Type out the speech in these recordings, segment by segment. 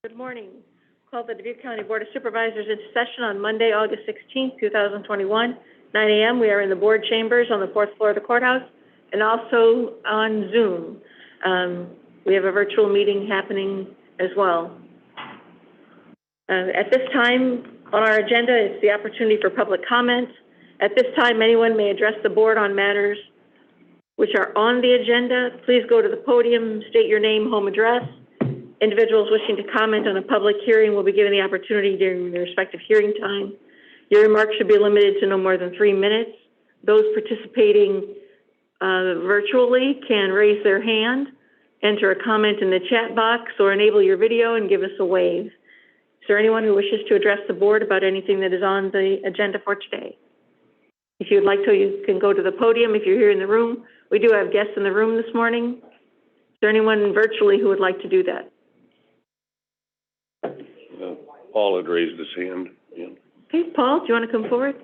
Good morning. Call the Dubuque County Board of Supervisors into session on Monday, August 16th, 2021, 9 a.m. We are in the board chambers on the fourth floor of the courthouse and also on Zoom. We have a virtual meeting happening as well. At this time on our agenda is the opportunity for public comment. At this time, anyone may address the board on matters which are on the agenda. Please go to the podium, state your name, home address. Individuals wishing to comment on a public hearing will be given the opportunity during their respective hearing time. Your remarks should be limited to no more than 3 minutes. Those participating virtually can raise their hand, enter a comment in the chat box, or enable your video and give us a wave. Is there anyone who wishes to address the board about anything that is on the agenda for today? If you'd like to, you can go to the podium if you're here in the room. We do have guests in the room this morning. Is there anyone virtually who would like to do that? Paul had raised his hand. Yeah. Okay, Paul, do you want to come forward?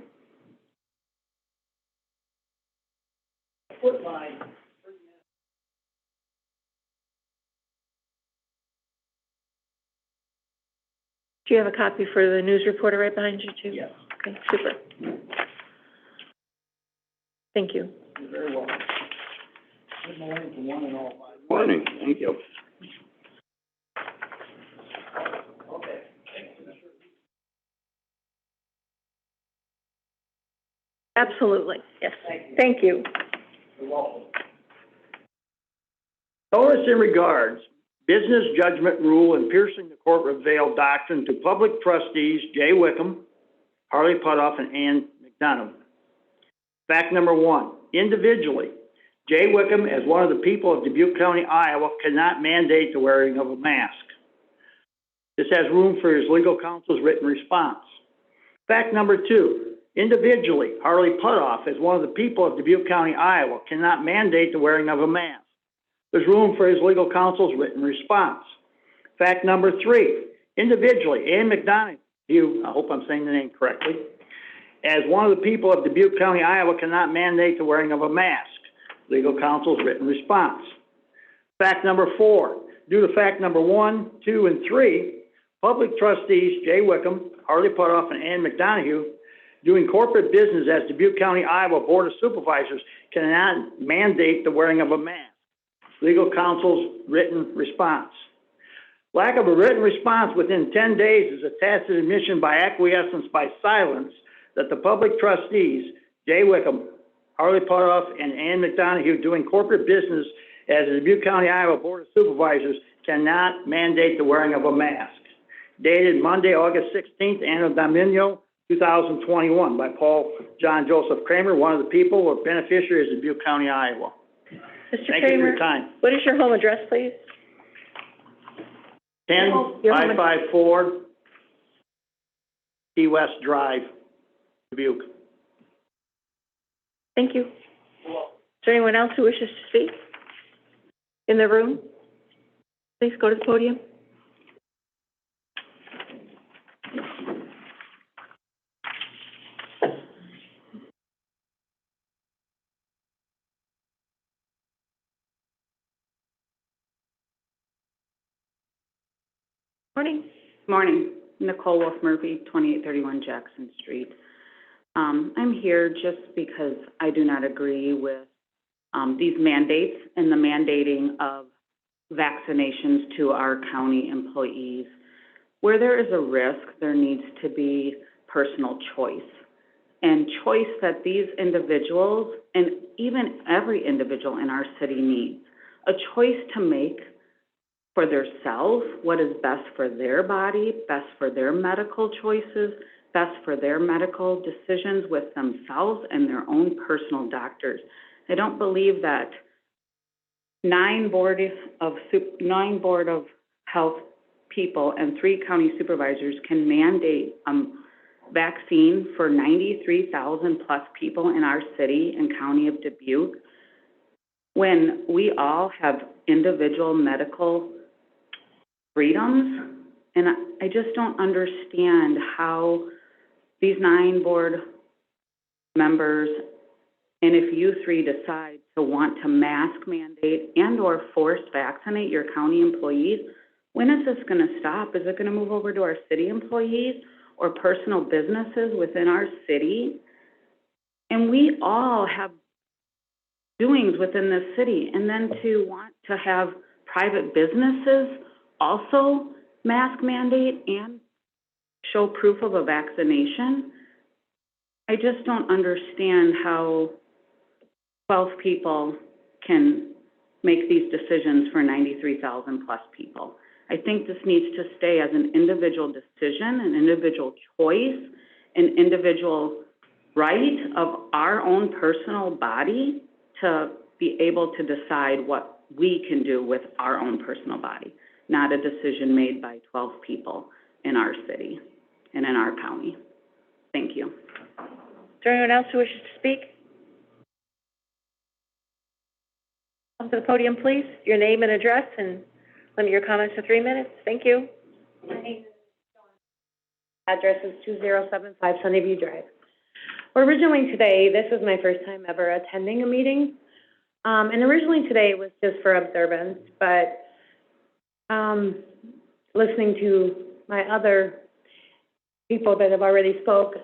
Do you have a copy for the news reporter right behind you, too? Yes. Okay, super. Thank you. You're very welcome. Good morning to one and all. Morning, thank you. Okay. Absolutely, yes. Thank you. You're welcome. Notice in regards, business judgment rule and piercing the corporate veil doctrine to public trustees Jay Wickham, Harley Putoff, and Ann McDonough. Fact number 1, individually, Jay Wickham, as one of the people of Dubuque County, Iowa, cannot mandate the wearing of a mask. This has room for his legal counsel's written response. Fact number 2, individually, Harley Putoff, as one of the people of Dubuque County, Iowa, cannot mandate the wearing of a mask. There's room for his legal counsel's written response. Fact number 3, individually, Ann McDonough, I hope I'm saying the name correctly, as one of the people of Dubuque County, Iowa, cannot mandate the wearing of a mask. Legal counsel's written response. Fact number 4, due to fact number 1, 2, and 3, public trustees Jay Wickham, Harley Putoff, and Ann McDonough, doing corporate business as Dubuque County, Iowa Board of Supervisors, cannot mandate the wearing of a mask. Legal counsel's written response. Lack of a written response within 10 days is a tacit admission by acquiescence by silence that the public trustees, Jay Wickham, Harley Putoff, and Ann McDonough, doing corporate business as the Dubuque County, Iowa Board of Supervisors, cannot mandate the wearing of a mask. Dated Monday, August 16th, Anno Domini, 2021, by Paul John Joseph Kramer, one of the people or beneficiaries of Dubuque County, Iowa. Mr. Thank Kramer, you for your time. what is your home address, please? 10554 Key West Drive, Dubuque. Thank you. Is there anyone else who wishes to speak in the room? Please go to the podium. Morning. Morning. Nicole Wolf Murphy, 2831 Jackson Street. I'm here just because I do not agree with these mandates and the mandating of vaccinations to our county employees. Where there is a risk, there needs to be personal choice. And choice that these individuals, and even every individual in our city needs, a choice to make for themselves what is best for their body, best for their medical choices, best for their medical decisions with themselves and their own personal doctors. I don't believe that 9 board of health people and 3 county supervisors can mandate vaccine for 93,000 plus people in our city and county of Dubuque when we all have individual medical freedoms. And I just don't understand how these 9 board members, and if you 3 decide to want to mask mandate and or force vaccinate your county employees, When is this gonna stop? Is it gonna move over to our city employees or personal businesses within our city? And we all have doings within this city, and then to want to have private businesses also mask mandate and show proof of a vaccination, I just don't understand how 12 people can make these decisions for 93,000 plus people. I think this needs to stay as an individual decision, an individual choice, an individual right of our own personal body to be able to decide what we can do with our own personal body, not a decision made by 12 people in our city and in our county. Thank you. Is there anyone else who wishes to speak? Come to the podium, please. Your name and address, and limit your comments to 3 minutes. Thank you. My name is Dawn. Address is 2075 Sunnyview Drive. Originally today, this is my first time ever attending a meeting. And originally today it was just for observance, but listening to my other people that have already spoke,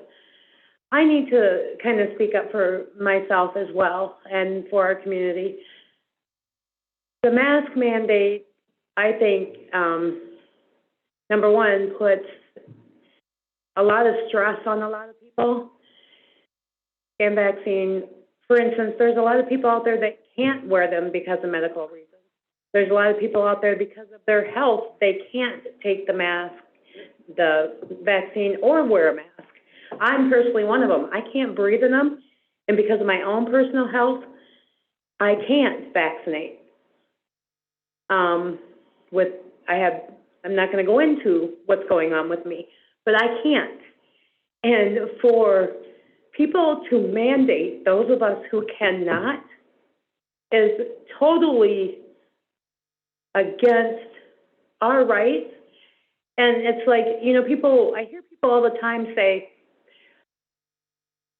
I need to kind of speak up for myself as well and for our community. The mask mandate, I think, number one, puts a lot of stress on a lot of people. And vaccine, for instance, there's a lot of people out there that can't wear them because of medical reasons. There's a lot of people out there because of their health, they can't take the mask, the vaccine, or wear a mask. I'm personally one of them. I can't breathe in them, and because of my own personal health, I can't vaccinate. I'm not going to go into what's going on with me, but I can't. And for people to mandate those of us who cannot is totally against our rights. And it's like, you know, I hear people all the time say,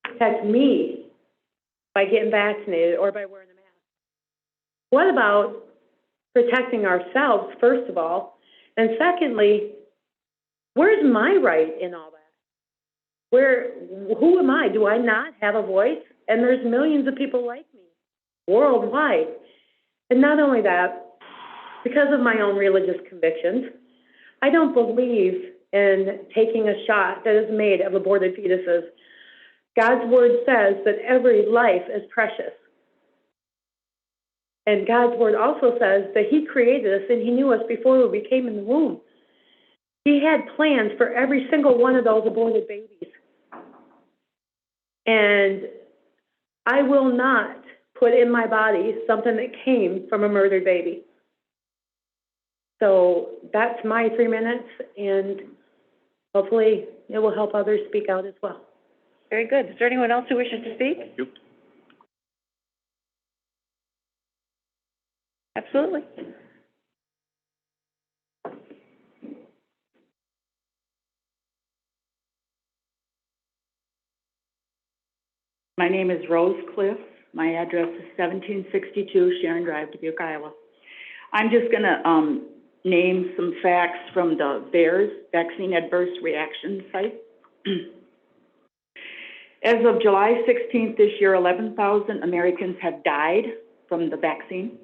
protect me by getting vaccinated or by wearing a mask. What about protecting ourselves, first of all? And secondly, where's my right in all that? Who am I? Do I not have a voice? And there's millions of people like me worldwide. And not only that, because of my own religious convictions, I don't believe in taking a shot that is made of aborted fetuses. God's word says that every life is precious. And God's word also says that he created us and he knew us before we came in the womb. He had plans for every single one of those aborted babies. And I will not put in my body something that came from a murdered baby. So that's my 3 minutes, and hopefully it will help others speak out as well. Very good. Is there anyone else who wishes to speak? Thank you. Absolutely. My name is Rose Cliff. My address is 1762 Sharon Drive, Dubuque, Iowa. I'm just going to name some facts from the VAERS, Vaccine Adverse Reaction site. As of July 16th this year, 11,000 Americans have died from the vaccine.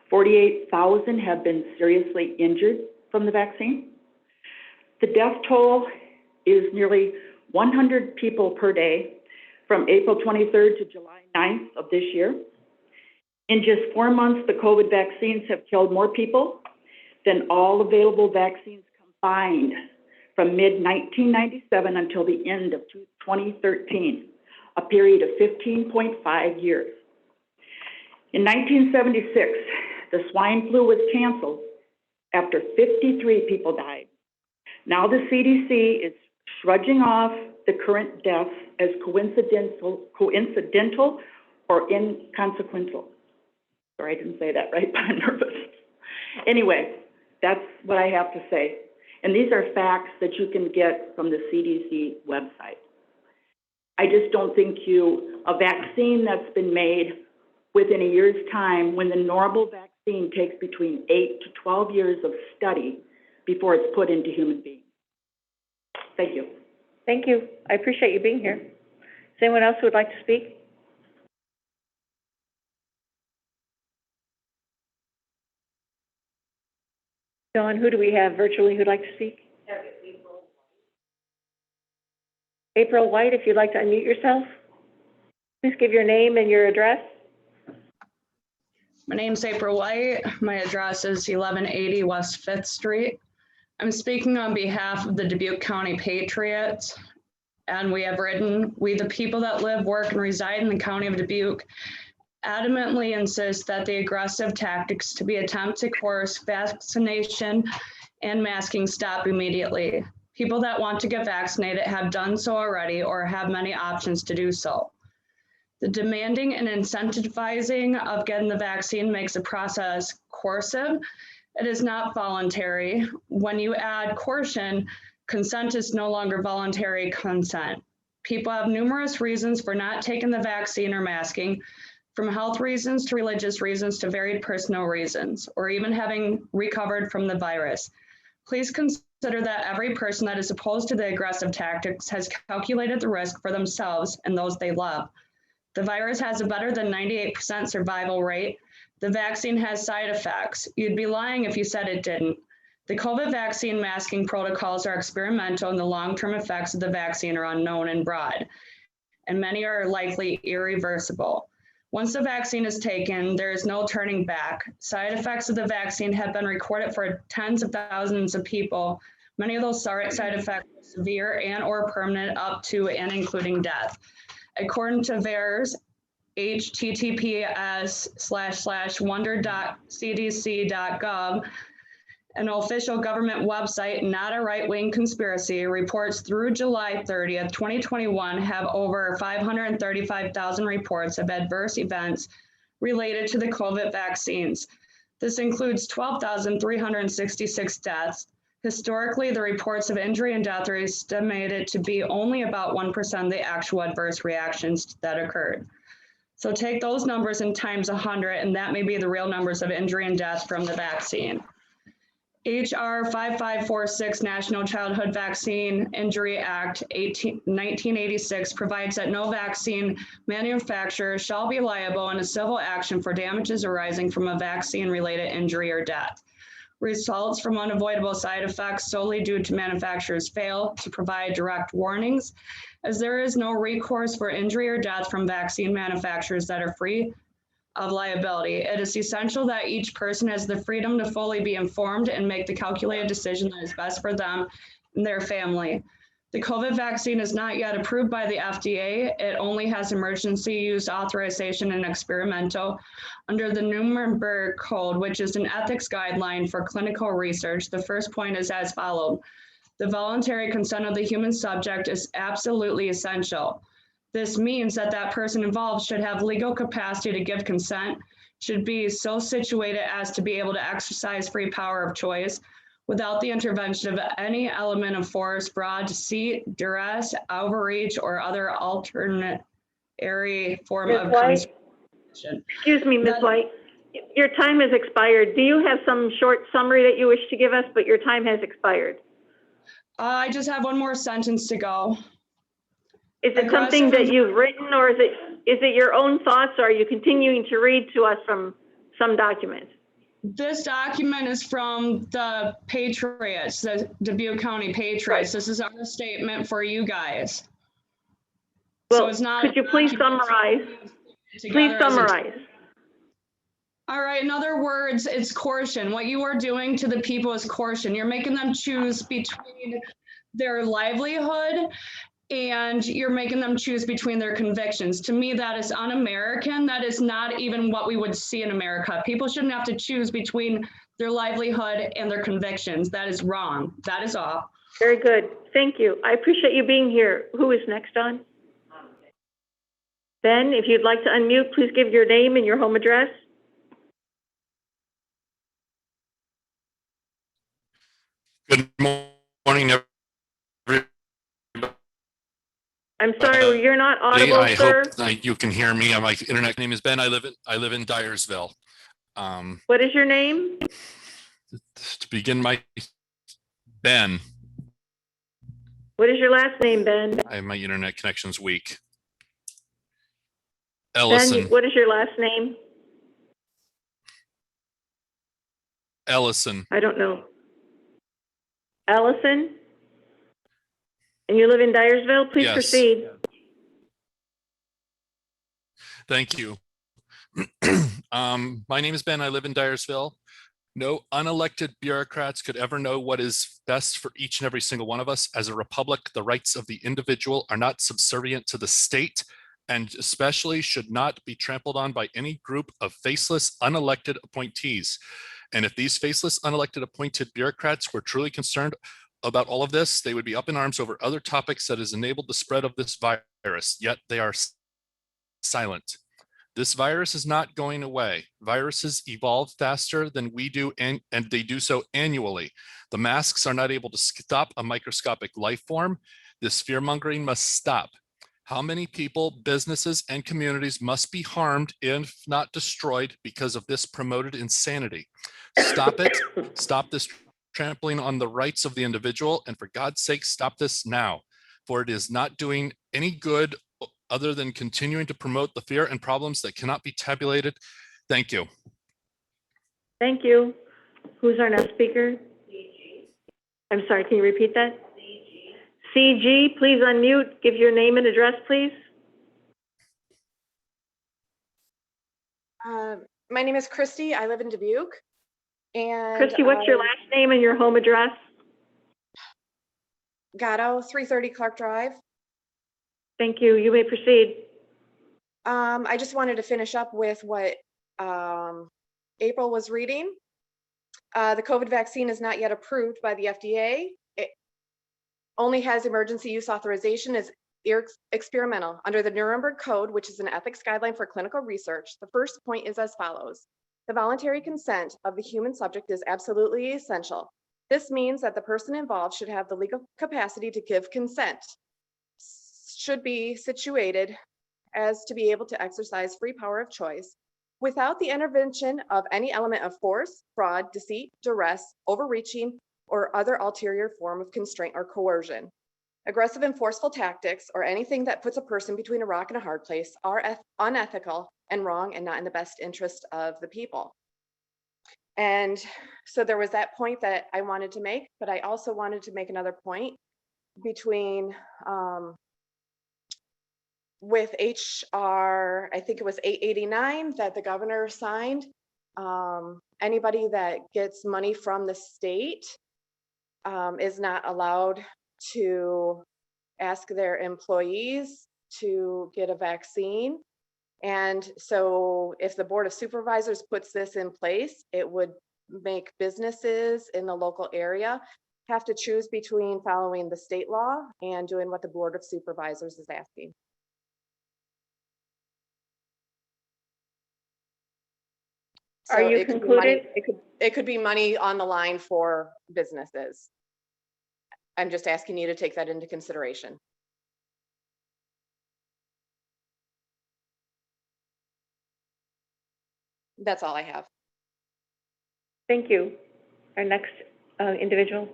48,000 have been seriously injured from the vaccine. The death toll is nearly 100 people per day from April 23rd to July 9th of this year. In just 4 months, the COVID vaccines have killed more people than all available vaccines combined from mid-1997 until the end of 2013, a period of 15.5 years. In 1976, the swine flu was canceled after 53 people died. Now the CDC is shrugging off the current deaths as coincidental or inconsequential. Sorry, I didn't say that right, but I'm nervous. Anyway, that's what I have to say. And these are facts that you can get from the CDC website. I just don't think a vaccine that's been made within a year's time, when the normal vaccine takes between 8 to 12 years of study, before it's put into human beings. Thank you. Thank you. I appreciate you being here. Is anyone else who would like to speak? Dawn, who do we have virtually who'd like to speak? April White, if you'd like to unmute yourself. Please give your name and your address. My name's April White. My address is 1180 West 5th Street. I'm speaking on behalf of the Dubuque County Patriots, and we have written, we the people that live, work, and reside in the county of Dubuque adamantly insist that the aggressive tactics to be attempt to coerce vaccination and masking stop immediately. People that want to get vaccinated have done so already or have many options to do so. The demanding and incentivizing of getting the vaccine makes the process coercive. It is not voluntary. When you add coercion, consent is no longer voluntary consent. People have numerous reasons for not taking the vaccine or masking, from health reasons to religious reasons to varied personal reasons, or even having recovered from the virus. Please consider that every person that is opposed to the aggressive tactics has calculated the risk for themselves and those they love. The virus has a better than 98% survival rate. The vaccine has side effects. You'd be lying if you said it didn't. The COVID vaccine masking protocols are experimental and the long-term effects of the vaccine are unknown and broad, and many are likely irreversible. Once the vaccine is taken, there is no turning back. Side effects of the vaccine have been recorded for tens of thousands of people. Many of those side effects are severe and or permanent up to and including death. According to VAERS, https://wonder.cdc.gov, an official government website, not a right-wing conspiracy, reports through July 30th, 2021 have over 535,000 reports of adverse events related to the COVID vaccines. This includes 12,366 deaths. Historically, the reports of injury and death are estimated to be only about 1% of the actual adverse reactions that occurred. So take those numbers and times 100, and that may be the real numbers of injury and death from the vaccine. HR 5546 National Childhood Vaccine Injury Act 1986 provides that no vaccine manufacturer shall be liable in a civil action for damages arising from a vaccine-related injury or death. Results from unavoidable side effects solely due to manufacturers fail to provide direct warnings, as there is no recourse for injury or death from vaccine manufacturers that are free of liability. It is essential that each person has the freedom to fully be informed and make the calculated decision that is best for them and their family. The COVID vaccine is not yet approved by the FDA. It only has emergency use authorization and experimental. Under the Nuremberg Code, which is an ethics guideline for clinical research, the first point is as follows. The voluntary consent of the human subject is absolutely essential. This means that that person involved should have legal capacity to give consent, should be so situated as to be able to exercise free power of choice without the intervention of any element of force, fraud, deceit, duress, overreach, or other alternate form of consent. Excuse me, Ms. White. Your time has expired. Do you have some short summary that you wish to give us, but your time has expired? I just have one more sentence to go. Is it something that you've written, or is it your own thoughts, or are you continuing to read to us from some document? This document is from the Patriots, the Dubuque County Patriots. Right. This is our statement for you guys. Well, so it's not. Could you please summarize? Please summarize. All right, in other words, it's coercion. What you are doing to the people is coercion. You're making them choose between their livelihood and you're making them choose between their convictions. To me, that is un-American. That is not even what we would see in America. People shouldn't have to choose between their livelihood and their convictions. That is wrong. That is all. Very good. Thank you. I appreciate you being here. Who is next on? Ben, if you'd like to unmute, please give your name and your home address. Good morning, everybody. I'm sorry, you're not audible, I sir. hope you can hear me. My internet name is Ben. I live in Dyersville. What is your name? To begin my Ben. What is your last name, Ben? My internet connection's weak. Ben, Ellison. what is your last name? Ellison. I don't know. Allison? And you live in Dyersville? Please Yes. proceed. Thank you. My name is Ben. I live in Dyersville. No unelected bureaucrats could ever know what is best for each and every single one of us. As a republic, the rights of the individual are not subservient to the state, and especially should not be trampled on by any group of faceless, unelected appointees. And if these faceless, unelected appointed bureaucrats were truly concerned about all of this, they would be up in arms over other topics that has enabled the spread of this virus, yet they are silent. This virus is not going away. Viruses evolve faster than we do, and they do so annually. The masks are not able to stop a microscopic life form. This fear-mongering must stop. How many people, businesses, and communities must be harmed, if not destroyed, because of this promoted insanity? Stop it. Stop this trampling on the rights of the individual, and for God's sake, stop this now, for it is not doing any good other than continuing to promote the fear and problems that cannot be tabulated. Thank you. Thank you. Who's our next speaker? I'm sorry, can you repeat that? CG, please unmute. Give your name and address, please. My name is Christy. I live in Dubuque. And Christy, what's your last name and your home address? Gatto, 330 Clark Drive. Thank you. You may proceed. I just wanted to finish up with what April was reading. The COVID vaccine is not yet approved by the FDA. It only has emergency use authorization as experimental. Under the Nuremberg Code, which is an ethics guideline for clinical research, the first point is as follows. The voluntary consent of the human subject is absolutely essential. This means that the person involved should have the legal capacity to give consent, should be situated as to be able to exercise free power of choice without the intervention of any element of force, fraud, deceit, duress, overreaching, or other ulterior form of constraint or coercion. Aggressive and forceful tactics, or anything that puts a person between a rock and a hard place, are unethical and wrong and not in the best interest of the people. And so there was that point that I wanted to make, but I also wanted to make another point between with HR, I think it was 889 that the governor signed. Anybody that gets money from the state is not allowed to ask their employees to get a vaccine. And so if the Board of Supervisors puts this in place, it would make businesses in the local area have to choose between following the state law and doing what the Board of Supervisors is asking. Are you it could be money- concluded? It could be money on the line for businesses. I'm just asking you to take that into consideration. That's all I have. Thank you. Our next individual.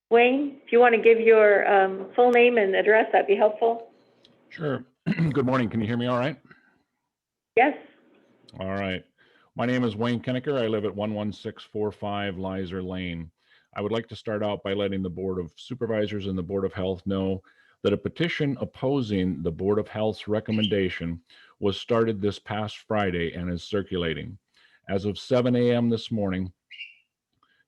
Wayne, if you want to give your full name and address, that'd be helpful. Sure. Good morning. Can you hear me all right? Yes. All right. My name is Wayne Kennecker. I live at 11645 Lizer Lane. I would like to start out by letting the Board of Supervisors and the Board of Health know that a petition opposing the Board of Health's recommendation was started this past Friday and is circulating. As of 7 a.m. this morning,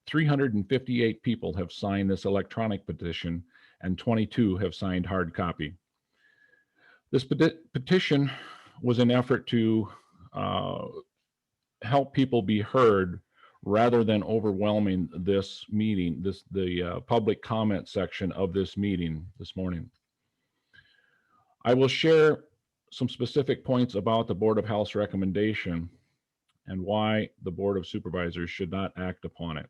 358 people have signed this electronic petition and 22 have signed hard copy. This petition was an effort to help people be heard rather than overwhelming this meeting, the public comment section of this meeting this morning. I will share some specific points about the Board of Health's recommendation and why the Board of Supervisors should not act upon it.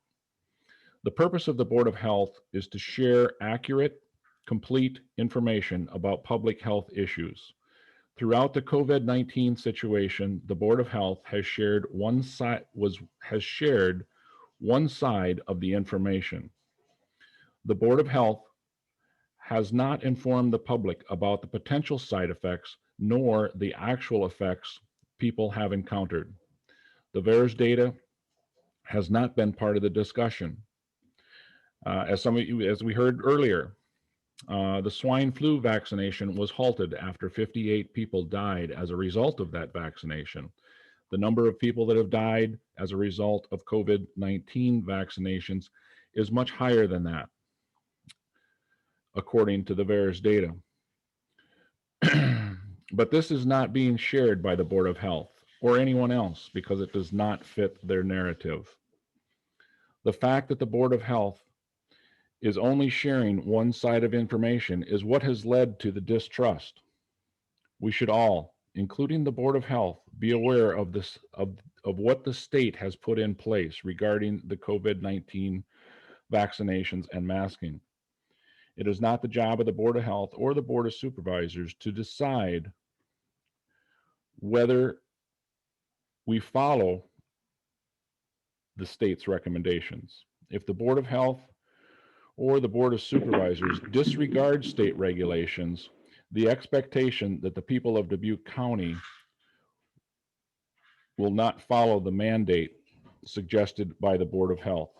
The purpose of the Board of Health is to share accurate, complete information about public health issues. Throughout the COVID-19 situation, the Board of Health has shared one side of the information. The Board of Health has not informed the public about the potential side effects nor the actual effects people have encountered. The VAERS data has not been part of the discussion. As we heard earlier, the swine flu vaccination was halted after 58 people died as a result of that vaccination. The number of people that have died as a result of COVID-19 vaccinations is much higher than that, according to the VAERS data. But this is not being shared by the Board of Health or anyone else because it does not fit their narrative. The fact that the Board of Health is only sharing one side of information is what has led to the distrust. We should all, including the Board of Health, be aware of this, of what the state has put in place regarding the COVID-19 vaccinations and masking. It is not the job of the Board of Health or the Board of Supervisors to decide whether we follow the state's recommendations. If the Board of Health or the Board of Supervisors disregard state regulations, the expectation that the people of Dubuque County will not follow the mandate suggested by the Board of Health.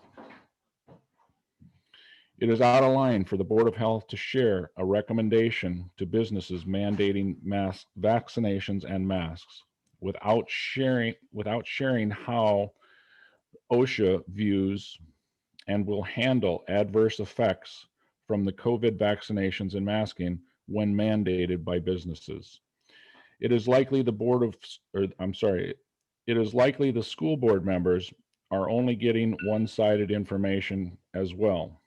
It is out of line for the Board of Health to share a recommendation to businesses mandating mass vaccinations and masks without sharing how OSHA views and will handle adverse effects from the COVID vaccinations and masking when mandated by businesses. It is likely the school board members are only getting one-sided information as well.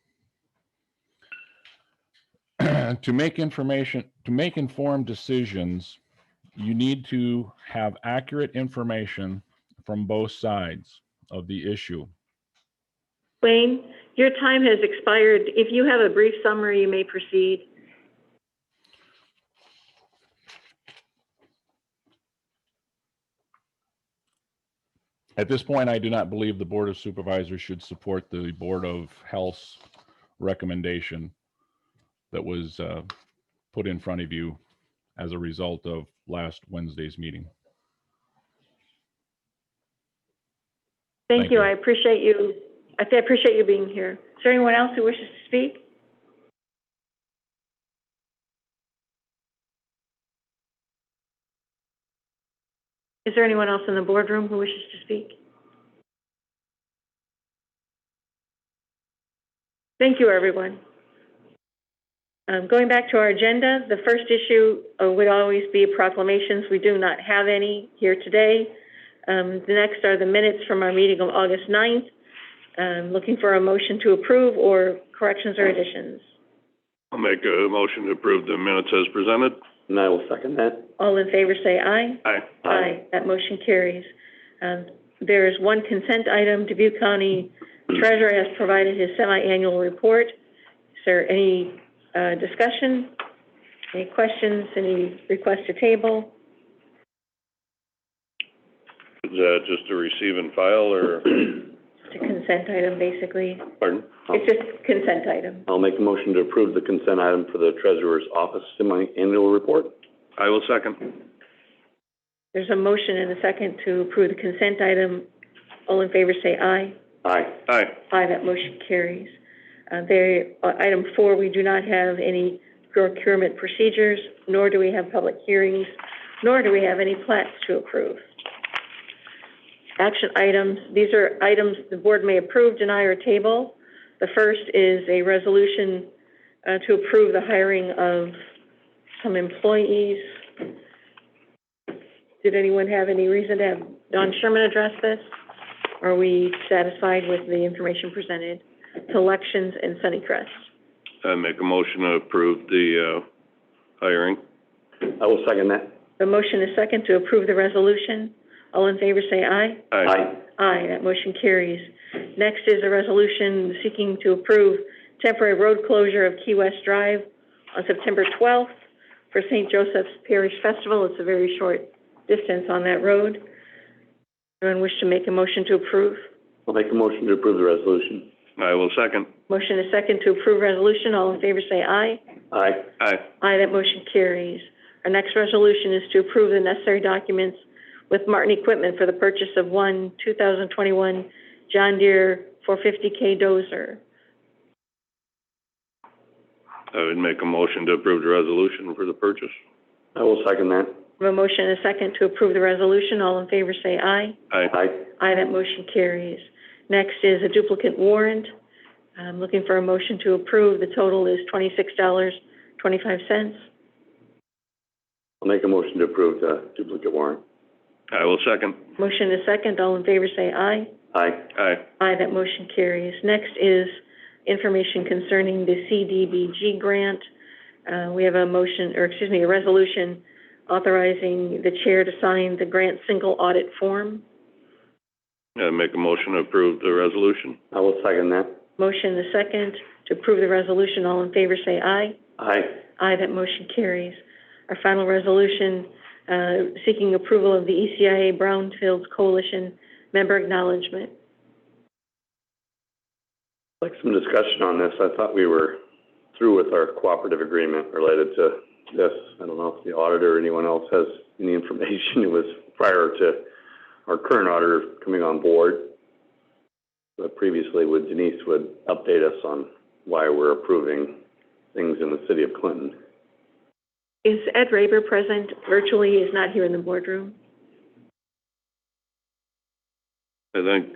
To make informed decisions, you need to have accurate information from both sides of the issue. Wayne, your time has expired. If you have a brief summary, you may proceed. At this point, I do not believe the Board of Supervisors should support the Board of Health's recommendation that was put in front of you as a result of last Wednesday's meeting. Thank you. I appreciate you. I appreciate you being here. Is there anyone else who wishes to speak? Is there anyone else in the boardroom who wishes to speak? Thank you, everyone. Going back to our agenda, the first issue would always be proclamations. We do not have any here today. The next are the minutes from our meeting of August 9th. Looking for a motion to approve or corrections or additions. I'll make a motion to approve the minutes as presented. And I will second that. All in favor say aye. Aye. Aye. That motion carries. There is one consent item. Dubuque County Treasurer has provided his semi-annual report. Is there any discussion? Any questions? Any request to table? Is that just a receive and file or? It's a consent item, basically. Pardon? It's just consent item. I'll make a motion to approve the consent item for the Treasurer's Office semi-annual report. I will second. There's a motion and a second to approve the consent item. All in favor say aye. Aye. Aye. Aye, that motion carries. Item 4, we do not have any procurement procedures, nor do we have public hearings, nor do we have any plats to approve. Action items, these are items the board may approve, deny, or table. The first is a resolution to approve the hiring of some employees. Did anyone have any reason to have Don Sherman address this? Are we satisfied with the information presented? Selections and Sunnycrest. I make a motion to approve the hiring. I will second that. The motion is second to approve the resolution. All in favor say aye. Aye. Aye. Aye, that motion carries. Next is a resolution seeking to approve temporary road closure of Key West Drive on September 12th for St. Joseph's Parish Festival. It's a very short distance on that road. Anyone wish to make a motion to approve? I'll make a motion to approve the resolution. I will second. Motion is second to approve resolution. All in favor say aye. Aye. Aye. Aye, that motion carries. Our next resolution is to approve the necessary documents with Martin Equipment for the purchase of one 2021 John Deere 450K dozer. I would make a motion to approve the resolution for the purchase. I will second that. We have a motion and a second to approve the resolution. All in favor say aye. Aye. Aye. Aye, that motion carries. Next is a duplicate warrant. I'm looking for a motion to approve. The total is $26.25. I'll make a motion to approve the duplicate warrant. I will second. Motion is second. All in favor say aye. Aye. Aye. Aye, that motion carries. Next is information concerning the CDBG grant. We have a resolution authorizing the chair to sign the grant single audit form. I make a motion to approve the resolution. I will second that. Motion is second to approve the resolution. All in favor say aye. Aye. Aye, that motion carries. Our final resolution, seeking approval of the ECIA Brownfields Coalition member acknowledgement. I'd like some discussion on this. I thought we were through with our cooperative agreement related to this. I don't know if the auditor or anyone else has any information. It was prior to our current auditor coming on board. But previously, Denise would update us on why we're approving things in the city of Clinton. Is Ed Raber present virtually? He is not here in the boardroom. I think,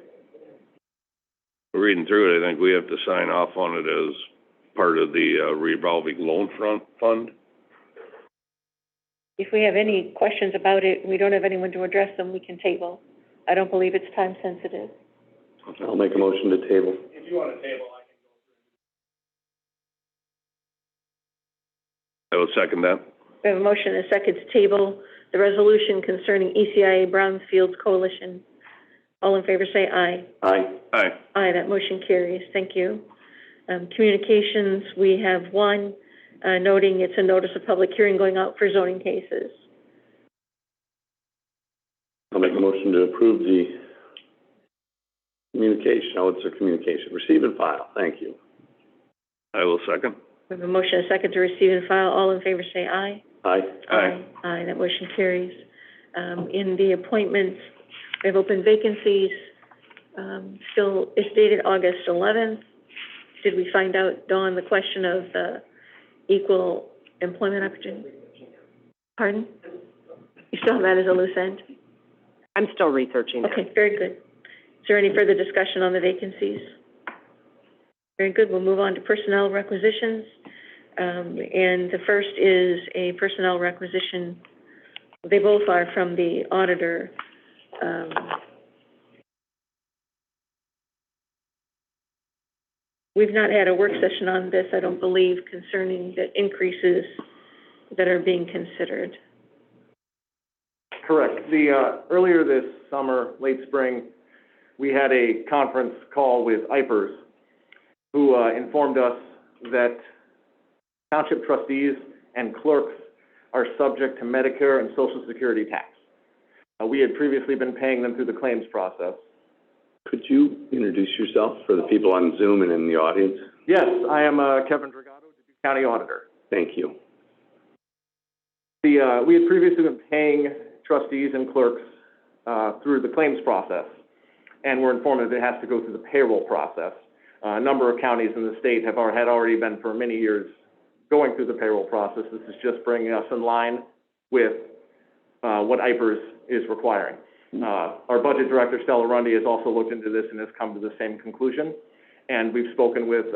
reading through it, I think we have to sign off on it as part of the revolving loan fund. If we have any questions about it, we don't have anyone to address them, we can table. I don't believe it's time sensitive. I'll make a motion to table. If you want to table, I will second that. We have a motion and a second to table the resolution concerning ECIA Brownfields Coalition. All in favor say aye. Aye. Aye. Aye, that motion carries. Thank you. Communications, we have one noting it's a notice of public hearing going out for zoning cases. I'll make a motion to approve the communication. Oh, it's a communication. Receive and file. Thank you. I will second. We have a motion and a second to receive and file. All in favor say aye. Aye. Aye. Aye, that motion carries. In the appointments, we have open vacancies. Still, it's dated August 11th. Did we find out, Dawn, the question of the equal employment opportunity? Pardon? You still have that as a loose end? I'm still researching it. Okay, very good. Is there any further discussion on the vacancies? Very good. We'll move on to personnel requisitions. And the first is a personnel requisition. They both are from the auditor. We've not had a work session on this, I don't believe, concerning the increases that are being considered. Correct. Earlier this summer, late spring, we had a conference call with IPERS, who informed us that township trustees and clerks are subject to Medicare and Social Security tax. We had previously been paying them through the claims process. Could you introduce yourself for the people on Zoom and in the audience? Yes, I am Kevin Dragato, Dubuque County Auditor. Thank you. We had previously been paying trustees and clerks through the claims process, and we're informed that it has to go through the payroll process. A number of counties in the state had already been for many years going through the payroll process. This is just bringing us in line with what IPERS is requiring. Our budget director, Stella Rundy, has also looked into this and has come to the same conclusion. And we've spoken with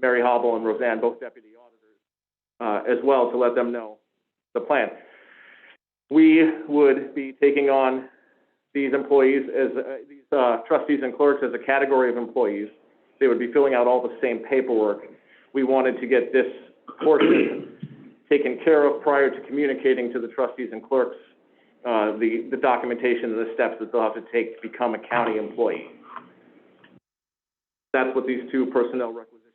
Mary Hobble and Roseanne, both deputy auditors, as well, to let them know the plan. We would be taking on these employees as these trustees and clerks as a category of employees. They would be filling out all the same paperwork. We wanted to get this portion taken care of prior to communicating to the trustees and clerks the documentation and the steps that they'll have to take to become a county employee. That's what these two personnel requisitions.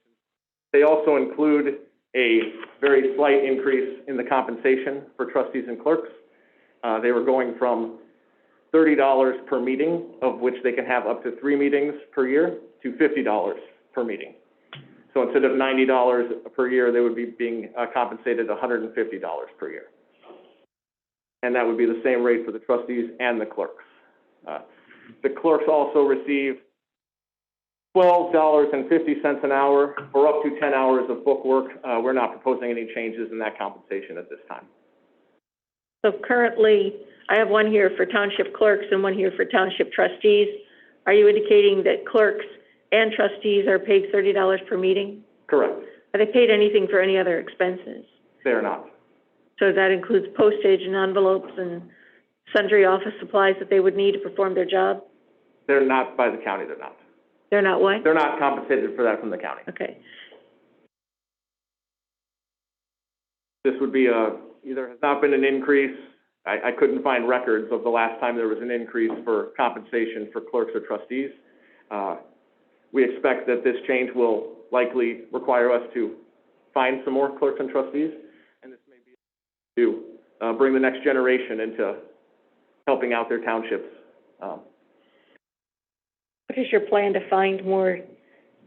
They also include a very slight increase in the compensation for trustees and clerks. They were going from $30 per meeting, of which they can have up to 3 meetings per year, to $50 per meeting. So instead of $90 per year, they would be being compensated $150 per year. And that would be the same rate for the trustees and the clerks. The clerks also receive $12.50 an hour for up to 10 hours of book work. We're not proposing any changes in that compensation at this time. So currently, I have one here for township clerks and one here for township trustees. Are you indicating that clerks and trustees are paid $30 per meeting? Correct. Are they paid anything for any other expenses? They are not. So that includes postage and envelopes and sundry office supplies that they would need to perform their job? They're not by the county, they're not. They're not what? They're not compensated for that from the county. Okay. This would be either has not been an increase. I couldn't find records of the last time there was an increase for compensation for clerks or trustees. We expect that this change will likely require us to find some more clerks and trustees, and this may be to bring the next generation into helping out their townships. What is your plan to find more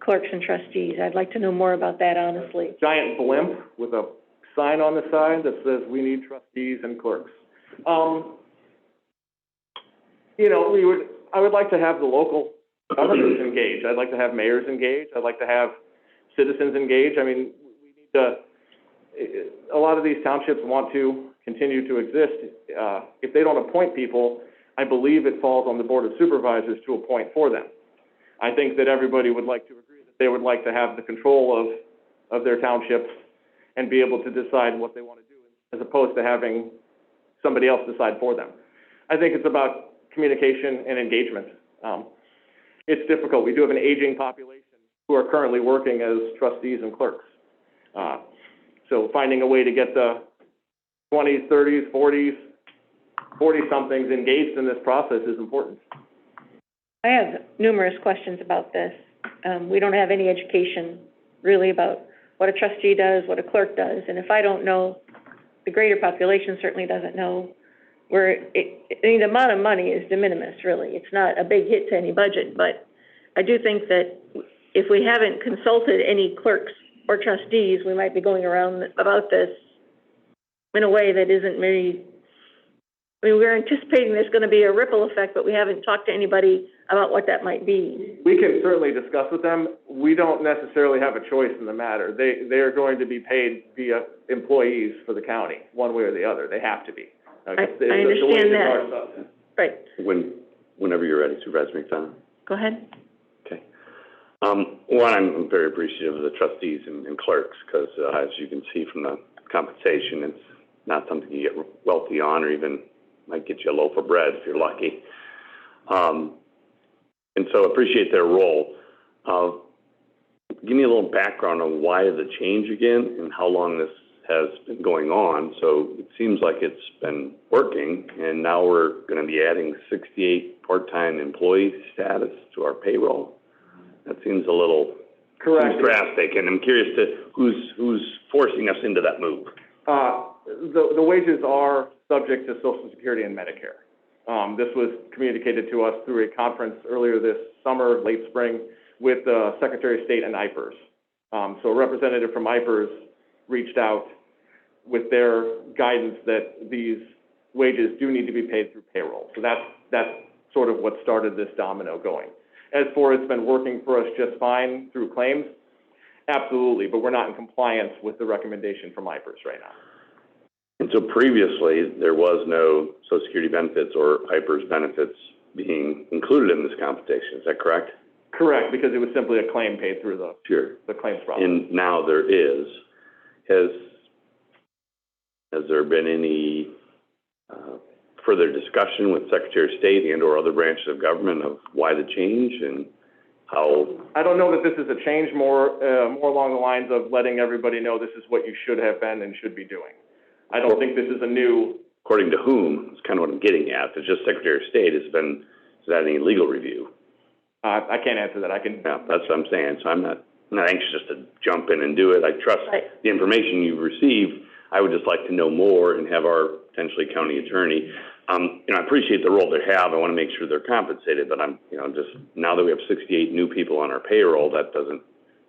clerks and trustees? I'd like to know more about that, honestly. Giant blimp with a sign on the side that says, "We need trustees and clerks." You know, I would like to have the local governments engaged. I'd like to have mayors engaged. I'd like to have citizens engaged. I mean, we need to, a lot of these townships want to continue to exist. If they don't appoint people, I believe it falls on the Board of Supervisors to appoint for them. I think that everybody would like to agree that they would like to have the control of their townships and be able to decide what they want to do, as opposed to having somebody else decide for them. I think it's about communication and engagement. It's difficult. We do have an aging population who are currently working as trustees and clerks. So finding a way to get the 20s, 30s, 40s, 40-somethings engaged in this process is important. I have numerous questions about this. We don't have any education really about what a trustee does, what a clerk does, and if I don't know, the greater population certainly doesn't know. The amount of money is de minimis, really. It's not a big hit to any budget, but I do think that if we haven't consulted any clerks or trustees, we might be going around about this in a way that isn't very, I mean, we're anticipating there's going to be a ripple effect, but we haven't talked to anybody about what that might be. We can certainly discuss with them. We don't necessarily have a choice in the matter. They are going to be paid via employees for the county, one way or the other. They have to be. I understand that. Right. Whenever you're ready, Supervisor McDonough. Go ahead. Okay. One, I'm very appreciative of the trustees and clerks, because as you can see from the compensation, it's not something you get wealthy on, or even might get you a loaf of bread if you're lucky. And so appreciate their role. Give me a little background on why the change again and how long this has been going on. So it seems like it's been working, and now we're going to be adding 68 part-time employee status to our payroll. That seems a little drastic, and I'm curious to who's forcing us into that move. The wages are subject to Social Security and Medicare. This was communicated to us through a conference earlier this summer, late spring, with the Secretary of State and IPERS. So a representative from IPERS reached out with their guidance that these wages do need to be paid through payroll. So that's sort of what started this domino going. As for it's been working for us just fine through claims, absolutely, but we're not in compliance with the recommendation from IPERS right now. And so previously, there was no Social Security benefits or IPERS benefits being included in this compensation. Is that correct? Correct, because it was simply a claim paid through the claims process. And now there is. Has there been any further discussion with Secretary of State and or other branches of government of why the change and how? I don't know that this is a change, more along the lines of letting everybody know this is what you should have been and should be doing. I don't think this is a new. According to whom? It's kind of what I'm getting at. It's just Secretary of State is that any legal review? I can't answer that. Yeah, that's what I'm saying. So I'm not anxious just to jump in and do it. I trust the information you've received. I would just like to know more and have our potentially county attorney I appreciate the role they have. I want to make sure they're compensated, but just now that we have 68 new people on our payroll, that doesn't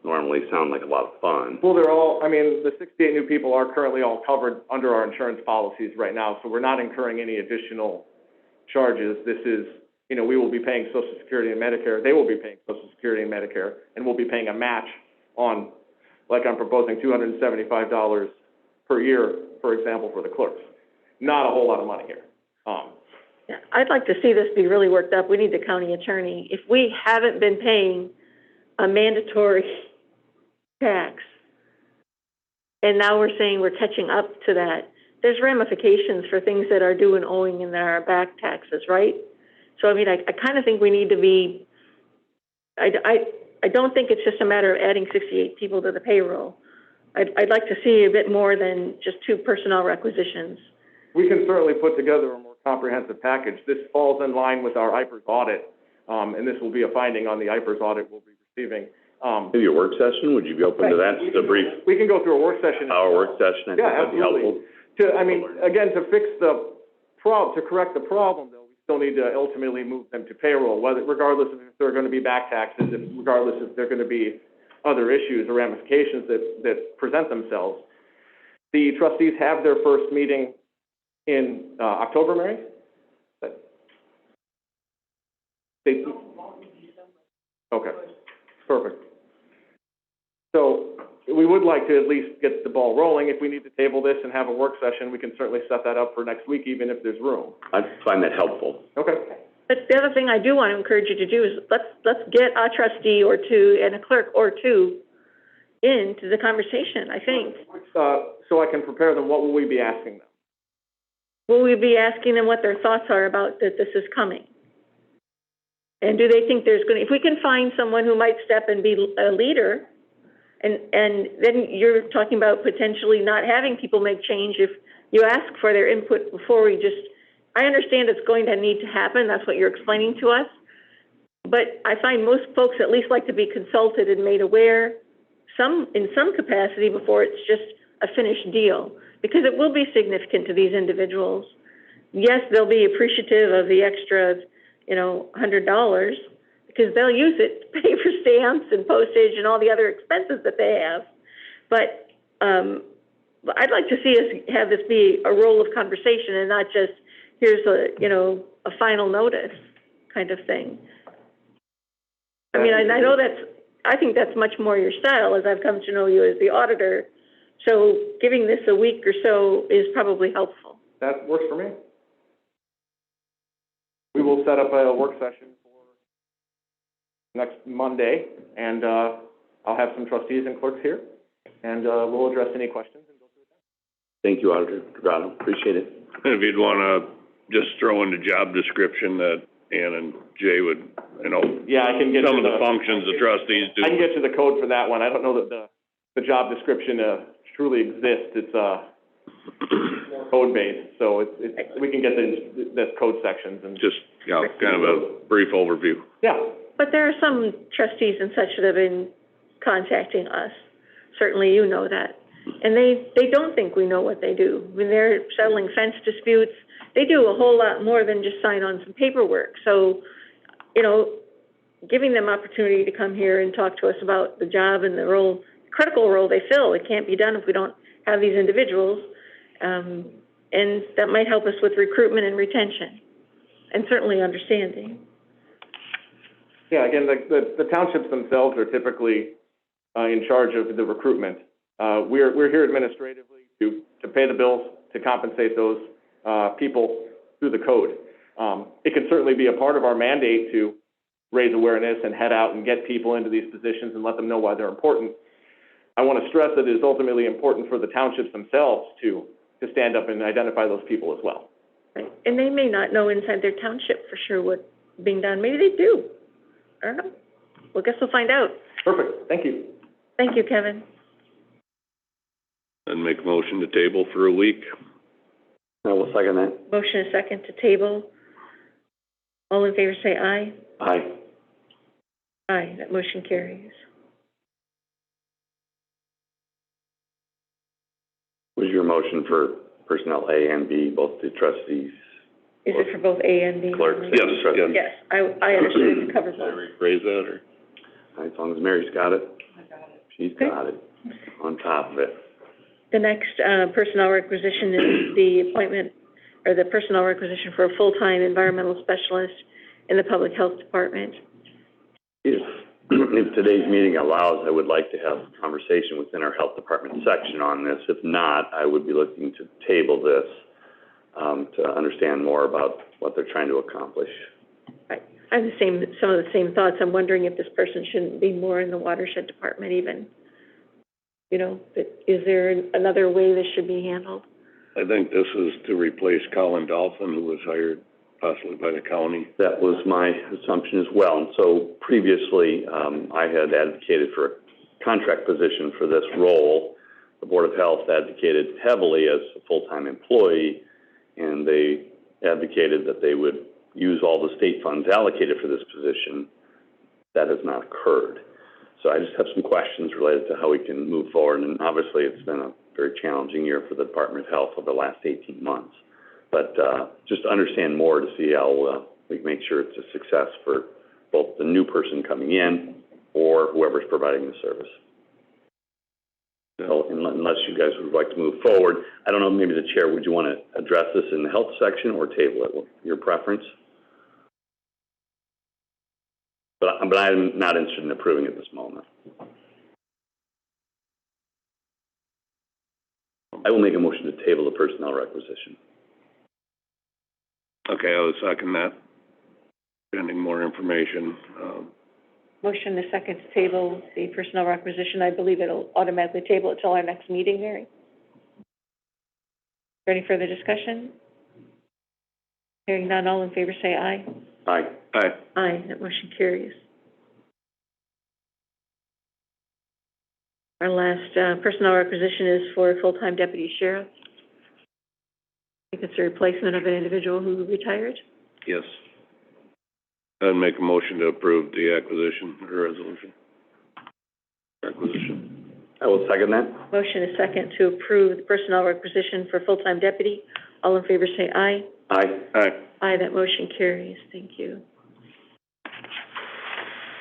normally sound like a lot of fun. Well, the 68 new people are currently all covered under our insurance policies right now, so we're not incurring any additional charges. This is, we will be paying Social Security and Medicare. They will be paying Social Security and Medicare, and we'll be paying a match on, like I'm proposing, $275 per year, for example, for the clerks. Not a whole lot of money here. Yeah, I'd like to see this be really worked up. We need the county attorney. If we haven't been paying a mandatory tax, and now we're saying we're catching up to that, there's ramifications for things that are due and owing in our back taxes, right? So, I kind of think we need to be, I don't think it's just a matter of adding 68 people to the payroll. I'd like to see a bit more than just 2 personnel requisitions. We can certainly put together a more comprehensive package. This falls in line with our IPERS audit, and this will be a finding on the IPERS audit we'll be receiving. Maybe a work session, would you be open to that, just a brief We can go through a work session. hour work session? I think that'd be helpful. Again, to fix to correct the problem, though, we still need to ultimately move them to payroll, regardless of if they're going to be back taxes, regardless if they're going to be other issues or ramifications that present themselves. The trustees have their first meeting in October, Mary? Okay, perfect. So we would like to at least get the ball rolling. If we need to table this and have a work session, we can certainly set that up for next week, even if there's room. I find that helpful. Okay. But the other thing I do want to encourage you to do is let's get a trustee or 2 and a clerk or 2 into the conversation, I think. So I can prepare them, what will we be asking them? Will we be asking them what their thoughts are about that this is coming? And do they think there's if we can find someone who might step and be a leader, and then you're talking about potentially not having people make change if you ask for their input before we I understand it's going to need to happen, that's what you're explaining to us, but I find most folks at least like to be consulted and made aware in some capacity before it's just a finished deal, because it will be significant to these individuals. Yes, they'll be appreciative of the extra, $100, because they'll use it to pay for stamps and postage and all the other expenses that they have. But I'd like to see us have this be a role of conversation and not just, here's a final notice kind of thing. I know I think that's much more your style as I've come to know you as the auditor. So giving this a week or so is probably helpful. That works for me. We will set up a work session for next Monday, and I'll have some trustees and clerks here, and we'll address any questions and go through that. Thank you, Auditor Grado. Appreciate it. If you'd want to just throw in the job description that Ann and Jay would, Yeah, I can get some of the functions the trustees do. I can get you the code for that one. I don't know that the job description truly exists. It's code-based, so we can get the code sections and just, kind of a brief overview. Yeah. But there are some trustees and such that have been contacting us. Certainly you know that. And they don't think we know what they do. They're settling fence disputes. They do a whole lot more than just sign on some paperwork. So, giving them opportunity to come here and talk to us about the job and the critical role they fill. It can't be done if we don't have these individuals. And that might help us with recruitment and retention, and certainly understanding. Yeah, again, the townships themselves are typically in charge of the recruitment. We're here administratively to pay the bills, to compensate those people through the code. It can certainly be a part of our mandate to raise awareness and head out and get people into these positions and let them know why they're important. I want to stress that it is ultimately important for the townships themselves to stand up and identify those people as well. Right. And they may not know inside their township for sure what's being done. Maybe they do. I don't know. Well, guess we'll find out. Perfect. Thank you. Thank you, Kevin. And make a motion to table for a week. I will second that. Motion is second to table. All in favor say aye. Aye. Aye, that motion carries. Was your motion for personnel A and B, both the trustees Is it for both A and B? Clerks. Yes, Yes, I understood it covers Should I both. rephrase that, or? As long as Mary's got it. She's got it, on top of it. The next, personnel requisition is the appointment, or the personnel requisition for a full-time environmental specialist in the Public Health Department. If today's meeting allows, I would like to have a conversation within our health department section on this. If not, I would be looking to table this, to understand more about what they're trying to accomplish. I have some of the same thoughts. I'm wondering if this person shouldn't be more in the watershed department even. You know, is there another way this should be handled? I think this is to replace Colin Dolphin, who was hired possibly by the county. That was my assumption as well. And so previously, I had advocated for a contract position for this role. The Board of Health advocated heavily as a full-time employee, and they advocated that they would use all the state funds allocated for this position. That has not occurred. So I just have some questions related to how we can move forward. And obviously, it's been a very challenging year for the Department of Health over the last 18 months. But just to understand more to see how we can make sure it's a success for both the new person coming in or whoever's providing the service. So unless you guys would like to move forward, I don't know, maybe the chair, would you want to address this in the health section or table it? Your preference? But I'm not interested in approving at this moment. I will make a motion to table the personnel requisition. Okay, I would second that. Pending more information. Motion to second to table the personnel requisition. I believe it'll automatically table it till our next meeting, Mary. Is there any further discussion? Hearing none, all in favor say aye. Aye. Aye. Aye, that motion carries. Our last personnel requisition is for a full-time deputy sheriff. I think it's a replacement of an individual who retired. Yes. I'd make a motion to approve the acquisition or resolution. Acquisition. I will second that. Motion is second to approve the personnel requisition for full-time deputy. All in favor say aye. Aye. Aye. Aye, that motion carries. Thank you.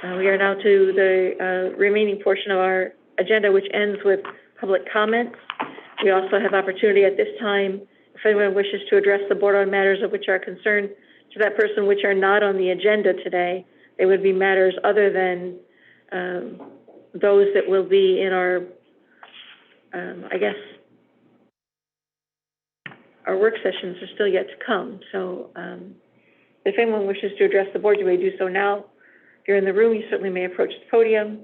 We are now to the remaining portion of our agenda, which ends with public comments. We also have opportunity at this time, if anyone wishes to address the board on matters of which are concerned to that person which are not on the agenda today. They would be matters other than those that will be in our, I guess, our work sessions are still yet to come. So if anyone wishes to address the board, you may do so now. If you're in the room, you certainly may approach the podium.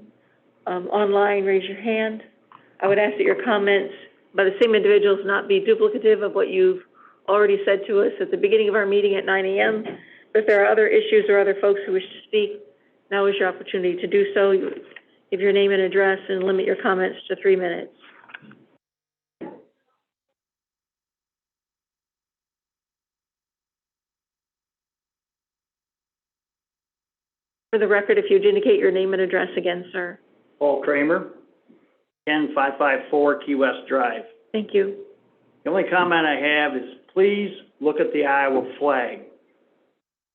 Online, raise your hand. I would ask that your comments by the same individuals not be duplicative of what you've already said to us at the beginning of our meeting at 9 a.m. But if there are other issues or other folks who wish to speak, now is your opportunity to do so. Give your name and address and limit your comments to 3 minutes. For the record, if you'd indicate your name and address again, sir. Paul Kramer, 10554 Key West Drive. Thank you. The only comment I have is please look at the Iowa flag.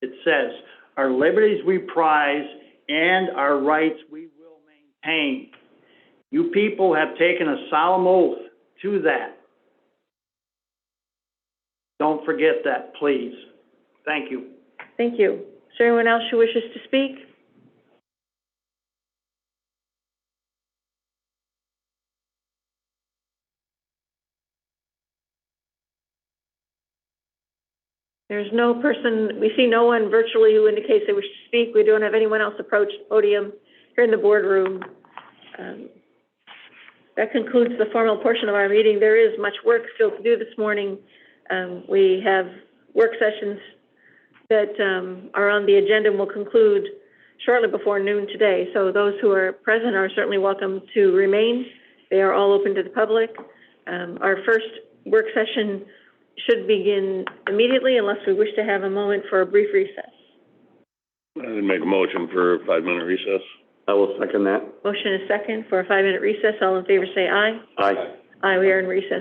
It says, our liberties we prize and our rights we will maintain. You people have taken a solemn oath to that. Don't forget that, please. Thank you. Thank you. Is there anyone else who wishes to speak? There's no person, we see no one virtually who indicates they wish to speak. We don't have anyone else approach the podium here in the boardroom. That concludes the formal portion of our meeting. There is much work still to do this morning. We have work sessions that are on the agenda and will conclude shortly before noon today. So those who are present are certainly welcome to remain. They are all open to the public. Our first work session should begin immediately unless we wish to have a moment for a brief recess. I would make a motion for a 5-minute recess. I will second that. Motion is second for a 5-minute recess. All in favor say aye. Aye. Aye, we are in recess.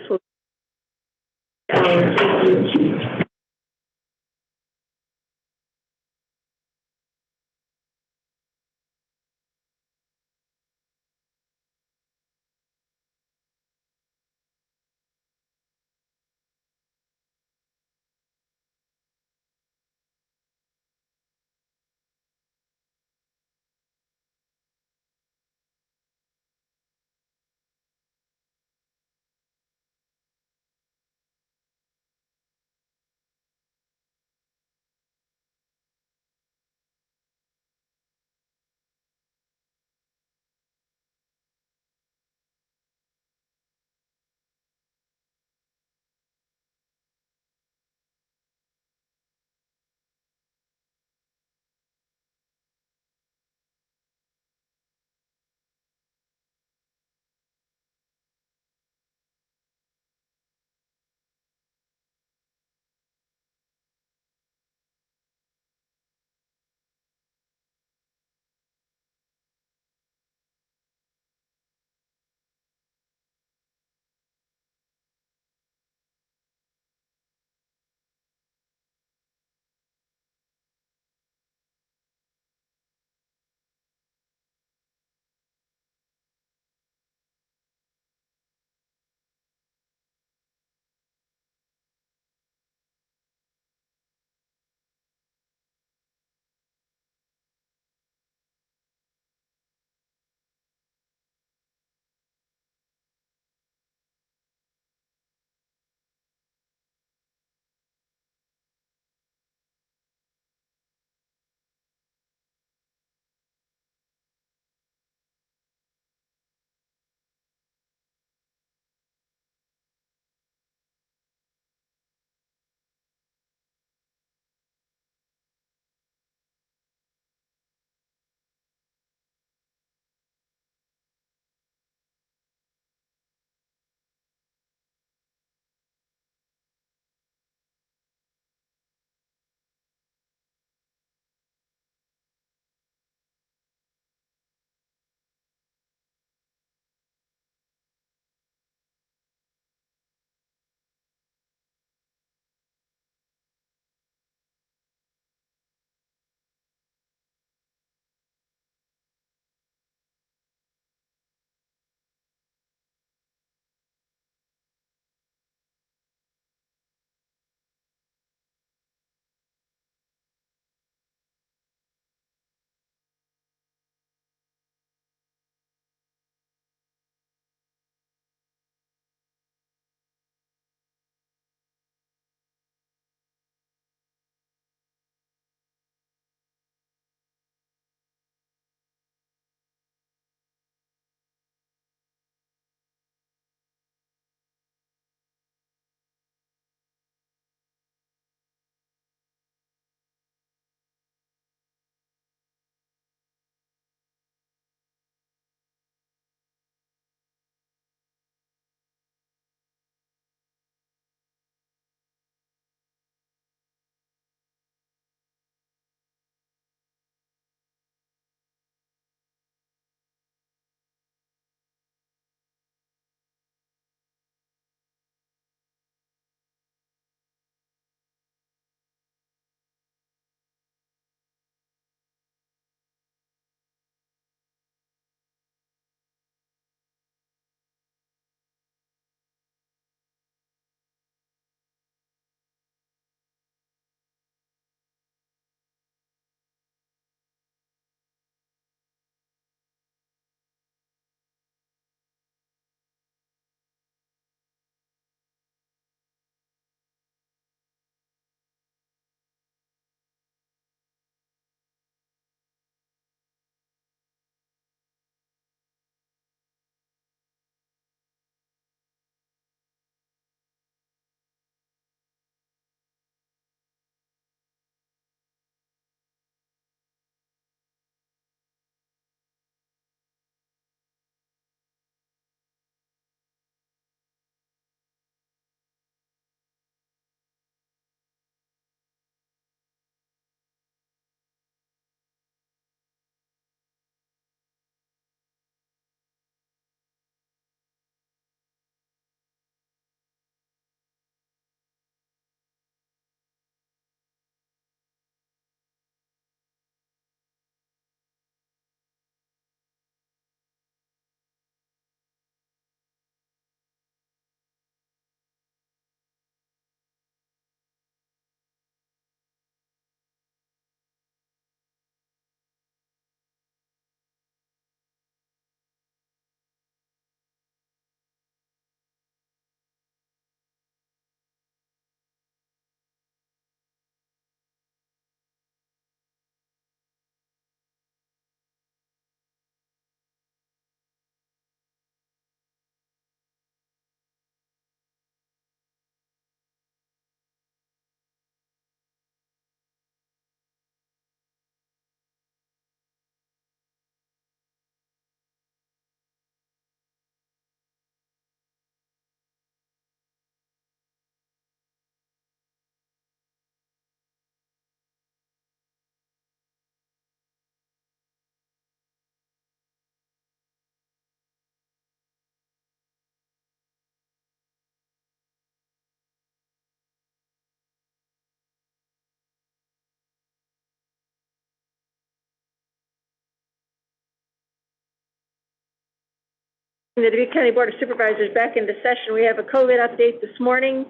The Dubuque County Board of Supervisors back into session. We have a COVID update this morning.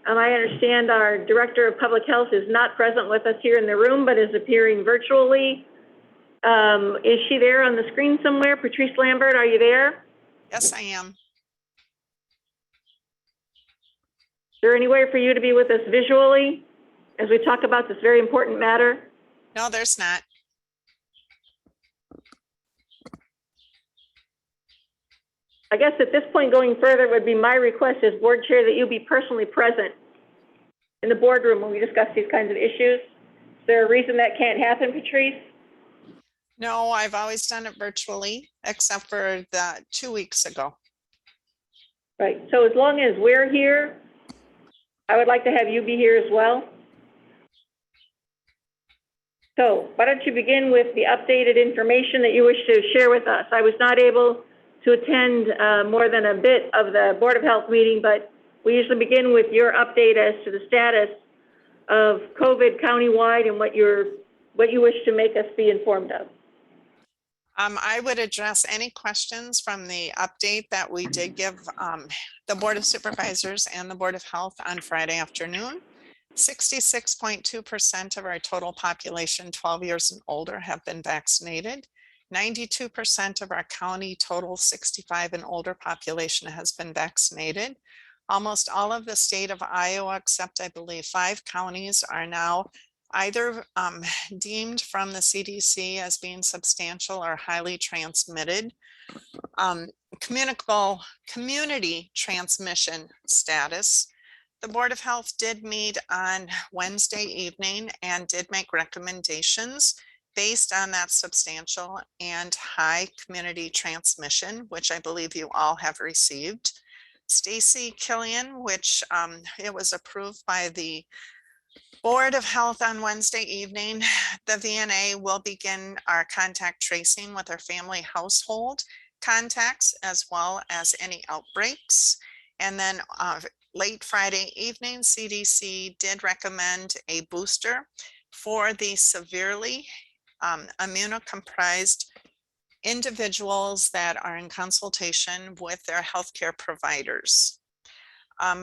I understand our Director of Public Health is not present with us here in the room, but is appearing virtually. Is she there on the screen somewhere? Patrice Lambert, are you there? Yes, I am. Is there any way for you to be with us visually as we talk about this very important matter? No, there's not. I guess at this point going further would be my request as board chair that you be personally present in the boardroom when we discuss these kinds of issues. Is there a reason that can't happen, Patrice? No, I've always done it virtually, except for the 2 weeks ago. Right, so as long as we're here, I would like to have you be here as well. So why don't you begin with the updated information that you wish to share with us? I was not able to attend more than a bit of the Board of Health meeting, but we usually begin with your update as to the status of COVID countywide and what you wish to make us be informed of. I would address any questions from the update that we did give the Board of Supervisors and the Board of Health on Friday afternoon. 66.2% of our total population 12 years and older have been vaccinated. 92% of our county total 65 and older population has been vaccinated. Almost all of the state of Iowa, except I believe 5 counties, are now either deemed from the CDC as being substantial or highly transmitted. Community transmission status. The Board of Health did meet on Wednesday evening and did make recommendations based on that substantial and high community transmission, which I believe you all have received. Stacy Killian, which it was approved by the Board of Health on Wednesday evening. The VNA will begin our contact tracing with our family household contacts as well as any outbreaks. And then late Friday evening, CDC did recommend a booster for the severely immunocompromised individuals that are in consultation with their healthcare providers.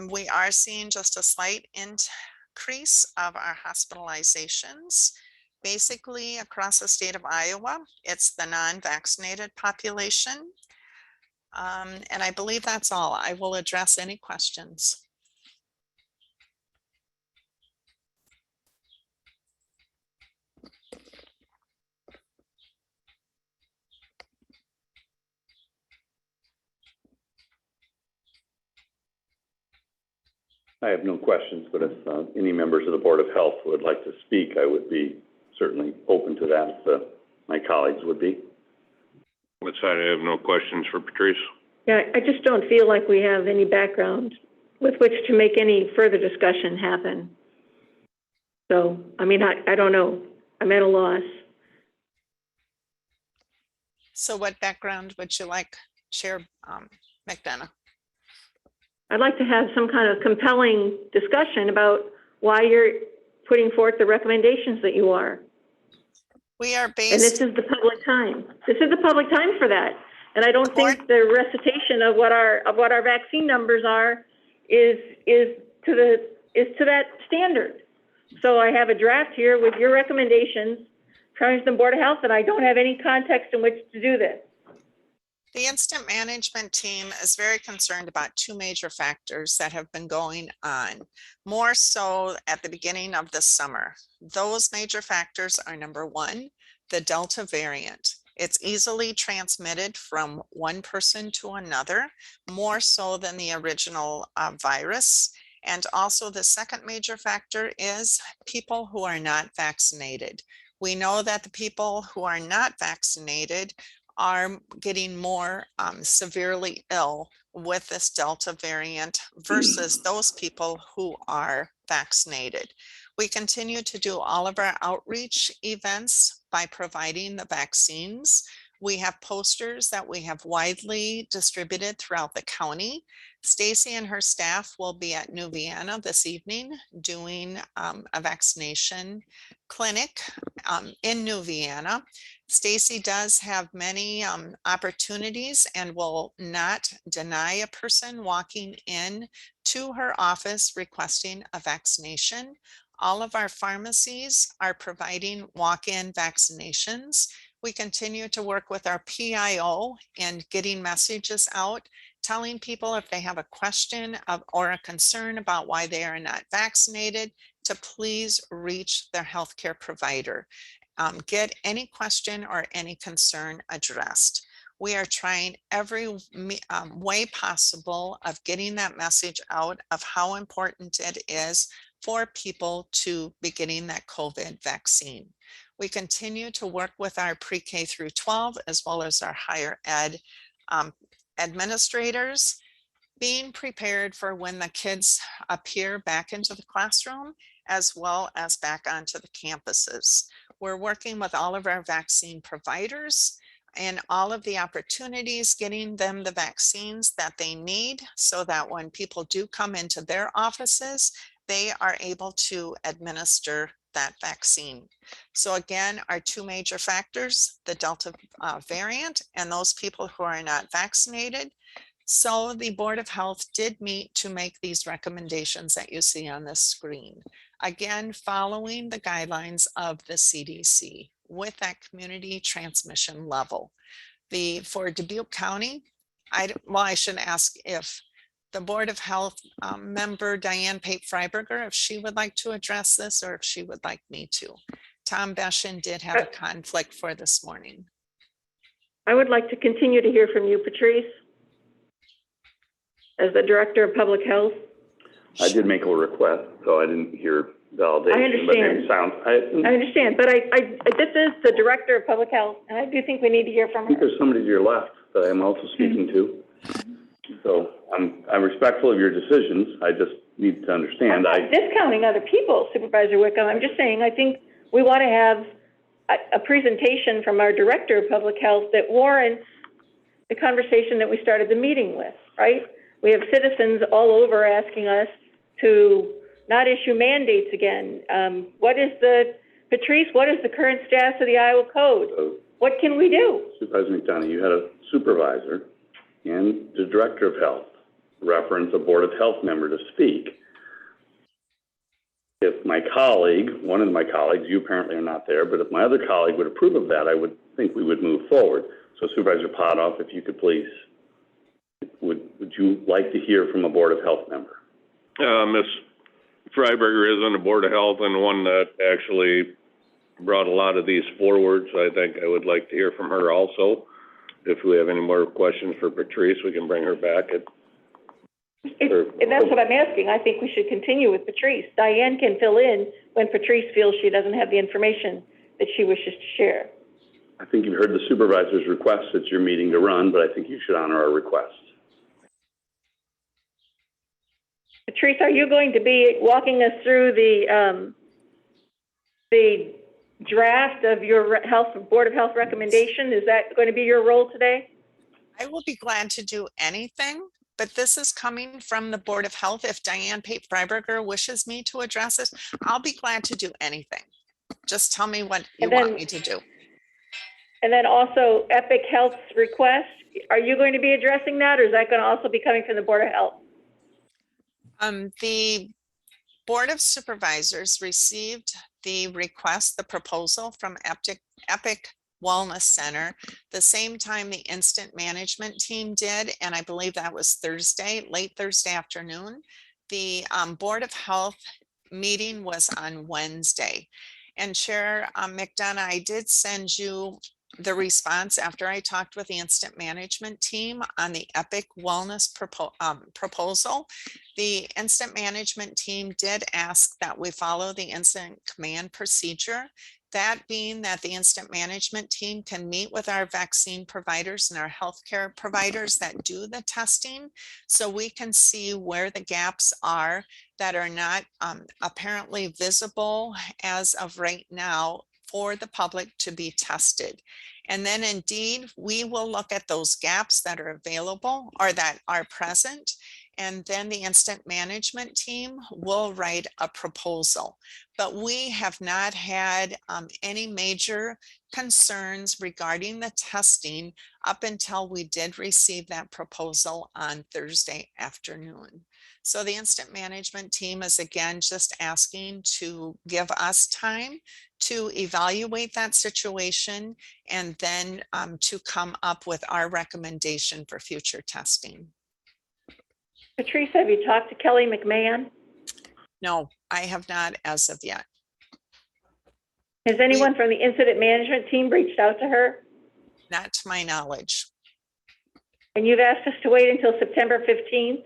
We are seeing just a slight increase of our hospitalizations. Basically, across the state of Iowa, it's the non-vaccinated population. And I believe that's all. I will address any questions. I have no questions, but if any members of the Board of Health would like to speak, I would be certainly open to that, if my colleagues would be. What side? I have no questions for Patrice. Yeah, I just don't feel like we have any background with which to make any further discussion happen. So, I mean, I don't know. I'm at a loss. So what background would you like, Chair McDonough? I'd like to have some kind of compelling discussion about why you're putting forth the recommendations that you are. We are based. And this is the public time. This is the public time for that. And I don't think the recitation of what our vaccine numbers are is to that standard. So I have a draft here with your recommendations coming from the Board of Health, and I don't have any context in which to do this. The incident management team is very concerned about 2 major factors that have been going on, more so at the beginning of the summer. Those major factors are, number 1, the Delta variant. It's easily transmitted from one person to another, more so than the original virus. And also the second major factor is people who are not vaccinated. We know that the people who are not vaccinated are getting more severely ill with this Delta variant versus those people who are vaccinated. We continue to do all of our outreach events by providing the vaccines. We have posters that we have widely distributed throughout the county. Stacy and her staff will be at New Vienna this evening doing a vaccination clinic in New Vienna. Stacy does have many opportunities and will not deny a person walking in to her office requesting a vaccination. All of our pharmacies are providing walk-in vaccinations. We continue to work with our PIO and getting messages out, telling people if they have a question or a concern about why they are not vaccinated, to please reach their healthcare provider. Get any question or any concern addressed. We are trying every way possible of getting that message out of how important it is for people to be getting that COVID vaccine. We continue to work with our pre-K through 12 as well as our higher ed administrators, being prepared for when the kids appear back into the classroom as well as back onto the campuses. We're working with all of our vaccine providers and all of the opportunities, getting them the vaccines that they need so that when people do come into their offices, they are able to administer that vaccine. So again, our two major factors, the Delta variant and those people who are not vaccinated. So the Board of Health did meet to make these recommendations that you see on this screen. Again, following the guidelines of the CDC with that community transmission level. For Dubuque County, I should ask if the Board of Health member Diane Pate Freiberger, if she would like to address this or if she would like me to. Tom Beshin did have a conflict for this morning. I would like to continue to hear from you, Patrice, as the Director of Public Health. I did make a request, so I didn't hear validation. I understand. But I understand, but this is the Director of Public Health, and I do think we need to hear from I think her. there's somebody to your left that I'm also speaking to. So I'm respectful of your decisions. I just need to understand. I'm not discounting other people, Supervisor Wickham. I'm just saying, I think we want to have a presentation from our Director of Public Health that warrants the conversation that we started the meeting with, right? We have citizens all over asking us to not issue mandates again. Patrice, what is the current status of the Iowa Code? What can we do? Supervisor McDonough, you had a supervisor and the Director of Health reference a Board of Health member to speak. If my colleague, one of my colleagues, you apparently are not there, but if my other colleague would approve of that, I would think we would move forward. So Supervisor Potoff, if you could please, would you like to hear from a Board of Health member? Ms. Freiberger is on the Board of Health and one that actually brought a lot of these forward, so I think I would like to hear from her also. If we have any more questions for Patrice, we can bring her back. And that's what I'm asking. I think we should continue with Patrice. Diane can fill in when Patrice feels she doesn't have the information that she wishes to share. I think you've heard the supervisor's request. It's your meeting to run, but I think you should honor our request. Patrice, are you going to be walking us through the draft of your Board of Health recommendation? Is that going to be your role today? I will be glad to do anything, but this is coming from the Board of Health. If Diane Pate Freiberger wishes me to address it, I'll be glad to do anything. Just tell me what you want me to do. And then also Epic Health's request, are you going to be addressing that, or is that going to also be coming from the Board of Health? The Board of Supervisors received the request, the proposal from Epic Wellness Center, the same time the Instant Management team did, and I believe that was Thursday, late Thursday afternoon. The Board of Health meeting was on Wednesday. And Chair McDonough, I did send you the response after I talked with the Instant Management team on the Epic Wellness proposal. The Instant Management team did ask that we follow the incident command procedure. That being that the Instant Management team can meet with our vaccine providers and our healthcare providers that do the testing, so we can see where the gaps are that are not apparently visible as of right now for the public to be tested. And then indeed, we will look at those gaps that are available or that are present. And then the incident management team will write a proposal. But we have not had any major concerns regarding the testing up until we did receive that proposal on Thursday afternoon. So the incident management team is again just asking to give us time to evaluate that situation and then to come up with our recommendation for future testing. Patrice, have you talked to Kelly McMahon? No, I have not as of yet. Has anyone from the incident management team reached out to her? Not to my knowledge. And you've asked us to wait until September 15th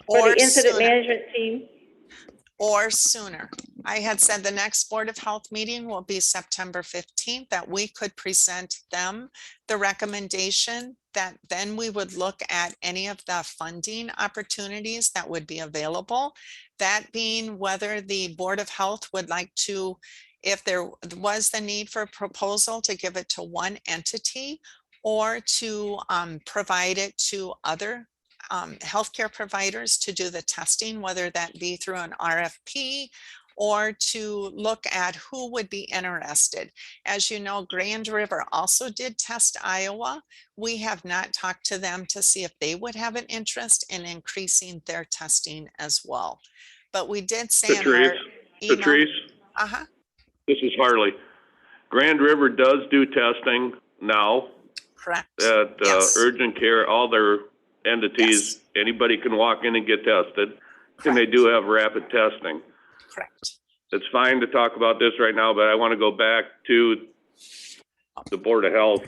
for the incident management team? Or sooner. I had said the next Board of Health meeting will be September 15th, that we could present them the recommendation, that then we would look at any of the funding opportunities that would be available. That being whether the Board of Health would like to, if there was the need for a proposal, to give it to one entity or to provide it to other healthcare providers to do the testing, whether that be through an RFP or to look at who would be interested. As you know, Grand River also did test Iowa. We have not talked to them to see if they would have an interest in increasing their testing as well. But we did say in our email. Patrice? This is Harley. Grand River does do testing now. Correct. At urgent care, all their entities, anybody can walk in and get tested. Correct. And they do have rapid testing. Correct. It's fine to talk about this right now, but I want to go back to the Board of Health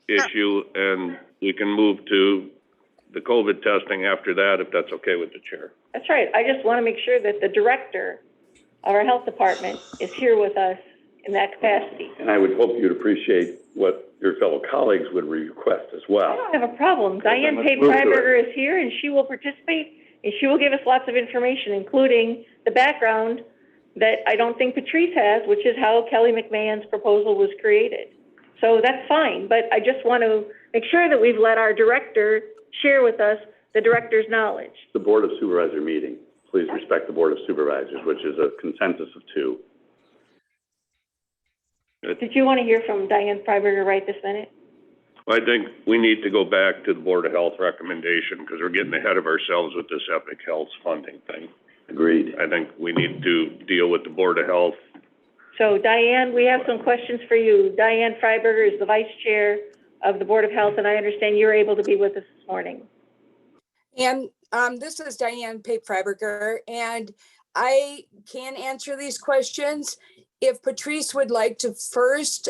issue, and we can move to the COVID testing after that, if that's okay with the chair. That's right. I just want to make sure that the director of our health department is here with us in that capacity. And I would hope you'd appreciate what your fellow colleagues would request as well. I don't have a problem. Diane Pape-Freiberger is here, and she will participate, and she will give us lots of information, including the background that I don't think Patrice has, which is how Kelly McMahon's proposal was created. So that's fine, but I just want to make sure that we've let our director share with us the director's knowledge. The Board of Supervisor meeting. Please respect the Board of Supervisors, which is a consensus of 2. Did you want to hear from Diane Freiberger right this minute? Well, I think we need to go back to the Board of Health recommendation because we're getting ahead of ourselves with this Epic Health funding thing. Agreed. I think we need to deal with the Board of Health. So Diane, we have some questions for you. Diane Freiberger is the Vice Chair of the Board of Health, and I understand you're able to be with us this morning. And this is Diane Pape-Freiberger, and I can answer these questions. If Patrice would like to first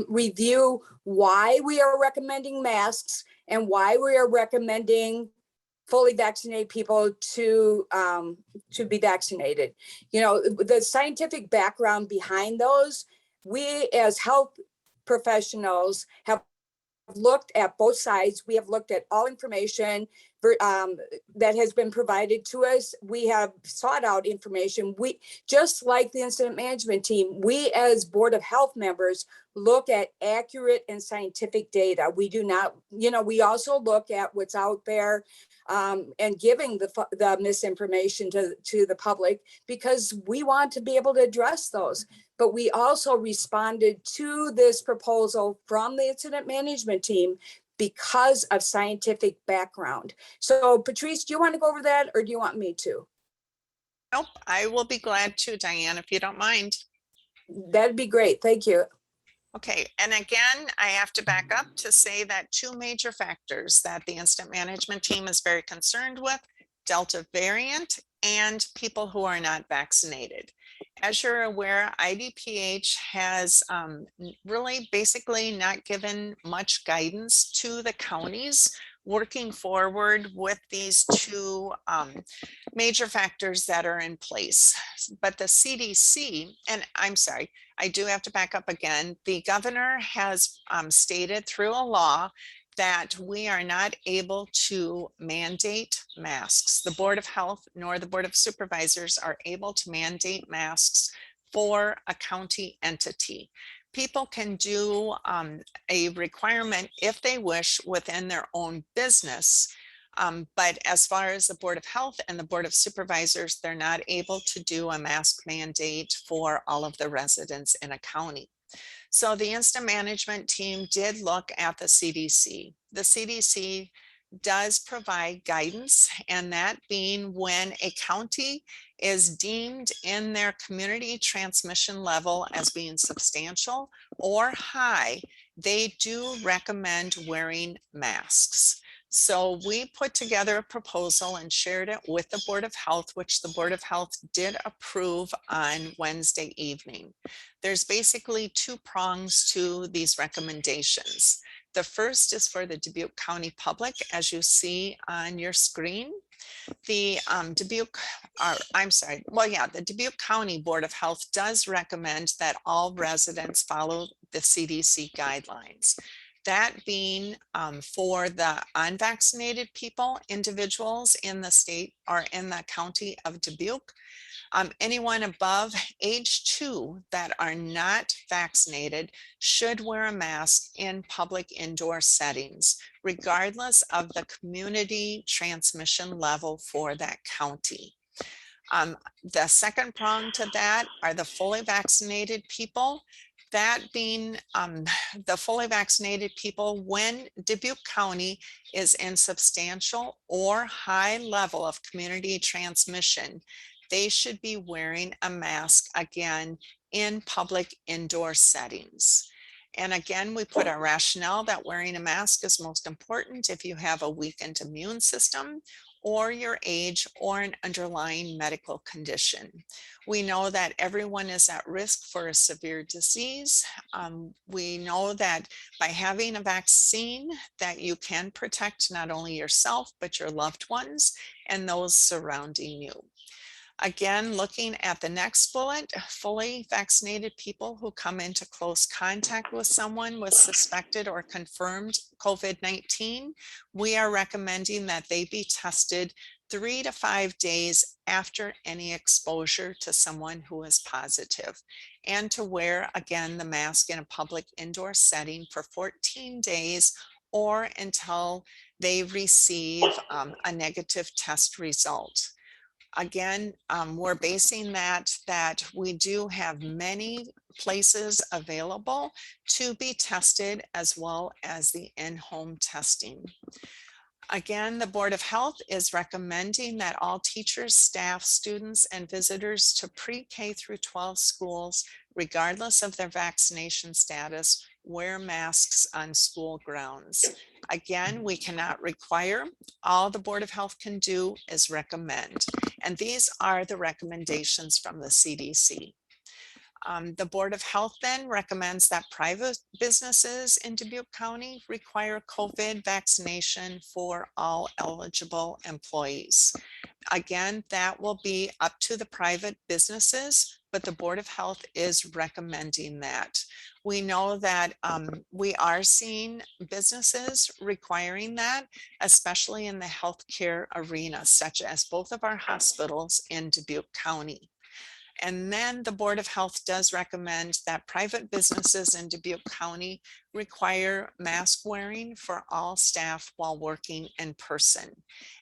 review why we are recommending masks and why we are recommending fully vaccinated people to be vaccinated. You know, the scientific background behind those, we as health professionals have looked at both sides. We have looked at all information that has been provided to us. We have sought out information. We, just like the incident management team, we as Board of Health members look at accurate and scientific data. We do not, you know, we also look at what's out there and giving the misinformation to the public because we want to be able to address those. But we also responded to this proposal from the incident management team because of scientific background. So Patrice, do you want to go over that or do you want me to? Nope, I will be glad to, Diane, if you don't mind. That'd be great. Thank you. Okay, and again, I have to back up to say that 2 major factors that the incident management team is very concerned with, Delta variant and people who are not vaccinated. As you're aware, IDPH has really basically not given much guidance to the counties working forward with these 2 major factors that are in place. But the CDC, and I'm sorry, I do have to back up again. The governor has stated through a law that we are not able to mandate masks. The Board of Health nor the Board of Supervisors are able to mandate masks for a county entity. People can do a requirement if they wish within their own business. But as far as the Board of Health and the Board of Supervisors, they're not able to do a mask mandate for all of the residents in a county. So the incident management team did look at the CDC. The CDC does provide guidance, and that being when a county is deemed in their community transmission level as being substantial or high, they do recommend wearing masks. So we put together a proposal and shared it with the Board of Health, which the Board of Health did approve on Wednesday evening. There's basically two prongs to these recommendations. The first is for the Dubuque County public, as you see on your screen. The Dubuque County Board of Health does recommend that all residents follow the CDC guidelines. That being for the unvaccinated people, individuals in the state or in the county of Dubuque, anyone above age 2 that are not vaccinated should wear a mask in public indoor settings, regardless of the community transmission level for that county. The second prong to that are the fully vaccinated people. That being the fully vaccinated people when Dubuque County is in substantial or high level of community transmission, they should be wearing a mask again in public indoor settings. And again, we put our rationale that wearing a mask is most important if you have a weakened immune system or your age or an underlying medical condition. We know that everyone is at risk for a severe disease. We know that by having a vaccine that you can protect not only yourself, but your loved ones and those surrounding you. Again, looking at the next bullet, fully vaccinated people who come into close contact with someone with suspected or confirmed COVID-19, we are recommending that they be tested 3 to 5 days after any exposure to someone who is positive, and to wear, again, the mask in a public indoor setting for 14 days or until they receive a negative test result. Again, we're basing that we do have many places available to be tested, as well as the in-home testing. Again, the Board of Health is recommending that all teachers, staff, students, and visitors to pre-K through 12 schools, regardless of their vaccination status, wear masks on school grounds. Again, we cannot require. All the Board of Health can do is recommend. And these are the recommendations from the CDC. The Board of Health then recommends that private businesses in Dubuque County require COVID vaccination for all eligible employees. Again, that will be up to the private businesses, but the Board of Health is recommending that. We know that we are seeing businesses requiring that, especially in the healthcare arena, such as both of our hospitals in Dubuque County. And then the Board of Health does recommend that private businesses in Dubuque County require mask wearing for all staff while working in person.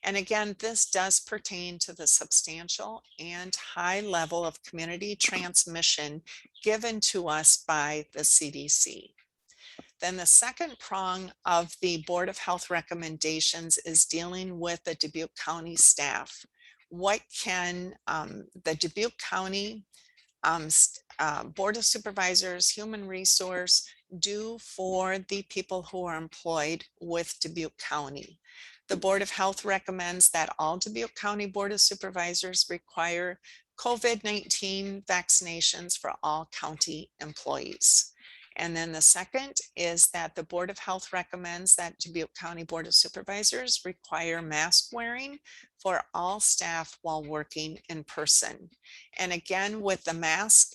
And again, this does pertain to the substantial and high level of community transmission given to us by the CDC. Then the second prong of the Board of Health recommendations is dealing with the Dubuque County staff. What can the Dubuque County Board of Supervisors, Human Resource do for the people who are employed with Dubuque County? The Board of Health recommends that all Dubuque County Board of Supervisors require COVID-19 vaccinations for all county employees. And then the second is that the Board of Health recommends that Dubuque County Board of Supervisors require mask wearing for all staff while working in person. And again, with the mask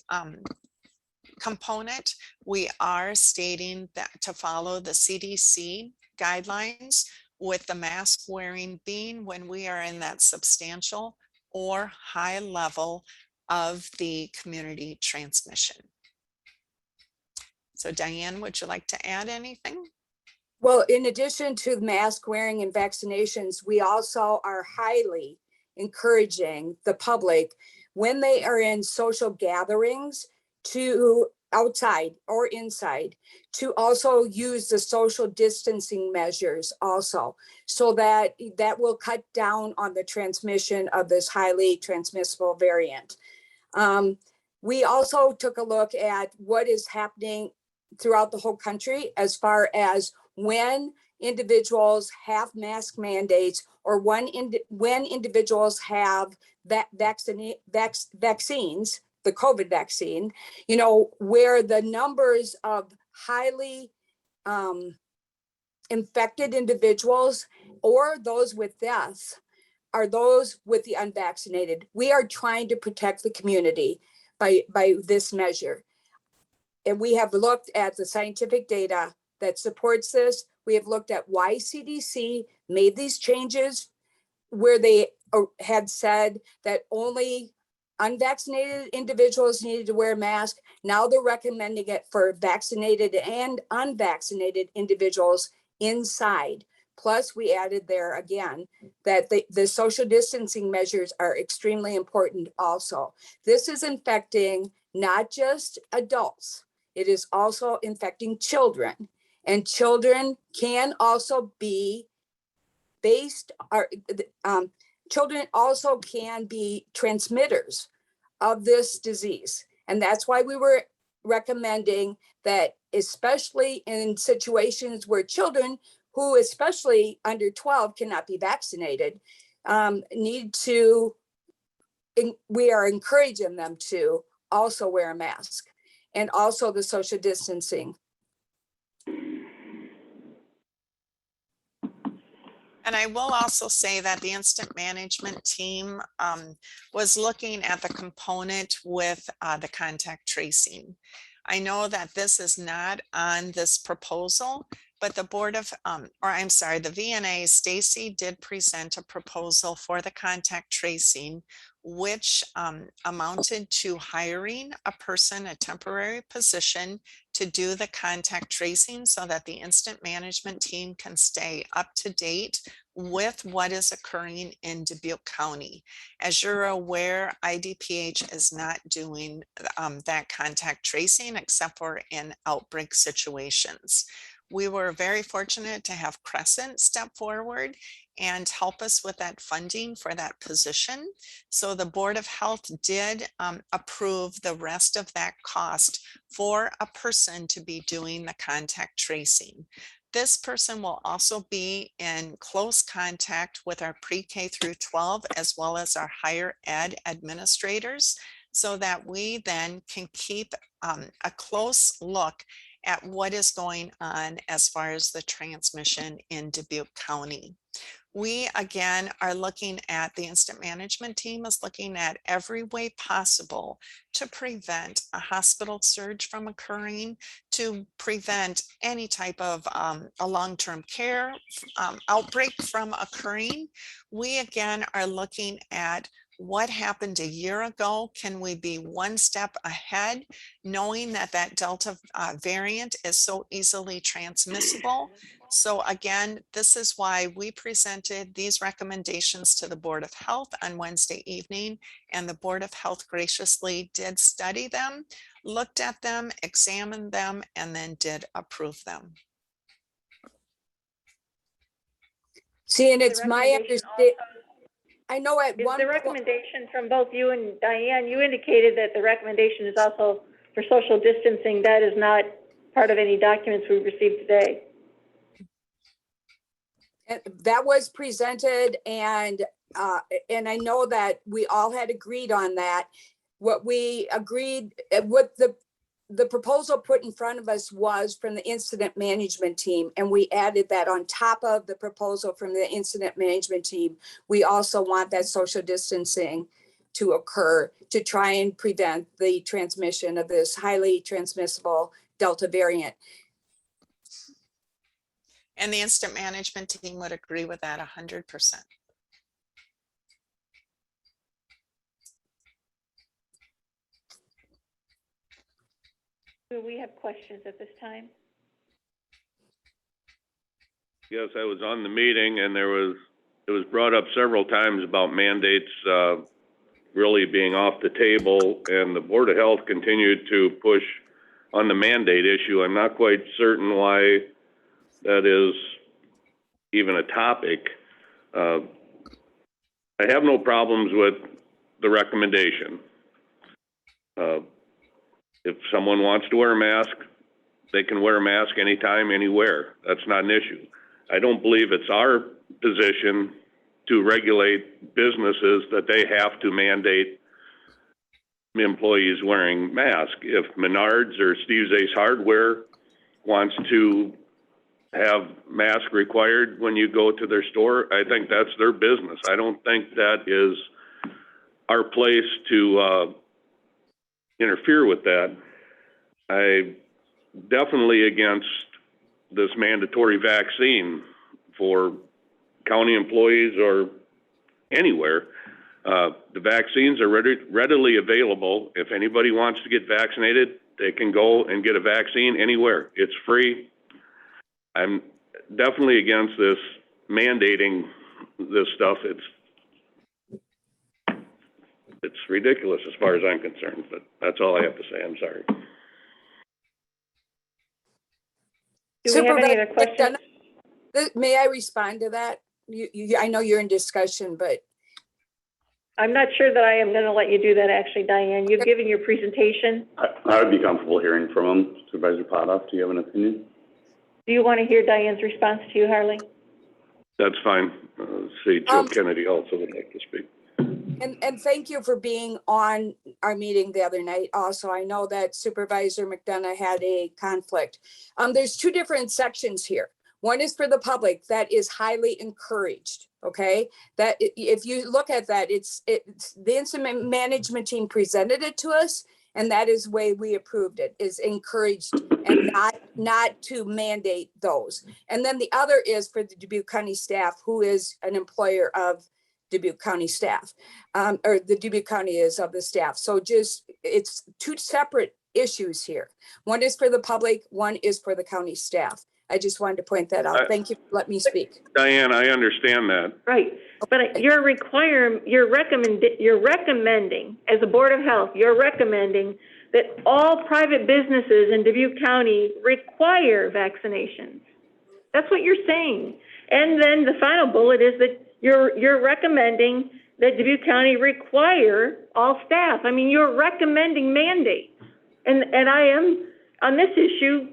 component, we are stating that to follow the CDC guidelines, with the mask wearing being when we are in that substantial or high level of the community transmission. So Diane, would you like to add anything? Well, in addition to mask wearing and vaccinations, we also are highly encouraging the public when they are in social gatherings to outside or inside to also use the social distancing measures also, so that will cut down on the transmission of this highly transmissible variant. We also took a look at what is happening throughout the whole country as far as when individuals have mask mandates or when individuals have vaccines, the COVID vaccine, you know, where the numbers of highly infected individuals or those with deaths are those with the unvaccinated. We are trying to protect the community by this measure. And we have looked at the scientific data that supports this. We have looked at why CDC made these changes where they had said that only unvaccinated individuals needed to wear a mask. Now they're recommending it for vaccinated and unvaccinated individuals inside. Plus, we added there again that the social distancing measures are extremely important also. This is infecting not just adults, it is also infecting children. And children can also be children also can be transmitters of this disease. And that's why we were recommending that, especially in situations where children who, especially under 12, cannot be vaccinated, we are encouraging them to also wear a mask and also the social distancing. And I will also say that the incident management team was looking at the component with the contact tracing. I know that this is not on this proposal, but the the VNA, Stacy did present a proposal for the contact tracing, which amounted to hiring a person, a temporary position, to do the contact tracing so that the incident management team can stay up to date with what is occurring in Dubuque County. As you're aware, IDPH is not doing that contact tracing except for in outbreak situations. We were very fortunate to have Crescent step forward and help us with that funding for that position. So the Board of Health did approve the rest of that cost for a person to be doing the contact tracing. This person will also be in close contact with our pre-K through 12 as well as our higher ed administrators, so that we then can keep a close look at what is going on as far as the transmission in Dubuque County. We again are looking at, the incident management team is looking at every way possible to prevent a hospital surge from occurring, to prevent any type of a long-term care outbreak from occurring. We again are looking at what happened a year ago. Can we be one step ahead, knowing that that Delta variant is so easily transmissible? So again, this is why we presented these recommendations to the Board of Health on Wednesday evening, and the Board of Health graciously did study them, looked at them, examined them, and then did approve them. See, and it's my understanding, I know at one point. Is the recommendation from both you and Diane, you indicated that the recommendation is also for social distancing. That is not part of any documents we received today. That was presented, and I know that we all had agreed on that. What we agreed, what the proposal put in front of us was from the incident management team, and we added that on top of the proposal from the incident management team. We also want that social distancing to occur to try and prevent the transmission of this highly transmissible Delta variant. And the incident management team would agree with that 100%. Do we have questions at this time? Yes, I was on the meeting and it was brought up several times about mandates, really being off the table, and the Board of Health continued to push on the mandate issue. I'm not quite certain why that is even a topic. I have no problems with the recommendation. If someone wants to wear a mask, they can wear a mask anytime, anywhere. That's not an issue. I don't believe it's our position to regulate businesses that they have to mandate employees wearing masks. If Menards or Steve's Ace Hardware wants to have mask required when you go to their store, I think that's their business. I don't think that is our place to interfere with that. I'm definitely against this mandatory vaccine for county employees or anywhere. The vaccines are readily available. If anybody wants to get vaccinated, they can go and get a vaccine anywhere. It's free. I'm definitely against this mandating this stuff. It's ridiculous as far as I'm concerned, but that's all I have to say. I'm sorry. Do we have any other Supervisor questions? McDonough, may I respond to that? I know you're in discussion, but I'm not sure that I am going to let you do that, actually, Diane. You've given your presentation. I would be comfortable hearing from him. Supervisor Potoff, do you have an opinion? Do you want to hear Diane's response to you, Harley? That's fine. See, Joe Kennedy also would like to speak. And thank you for being on our meeting the other night. Also, I know that Supervisor McDonough had a conflict. There's two different sections here. One is for the public that is highly encouraged. Okay, that if you look at that, it's the incident management team presented it to us, and that is the way we approved it, is encouraged and not to mandate those. And then the other is for the Dubuque County staff, who is an employer of Dubuque County staff, or the Dubuque County is of the staff. So it's two separate issues here. One is for the public, one is for the county staff. I just wanted to point that out. Thank you for letting me speak. Diane, I understand that. Right, but you're recommending, as a Board of Health, you're recommending that all private businesses in Dubuque County require vaccinations. That's what you're saying. And then the final bullet is that you're recommending that Dubuque County require all staff. I mean, you're recommending mandates. And I am, on this issue,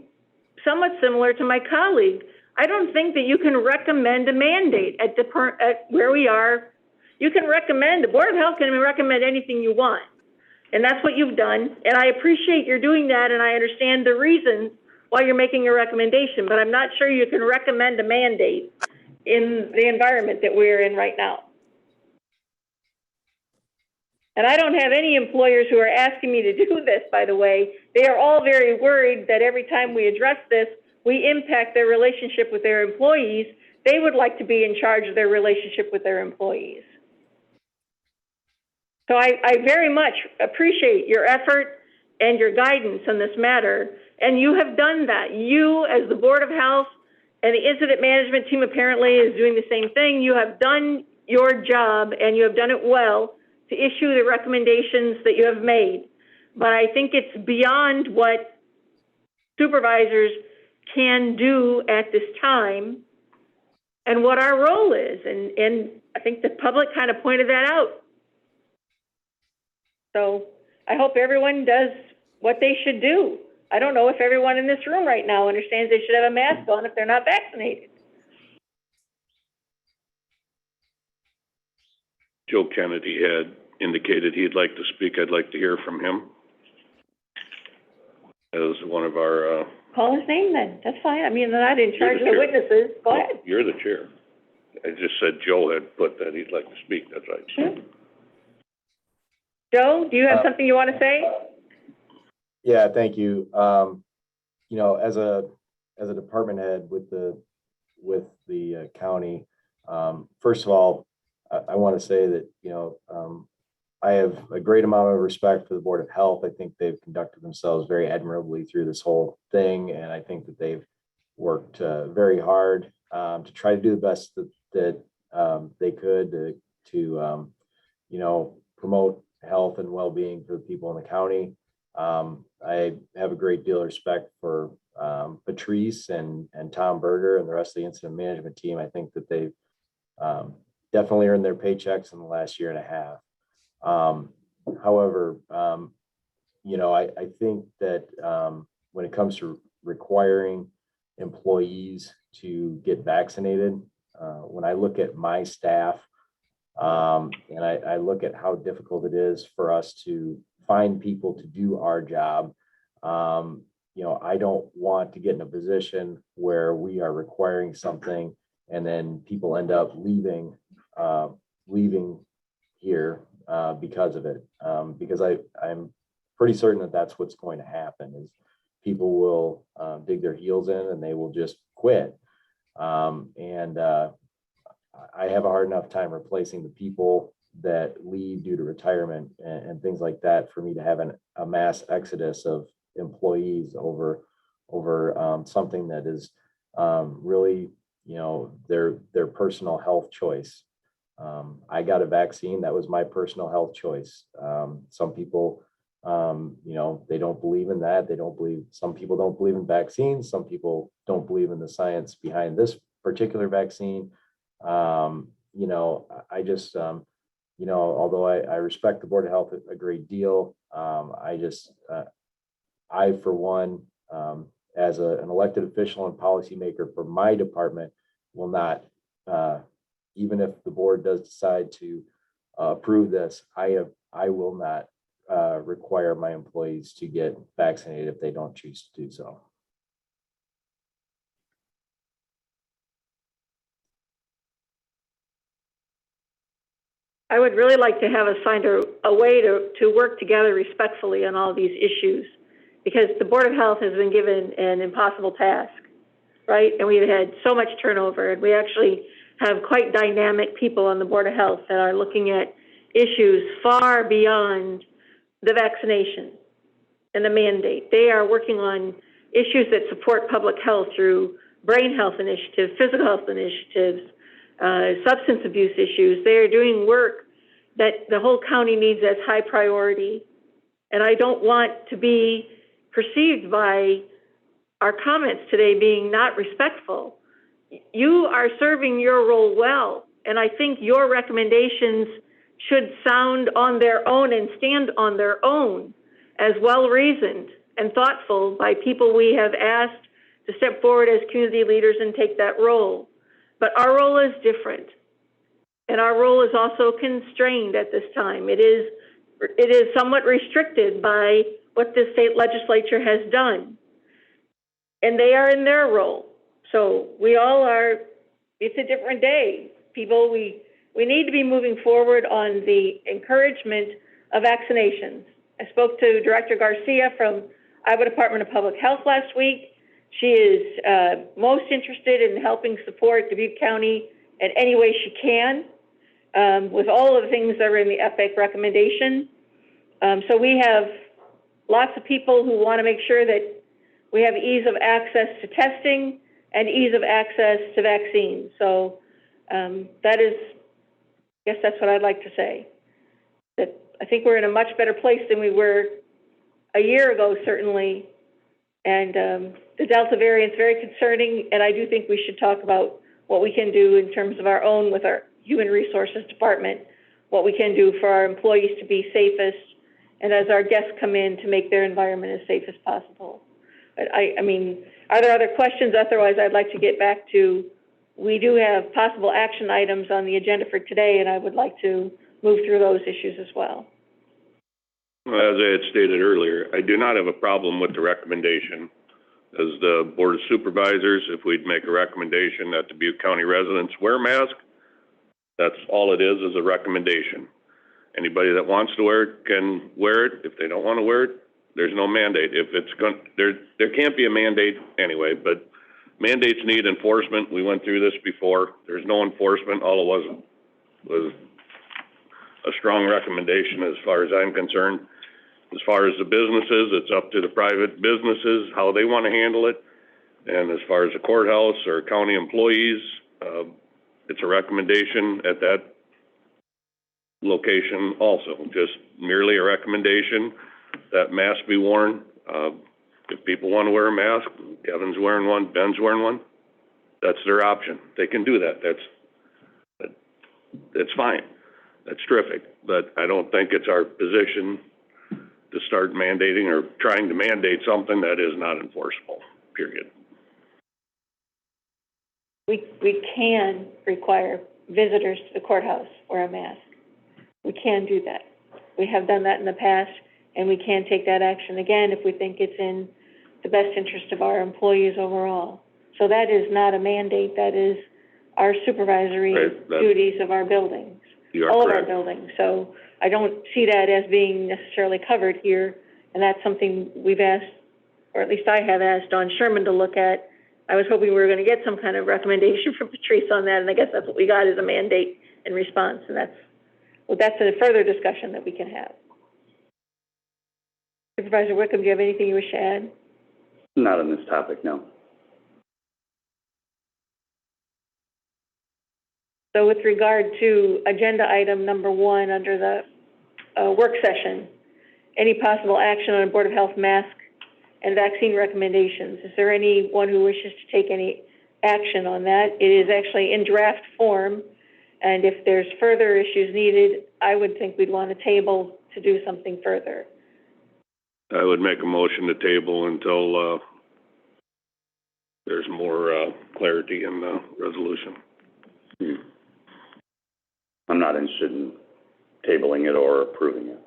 somewhat similar to my colleague. I don't think that you can recommend a mandate at where we are. You can recommend, the Board of Health can recommend anything you want. And that's what you've done. And I appreciate you're doing that, and I understand the reasons why you're making a recommendation, but I'm not sure you can recommend a mandate in the environment that we're in right now. And I don't have any employers who are asking me to do this, by the way. They are all very worried that every time we address this, we impact their relationship with their employees. They would like to be in charge of their relationship with their employees. So I very much appreciate your effort and your guidance on this matter. And you have done that. You, as the Board of Health, and the incident management team apparently is doing the same thing. You have done your job, and you have done it well to issue the recommendations that you have made. But I think it's beyond what supervisors can do at this time and what our role is. And I think the public kind of pointed that out. So I hope everyone does what they should do. I don't know if everyone in this room right now understands they should have a mask on if they're not vaccinated. Joe Kennedy had indicated he'd like to speak. I'd like to hear from him as one of our... Call his name then. That's fine. I mean, they're not in charge of the witnesses. Go ahead. You're the chair. I just said Joe had put that he'd like to speak. That's right. Sure. Joe, do you have something you want to say? Yeah, thank you. You know, as a department head with the county, first of all, I want to say that, you know, I have a great amount of respect for the Board of Health. I think they've conducted themselves very admirably through this whole thing, and I think that they've worked very hard to try to do the best that they could to promote health and well-being for the people in the county. I have a great deal of respect for Patrice and Tom Berger and the rest of the incident management team. I think that they've definitely earned their paychecks in the last year and a half. However, I think that when it comes to requiring employees to get vaccinated, when I look at my staff and I look at how difficult it is for us to find people to do our job, I don't want to get in a position where we are requiring something and then people end up leaving here because of it. Because I'm pretty certain that that's what's going to happen is people will dig their heels in and they will just quit. I have a hard enough time replacing the people that leave due to retirement and things like that for me to have a mass exodus of employees over something that is really, their personal health choice. I got a vaccine. That was my personal health choice. Some people, they don't believe in that. Some people don't believe in vaccines. Some people don't believe in the science behind this particular vaccine. I just, although I respect the Board of Health a great deal, I, for one, as an elected official and policymaker for my department, will not, even if the board does decide to approve this, I will not require my employees to get vaccinated if they don't choose to do so. I would really like to have us find a way to work together respectfully on all these issues, because the Board of Health has been given an impossible task, right? And we've had so much turnover, and we actually have quite dynamic people on the Board of Health that are looking at issues far beyond the vaccination and the mandate. They are working on issues that support public health through brain health initiatives, physical health initiatives, substance abuse issues. They are doing work that the whole county needs as high priority. And I don't want to be perceived by our comments today being not respectful. You are serving your role well, and I think your recommendations should sound on their own and stand on their own as well-reasoned and thoughtful by people we have asked to step forward as community leaders and take that role. But our role is different, and our role is also constrained at this time. It is somewhat restricted by what the state legislature has done, and they are in their role. So we all are, it's a different day. People, we need to be moving forward on the encouragement of vaccinations. I spoke to Director Garcia from Iowa Department of Public Health last week. She is most interested in helping support Dubuque County in any way she can with all of the things that are in the EPIC recommendation. So we have lots of people who want to make sure that we have ease of access to testing and ease of access to vaccines. So that is, I guess that's what I'd like to say. That I think we're in a much better place than we were a year ago, certainly. And the Delta variant is very concerning, and I do think we should talk about what we can do in terms of our own, with our Human Resources Department, what we can do for our employees to be safest, and as our guests come in, to make their environment as safe as possible. But I mean, are there other questions? Otherwise, I'd like to get back to, we do have possible action items on the agenda for today, and I would like to move through those issues as well. As I had stated earlier, I do not have a problem with the recommendation. As the Board of Supervisors, if we'd make a recommendation that Dubuque County residents wear masks, that's all it is a recommendation. Anybody that wants to wear it can wear it. If they don't want to wear it, there's no mandate. If it's there can't be a mandate anyway, but mandates need enforcement. We went through this before. There's no enforcement. All it was a strong recommendation as far as I'm concerned. As far as the businesses, it's up to the private businesses, how they want to handle it. And as far as the courthouse or county employees, it's a recommendation at that location also, just merely a recommendation that masks be worn. If people want to wear a mask, Kevin's wearing one, Ben's wearing one, that's their option. They can do that. That's fine. That's terrific. But I don't think it's our position to start mandating or trying to mandate something that is not enforceable, period. We can require visitors to the courthouse wear a mask. We can do that. We have done that in the past, and we can take that action again if we think it's in the best interest of our employees overall. So that is not a mandate, that is our supervisory duties of our buildings, all of our buildings. So I don't see that as being necessarily covered here, and that's something we've asked, or at least I have asked Don Sherman to look at. I was hoping we were going to get some kind of recommendation from Patrice on that, and I guess that's what we got, is a mandate in response, and that's a further discussion that we can have. Supervisor Wickham, do you have anything you wish to add? Not on this topic, no. So with regard to agenda item number 1 under the work session, any possible action on Board of Health mask and vaccine recommendations? Is there anyone who wishes to take any action on that? It is actually in draft form, and if there's further issues needed, I would think we'd want a table to do something further. I would make a motion to table until there's more clarity in the resolution. I'm not interested in tabling it or approving it.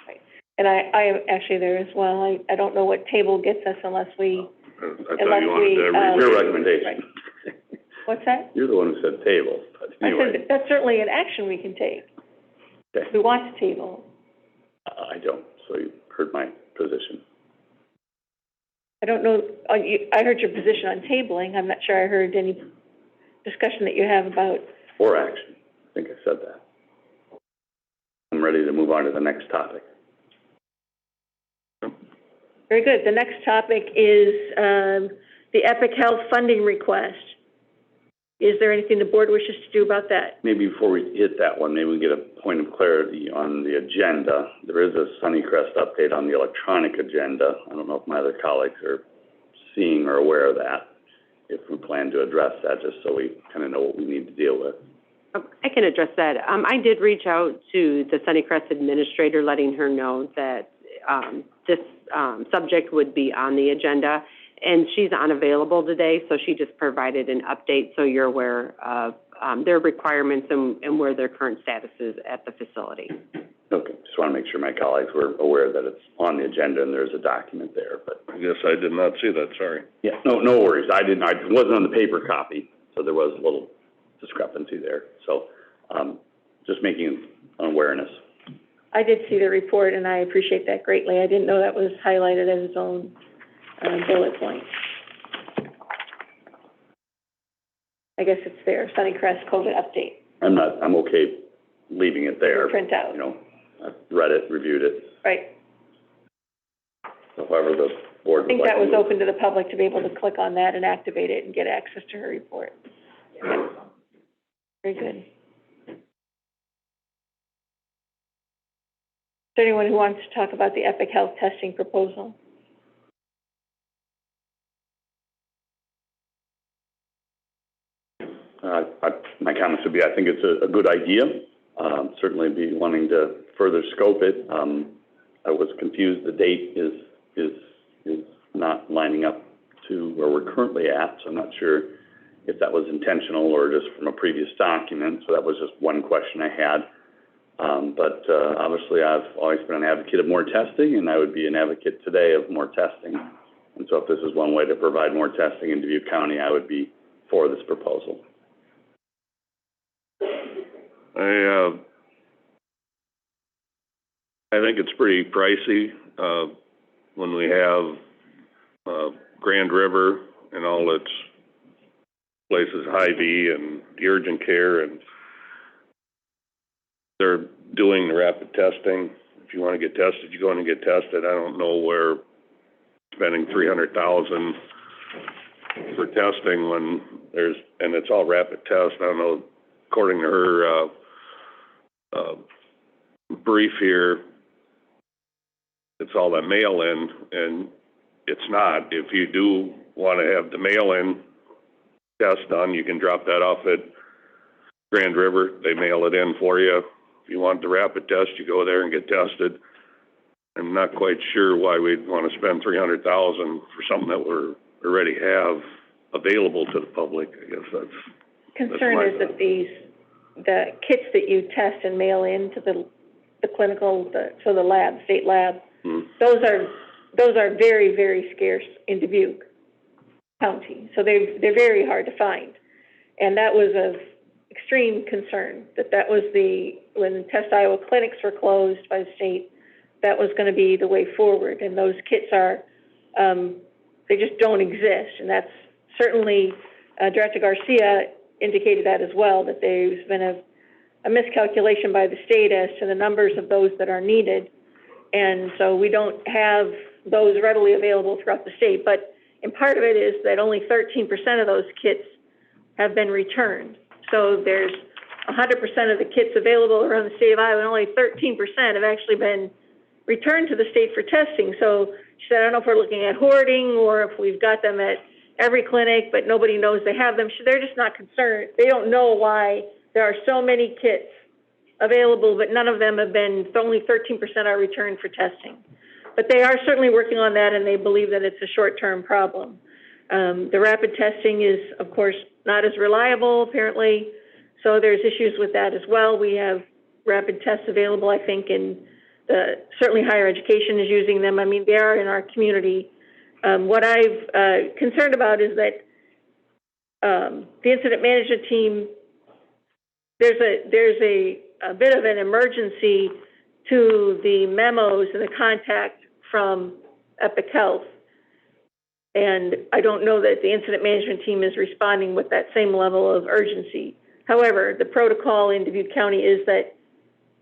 Right. And I am actually there as well. I don't know what table gets us unless we, I thought you wanted to your recommendation. Right. What's that? You're the one who said table, but anyway. I said that's certainly an action we can take. Okay. We want to table. I don't, so you heard my position. I don't know, I heard your position on tabling. I'm not sure I heard any discussion that you have about. Or action. I think I said that. I'm ready to move on to the next topic. Very good. The next topic is the Epic Health funding request. Is there anything the board wishes to do about that? Maybe before we hit that one, maybe we get a point of clarity on the agenda. There is a Sunnycrest update on the electronic agenda. I don't know if my other colleagues are seeing or aware of that. If we plan to address that, just so we kind of know what we need to deal with. I can address that. I did reach out to the Sunnycrest administrator, letting her know that this subject would be on the agenda, and she's unavailable today, so she just provided an update so you're aware of their requirements and where their current status is at the facility. Okay, just want to make sure my colleagues were aware that it's on the agenda and there's a document there, but. I guess I did not see that, sorry. Yeah, no worries. It wasn't on the paper copy, so there was a little discrepancy there. So just making an awareness. I did see the report, and I appreciate that greatly. I didn't know that was highlighted as its own bullet point. I guess it's there, Sunnycrest COVID update. I'm okay leaving it there. Print out. You know, I've read it, reviewed it. Right. So however the board I think would like that was to move. open to the public to be able to click on that and activate it and get access to her report. Yeah. Very good. Is there anyone who wants to talk about the Epic Health testing proposal? My comments would be, I think it's a good idea. Certainly be wanting to further scope it. I was confused. The date is not lining up to where we're currently at, so I'm not sure if that was intentional or just from a previous document. So that was just one question I had. But obviously, I've always been an advocate of more testing, and I would be an advocate today of more testing. And so if this is one way to provide more testing in Dubuque County, I would be for this proposal. I think it's pretty pricey when we have Grand River and all its places, Hy-Vee and the urgent care, and doing the rapid testing. If you wanna get tested, you go in and get tested. I don't know where spending 300,000 for testing when and it's all rapid test. I don't know, according to her, brief here, it's all that mail-in, and it's not. If you do wanna have the mail-in test done, you can drop that off at Grand River. They mail it in for you. If you want the rapid test, you go there and get tested. I'm not quite sure why we'd want to spend 300,000 for something that we already have available to the public. I guess that's Concern is that the kits that you test and mail in to the clinical, to the lab, state lab, those are very, very scarce in Dubuque County. So they're very hard to find. And that was of extreme concern, that was when Test Iowa clinics were closed by the state, that was going to be the way forward. And those kits are, they just don't exist. And that's certainly, Director Garcia indicated that as well, that there's been a miscalculation by the state as to the numbers of those that are needed. And so we don't have those readily available throughout the state. But and part of it is that only 13% of those kits have been returned. So there's 100% of the kits available around the state of Iowa, and only 13% have actually been returned to the state for testing. So she said, I don't know if we're looking at hoarding or if we've got them at every clinic, but nobody knows they have them. They're just not concerned. They don't know why there are so many kits available, but none of them have been, only 13% are returned for testing. But they are certainly working on that, and they believe that it's a short-term problem. The rapid testing is, of course, not as reliable, apparently, so there's issues with that as well. We have rapid tests available, I think, and certainly higher education is using them. I mean, they are in our community. What I've concerned about is that the incident management team, there's a bit of an emergency to the memos and the contact from Epic Health. And I don't know that the incident management team is responding with that same level of urgency. However, the protocol in Dubuque County is that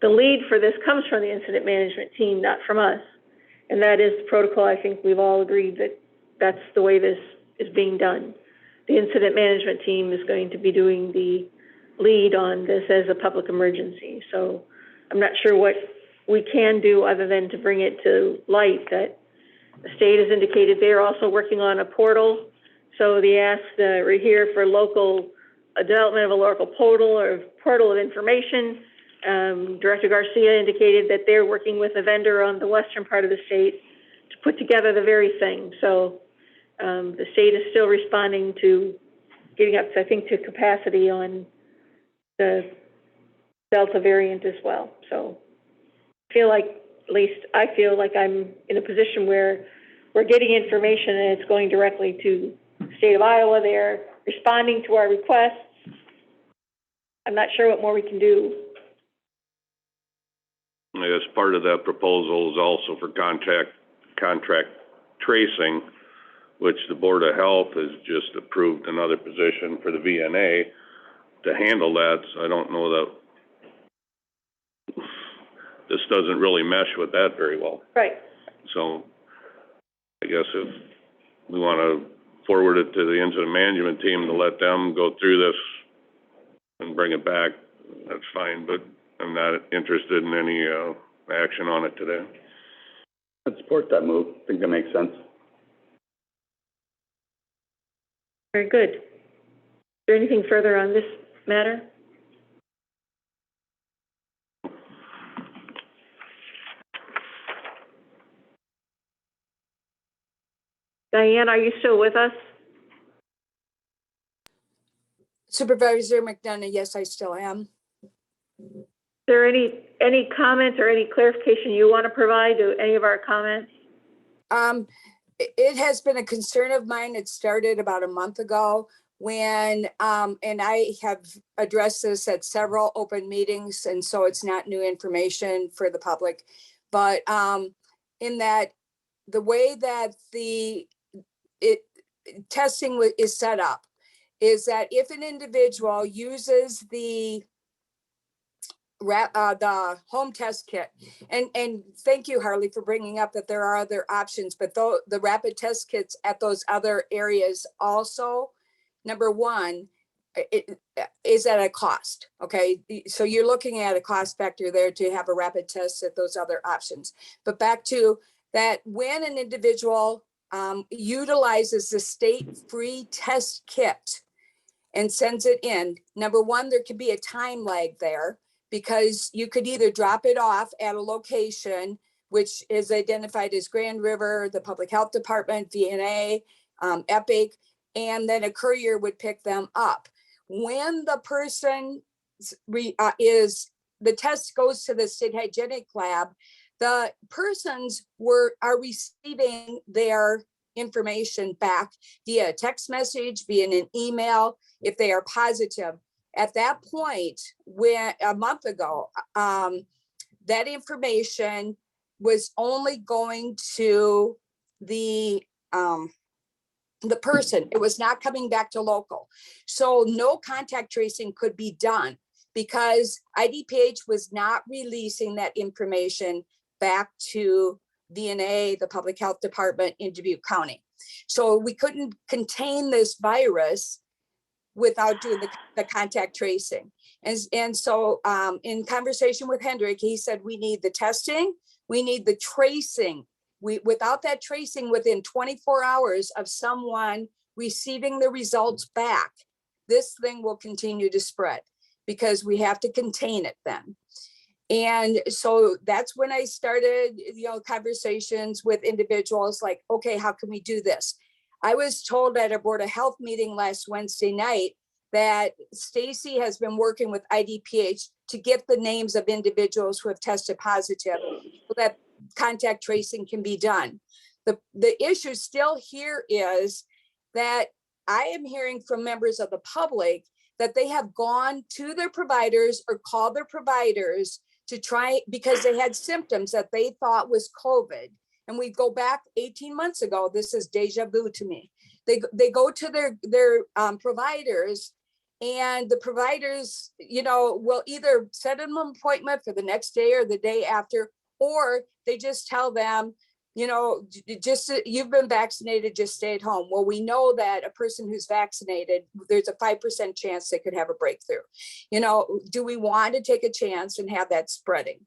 the lead for this comes from the incident management team, not from us. And that is the protocol. I think we've all agreed that that's the way this is being done. The incident management team is going to be doing the lead on this as a public emergency. So I'm not sure what we can do other than to bring it to light that the state has indicated they're also working on a portal. So they asked, we're here for local development of a local portal or portal of information. Director Garcia indicated that they're working with a vendor on the western part of the state to put together the very thing. So the state is still responding to getting up, I think, to capacity on the Delta variant as well. So I feel like, at least I feel like I'm in a position where we're getting information and it's going directly to the state of Iowa. They're responding to our requests. I'm not sure what more we can do. I guess part of that proposal is also for contract tracing, which the Board of Health has just approved another position for the VNA to handle that. So I don't know that this doesn't really mesh with that very well. Right. So I guess if we want to forward it to the incident management team to let them go through this and bring it back, that's fine, but I'm not interested in any action on it today. I'd support that move. I think that makes sense. Very good. Is there anything further on this matter? Diane, are you still with us? Supervisor McDonough, yes, I still am. Is there any comments or any clarification you want to provide to any of our comments? It has been a concern of mine. It started about a month ago when, and I have addressed this at several open meetings, and so it's not new information for the public. But in that the way that testing is set up is that if an individual uses the the home test kit. And thank you, Harley, for bringing up that there are other options, but though the rapid test kits at those other areas also, number one, it is at a cost, okay? So you're looking at a cost factor there to have a rapid test at those other options. But back to that, when an individual utilizes the state free test kit and sends it in, number one, there could be a time lag there, because you could either drop it off at a location which is identified as Grand River, the Public Health Department, VNA, Epic, and then a courier would pick them up. When the person the test goes to the state hygienic lab, the persons are receiving their information back via text message, via an email, if they are positive. At that point, when a month ago, that information was only going to the person. It was not coming back to local. So no contact tracing could be done because IDPH was not releasing that information back to VNA, the Public Health Department in Dubuque County. So we couldn't contain this virus without doing the contact tracing. And so in conversation with Hendrik, he said, we need the testing, we need the tracing. Without that tracing within 24 hours of someone receiving the results back, this thing will continue to spread because we have to contain it then. And so that's when I started, conversations with individuals like, okay, how can we do this? I was told at a Board of Health meeting last Wednesday night that Stacy has been working with IDPH to get the names of individuals who have tested positive so that contact tracing can be done. The issue still here is that I am hearing from members of the public that they have gone to their providers or called their providers to try, because they had symptoms that they thought was COVID. And we go back 18 months ago, this is deja vu to me. They go to their providers, and the providers, will either set an appointment for the next day or the day after, or they just tell them, just you've been vaccinated, just stay at home. Well, we know that a person who's vaccinated, there's a 5% chance they could have a breakthrough. Do we want to take a chance and have that spreading?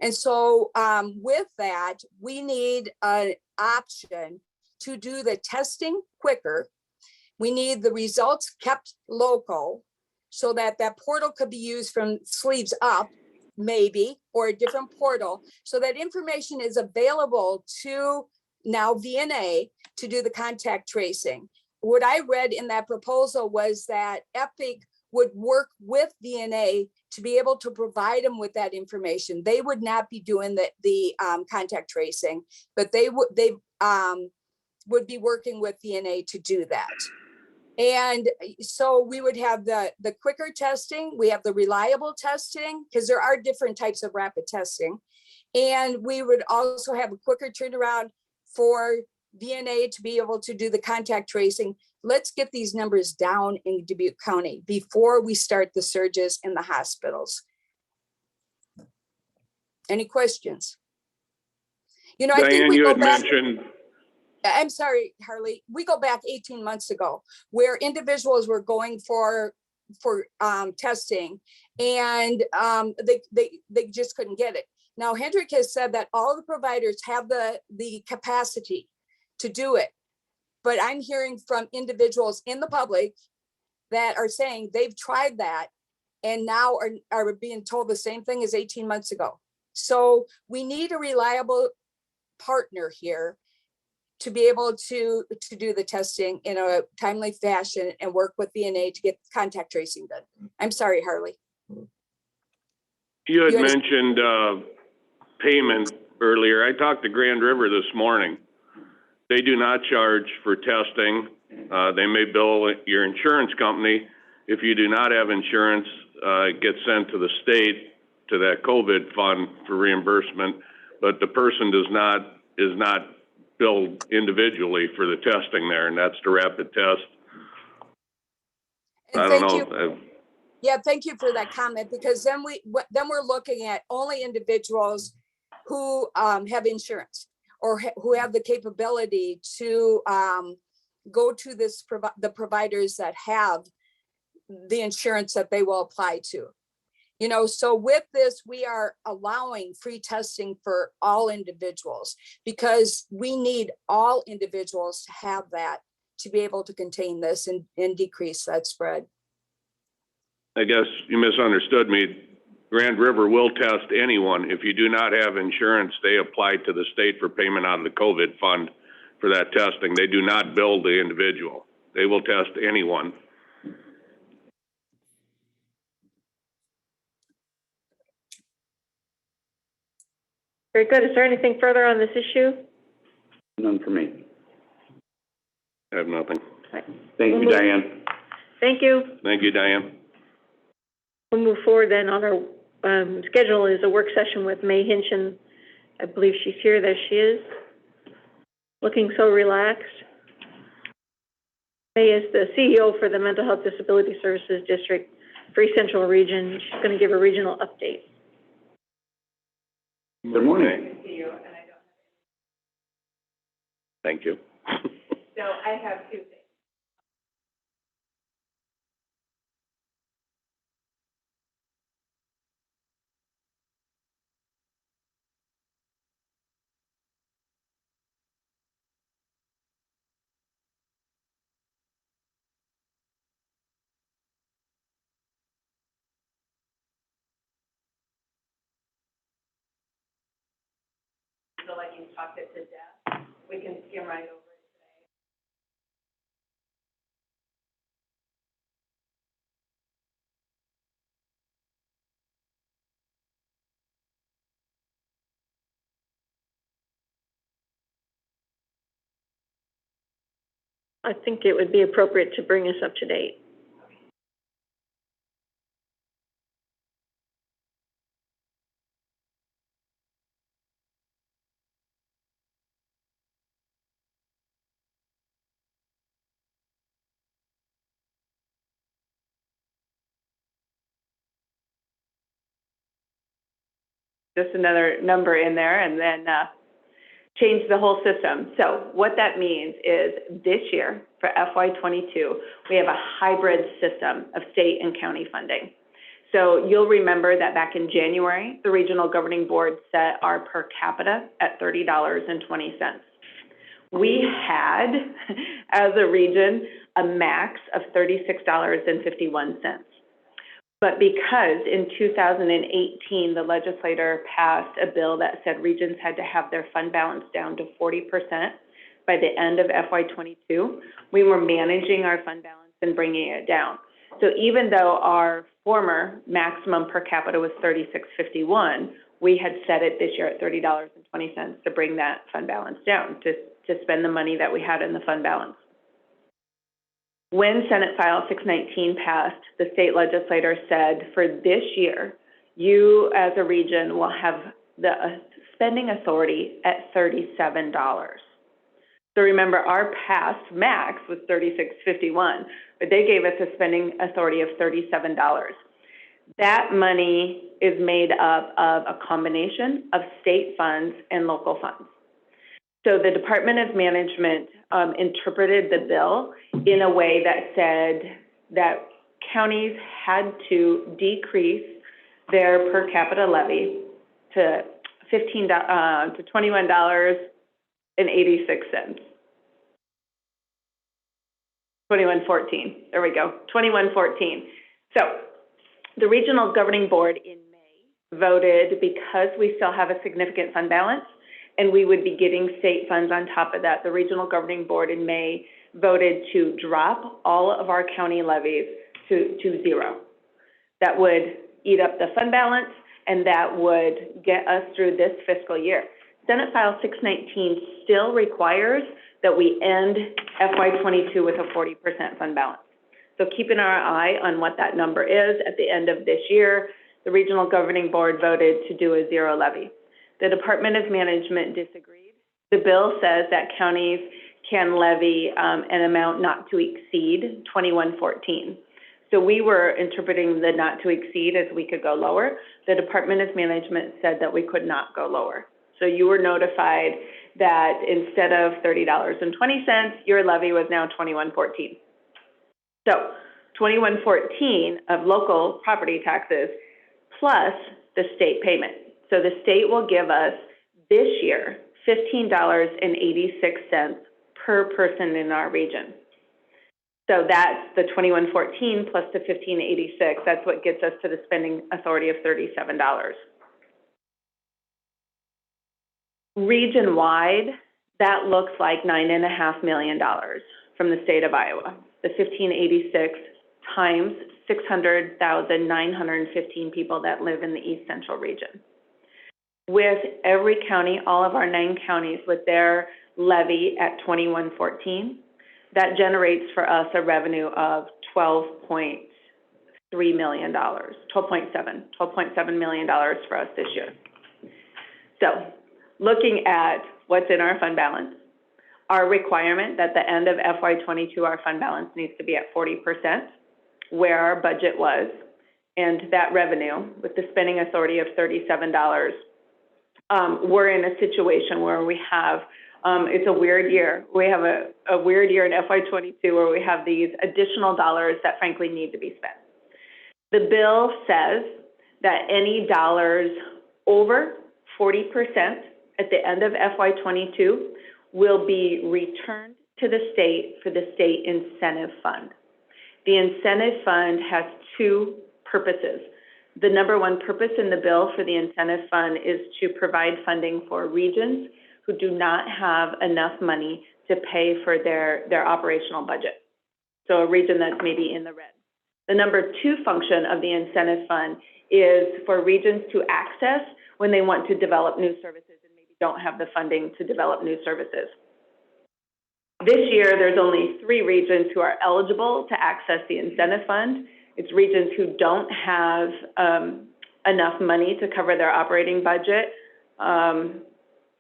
And so with that, we need an option to do the testing quicker. We need the results kept local so that that portal could be used from sleeves up, maybe, or a different portal, so that information is available to now VNA to do the contact tracing. What I read in that proposal was that Epic would work with VNA to be able to provide them with that information. They would not be doing the contact tracing, but they would be working with VNA to do that. And so we would have the quicker testing, we have the reliable testing, because there are different types of rapid testing. And we would also have a quicker turnaround for VNA to be able to do the contact tracing. Let's get these numbers down in Dubuque County before we start the surges in the hospitals. Any questions? I think Diane, we you go had back. mentioned, I'm sorry, Harley, we go back 18 months ago where individuals were going for testing and they just couldn't get it. Now, Hendrik has said that all the providers have the capacity to do it. But I'm hearing from individuals in the public that are saying they've tried that and now are being told the same thing as 18 months ago. So we need a reliable partner here to be able to do the testing in a timely fashion and work with VNA to get contact tracing done. I'm sorry, Harley. you had mentioned payment earlier. I talked to Grand River this morning. They do not charge for testing. They may bill your insurance company. If you do not have insurance, it gets sent to the state, to that COVID fund for reimbursement, but the person is not billed individually for the testing there, and that's the rapid test. And I don't know. Yeah, thank you for that comment, because then we're looking at only individuals who have insurance or who have the capability to go to the providers that have the insurance that they will apply to. You know, so with this, we are allowing free testing for all individuals because we need all individuals to have that to be able to contain this and decrease that spread. I guess you misunderstood me. Grand River will test anyone. If you do not have insurance, they apply to the state for payment out of the COVID fund for that testing. They do not bill the individual. They will test anyone. Very good. Is there anything further on this issue? None for me. I have nothing. Right. Thank you, Diane. Thank you. Thank you, Diane. We'll move forward then. On our schedule is a work session with May Hinchin. I believe she's here. There she is, looking so relaxed. May is the CEO for the Mental Health Disability Services District for East Central Region. She's going to give a regional update. Good morning. Thank you. So I have two things. So like you talked it to death, we can skim right over it today. I think it would be appropriate to bring us up to date. Just another number in there and then change the whole system. So what that means is this year for FY22, we have a hybrid system of state and county funding. So you'll remember that back in January, the Regional Governing Board set our per capita at $30.20. We had, as a region, a max of $36.51. But because in 2018, the legislator passed a bill that said regions had to have their fund balance down to 40% by the end of FY22, we were managing our fund balance and bringing it down. So even though our former maximum per capita was $36.51, we had set it this year at $30.20 to bring that fund balance down, to spend the money that we had in the fund balance. When Senate File 619 passed, the state legislator said, for this year, you as a region will have the spending authority at $37. So remember, our past max was $36.51, but they gave us a spending authority of $37. That money is made up of a combination of state funds and local funds. So the Department of Management interpreted the bill in a way that said that counties had to decrease their per capita levy to $21.86. 2114. There we go. 2114. So the Regional Governing Board in May voted, because we still have a significant fund balance and we would be getting state funds on top of that, the Regional Governing Board in May voted to drop all of our county levies to zero. That would eat up the fund balance, and that would get us through this fiscal year. Senate File 619 still requires that we end FY22 with a 40% fund balance. So keeping our eye on what that number is at the end of this year, the Regional Governing Board voted to do a zero levy. The Department of Management disagreed. The bill says that counties can levy an amount not to exceed 2114. So we were interpreting the not to exceed as we could go lower. The Department of Management said that we could not go lower. So you were notified that instead of $30.20, your levy was now $21.14. So $21.14 of local property taxes plus the state payment. So the state will give us this year $15.86 per person in our region. So that's the $21.14 plus the $15.86. That's what gets us to the spending authority of $37. Region-wide, that looks like $9.5 million from the state of Iowa. The $15.86 times 600,915 people that live in the East Central region. With every county, all of our 9 counties with their levy at $21.14, that generates for us a revenue of $12.3 million, $12.7 million for us this year. So looking at what's in our fund balance, our requirement at the end of FY22, our fund balance needs to be at 40%, where our budget was, and that revenue with the spending authority of $37, we're in a situation where we have, it's a weird year. We have a weird year in FY22 where we have these additional dollars that frankly need to be spent. The bill says that any dollars over 40% at the end of FY22 will be returned to the state for the state incentive fund. The incentive fund has 2 purposes. The number 1 purpose in the bill for the incentive fund is to provide funding for regions who do not have enough money to pay for their operational budget. So a region that's maybe in the red. The number 2 function of the incentive fund is for regions to access when they want to develop new services and maybe don't have the funding to develop new services. This year, there's only 3 regions who are eligible to access the incentive fund. It's regions who don't have enough money to cover their operating budget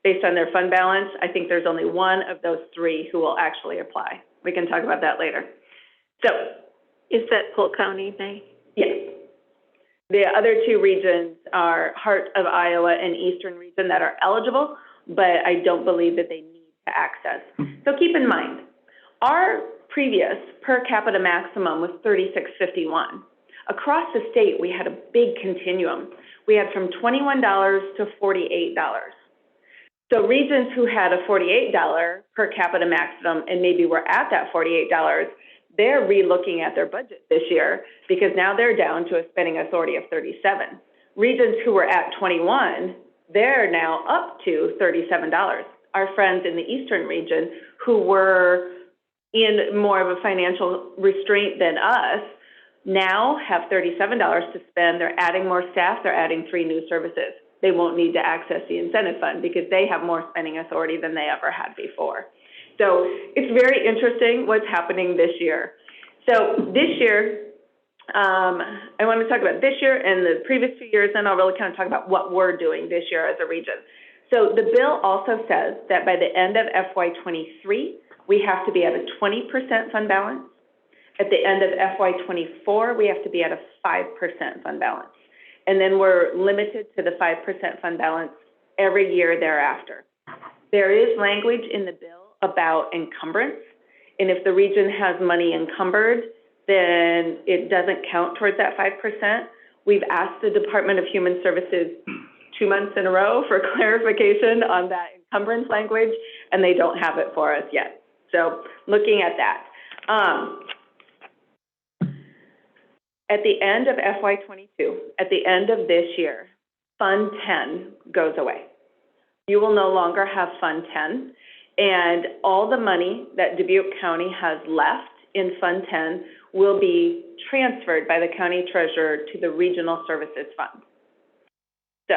based on their fund balance. I think there's only 1 of those 3 who will actually apply. We can talk about that later. So, Is that Polk County, May? yes. The other 2 regions are Heart of Iowa and Eastern region that are eligible, but I don't believe that they need to access. So keep in mind, our previous per capita maximum was $36.51. Across the state, we had a big continuum. We had from $21 to $48. So regions who had a $48 per capita maximum and maybe were at that $48, they're re-looking at their budget this year because now they're down to a spending authority of 37. Regions who were at 21, they're now up to $37. Our friends in the Eastern region who were in more of a financial restraint than us now have $37 to spend. They're adding more staff. They're adding 3 new services. They won't need to access the incentive fund because they have more spending authority than they ever had before. So it's very interesting what's happening this year. So this year, I want to talk about this year and the previous few years, and I'll really kind of talk about what we're doing this year as a region. So the bill also says that by the end of FY23, we have to be at a 20% fund balance. At the end of FY24, we have to be at a 5% fund balance. And then we're limited to the 5% fund balance every year thereafter. There is language in the bill about encumbrance. And if the region has money encumbered, then it doesn't count towards that 5%. We've asked the Department of Human Services 2 months in a row for clarification on that encumbrance language, and they don't have it for us yet. So looking at that. At the end of FY22, at the end of this year, Fund 10 goes away. You will no longer have Fund 10, and all the money that Dubuque County has left in Fund 10 will be transferred by the county treasurer to the Regional Services Fund. So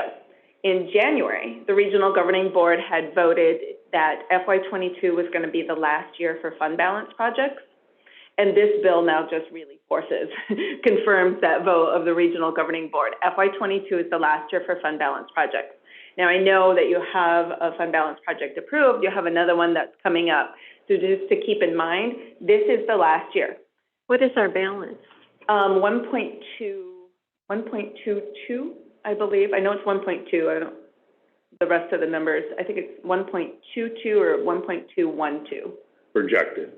in January, the Regional Governing Board had voted that FY22 was going to be the last year for fund balance projects. And this bill now just really confirms that vote of the Regional Governing Board. FY22 is the last year for fund balance projects. Now, I know that you have a fund balance project approved. You have another one that's coming up. So just to keep in mind, this is the last year. What is our balance? 1.22, I believe. I know it's 1.2. I don't, the rest of the numbers, I think it's 1.22 or 1.212. Projected.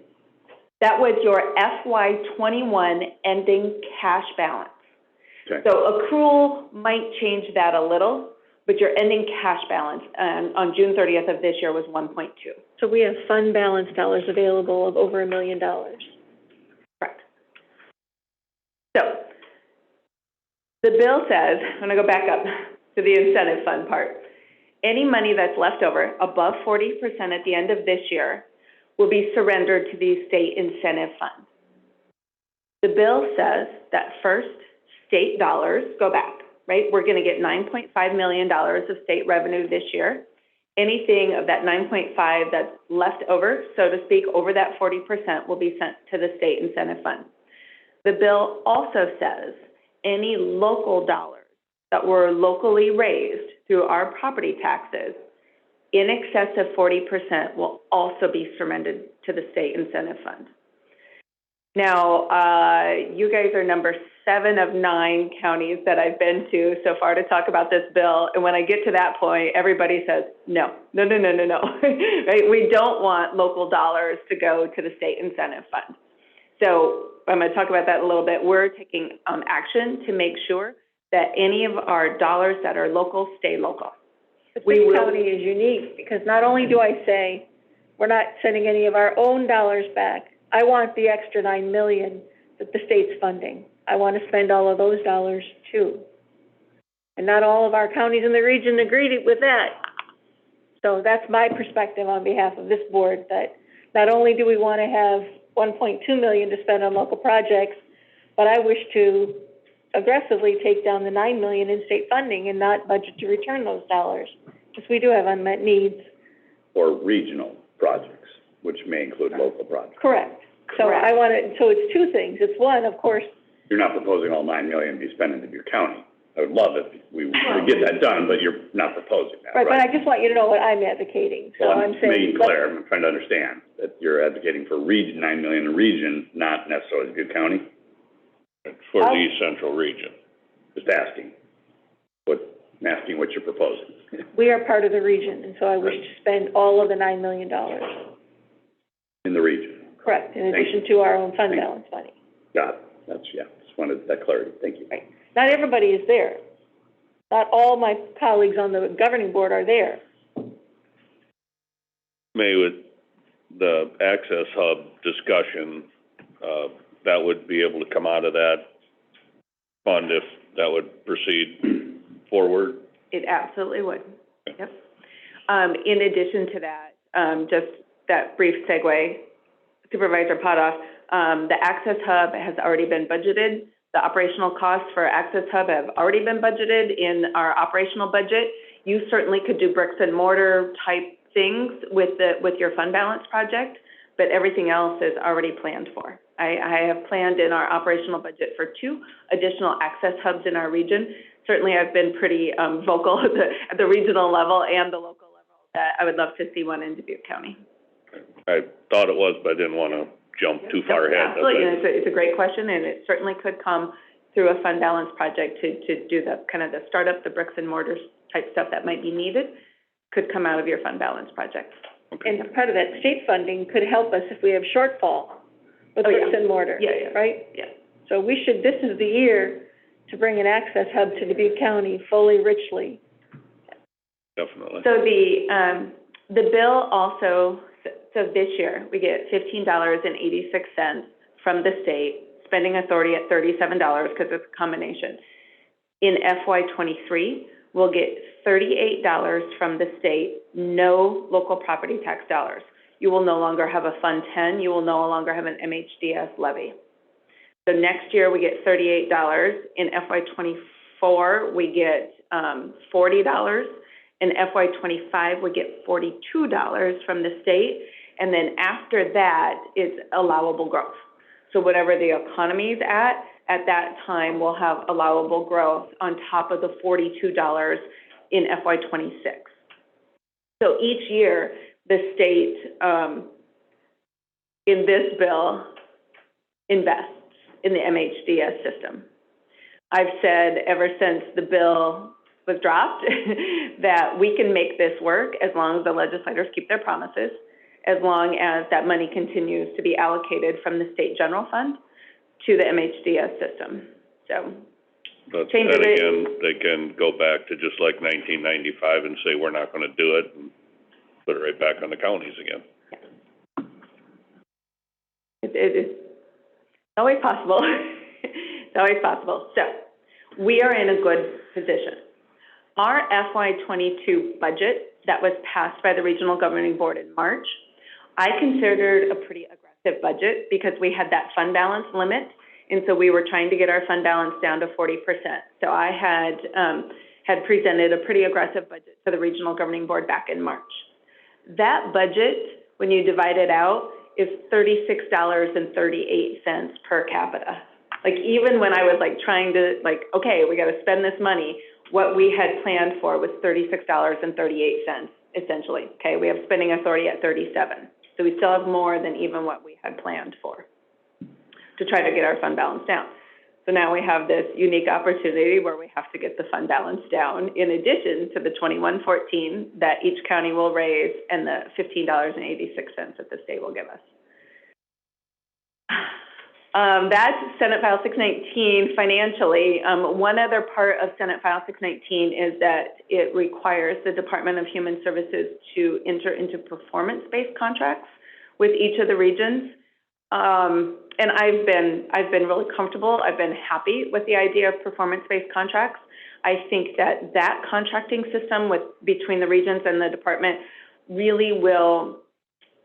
That was your FY '21 ending cash balance. Okay. So accrual might change that a little, but your ending cash balance on June 30th of this year was 1.2. So we have fund balance dollars available of over $1 million. Correct. So the bill says, I'm going to go back up to the incentive fund part. Any money that's left over above 40% at the end of this year will be surrendered to the state incentive fund. The bill says that first state dollars go back, right? We're going to get $9.5 million of state revenue this year. Anything of that 9.5 that's left over, so to speak, over that 40% will be sent to the state incentive fund. The bill also says any local dollars that were locally raised through our property taxes in excess of 40% will also be surrendered to the state incentive fund. Now, you guys are number 7 of 9 counties that I've been to so far to talk about this bill. And when I get to that point, everybody says, no. Right? We don't want local dollars to go to the state incentive fund. So I'm going to talk about that a little bit. We're taking action to make sure that any of our dollars that are local stay local. But this county is unique because not only do I say we're not sending any of our own dollars back, I want the extra $9 million that the state's funding. I want to spend all of those dollars too. And not all of our counties in the region agreed with that. So that's my perspective on behalf of this board, that not only do we want to have $1.2 million to spend on local projects, but I wish to aggressively take down the $9 million in state funding and not budget to return those dollars, because we do have unmet needs. Or regional projects, which may include local projects. Correct. So Correct. I want to, so it's two things. It's one, of course. You're not proposing all $9 million to be spent in your county. I would love if we would get that done, but you're not proposing that, Right, right? but I just want you to know what I'm advocating. So Well, I'm saying. making clear, I'm trying to understand that you're advocating for region, $9 million in region, not necessarily Dubuque County. For the East Central region. Just asking. I'm asking what you're proposing. We are part of the region, and so I wish to spend all of the $9 million. In the region. Correct, in Thank addition to our own fund balance money. Got it. That's, yeah, just wanted that clarity. Thank you. Right. Not everybody is there. Not all my colleagues on the governing board are there. May with the Access Hub discussion, that would be able to come out of that fund if that would proceed forward? It absolutely would. Yep. In addition to that, just that brief segue, Supervisor Potoff, the Access Hub has already been budgeted. The operational costs for Access Hub have already been budgeted in our operational budget. You certainly could do bricks and mortar type things with your fund balance project, but everything else is already planned for. I have planned in our operational budget for 2 additional Access Hubs in our region. Certainly, I've been pretty vocal at the regional level and the local level that I would love to see one in Dubuque County. I thought it was, but I didn't want to jump too far ahead. Absolutely, and it's a great question, and it certainly could come through a fund balance project to do the kind of the startup, the bricks and mortars type stuff that might be needed, could come out of your fund balance project. Okay. And part of that state funding could help us if we have shortfall with bricks and mortar. Yeah. Right? Yeah. So this is the year to bring an Access Hub to Dubuque County fully, richly. Definitely. So the bill also, so this year, we get $15.86 from the state, spending authority at $37 because it's a combination. In FY '23, we'll get $38 from the state, no local property tax dollars. You will no longer have a Fund 10. You will no longer have an MHDS levy. So next year, we get $38. In FY '24, we get $40. In FY '25, we get $42 from the state. And then after that, it's allowable growth. So whatever the economy is at that time, we'll have allowable growth on top of the $42 in FY '26. So each year, the state, in this bill, invests. in the MHDS system. I've said ever since the bill was dropped that we can make this work as long as the legislators keep their promises, as long as that money continues to be allocated from the state general fund to the MHDS system. So, But changes then it. again, they can go back to just like 1995 and say, we're not gonna do it, and put it right back on the counties again. It's always possible. It's always possible. So, we are in a good position. Our FY22 budget that was passed by the Regional Governing Board in March, I considered a pretty aggressive budget because we had that fund balance limit, and so we were trying to get our fund balance down to 40%. So I had presented a pretty aggressive budget to the Regional Governing Board back in March. That budget, when you divide it out, is $36.38 per capita. Like, even when I was like trying to, like, okay, we got to spend this money, what we had planned for was $36.38 essentially. Okay, we have spending authority at 37. So we still have more than even what we had planned for to try to get our fund balance down. So now we have this unique opportunity where we have to get the fund balance down in addition to the $21.14 that each county will raise and the $15.86 that the state will give us. That's Senate File 619 financially. One other part of Senate File 619 is that it requires the Department of Human Services to enter into performance-based contracts with each of the regions. And I've been really comfortable. I've been happy with the idea of performance-based contracts. I think that contracting system between the regions and the department really will,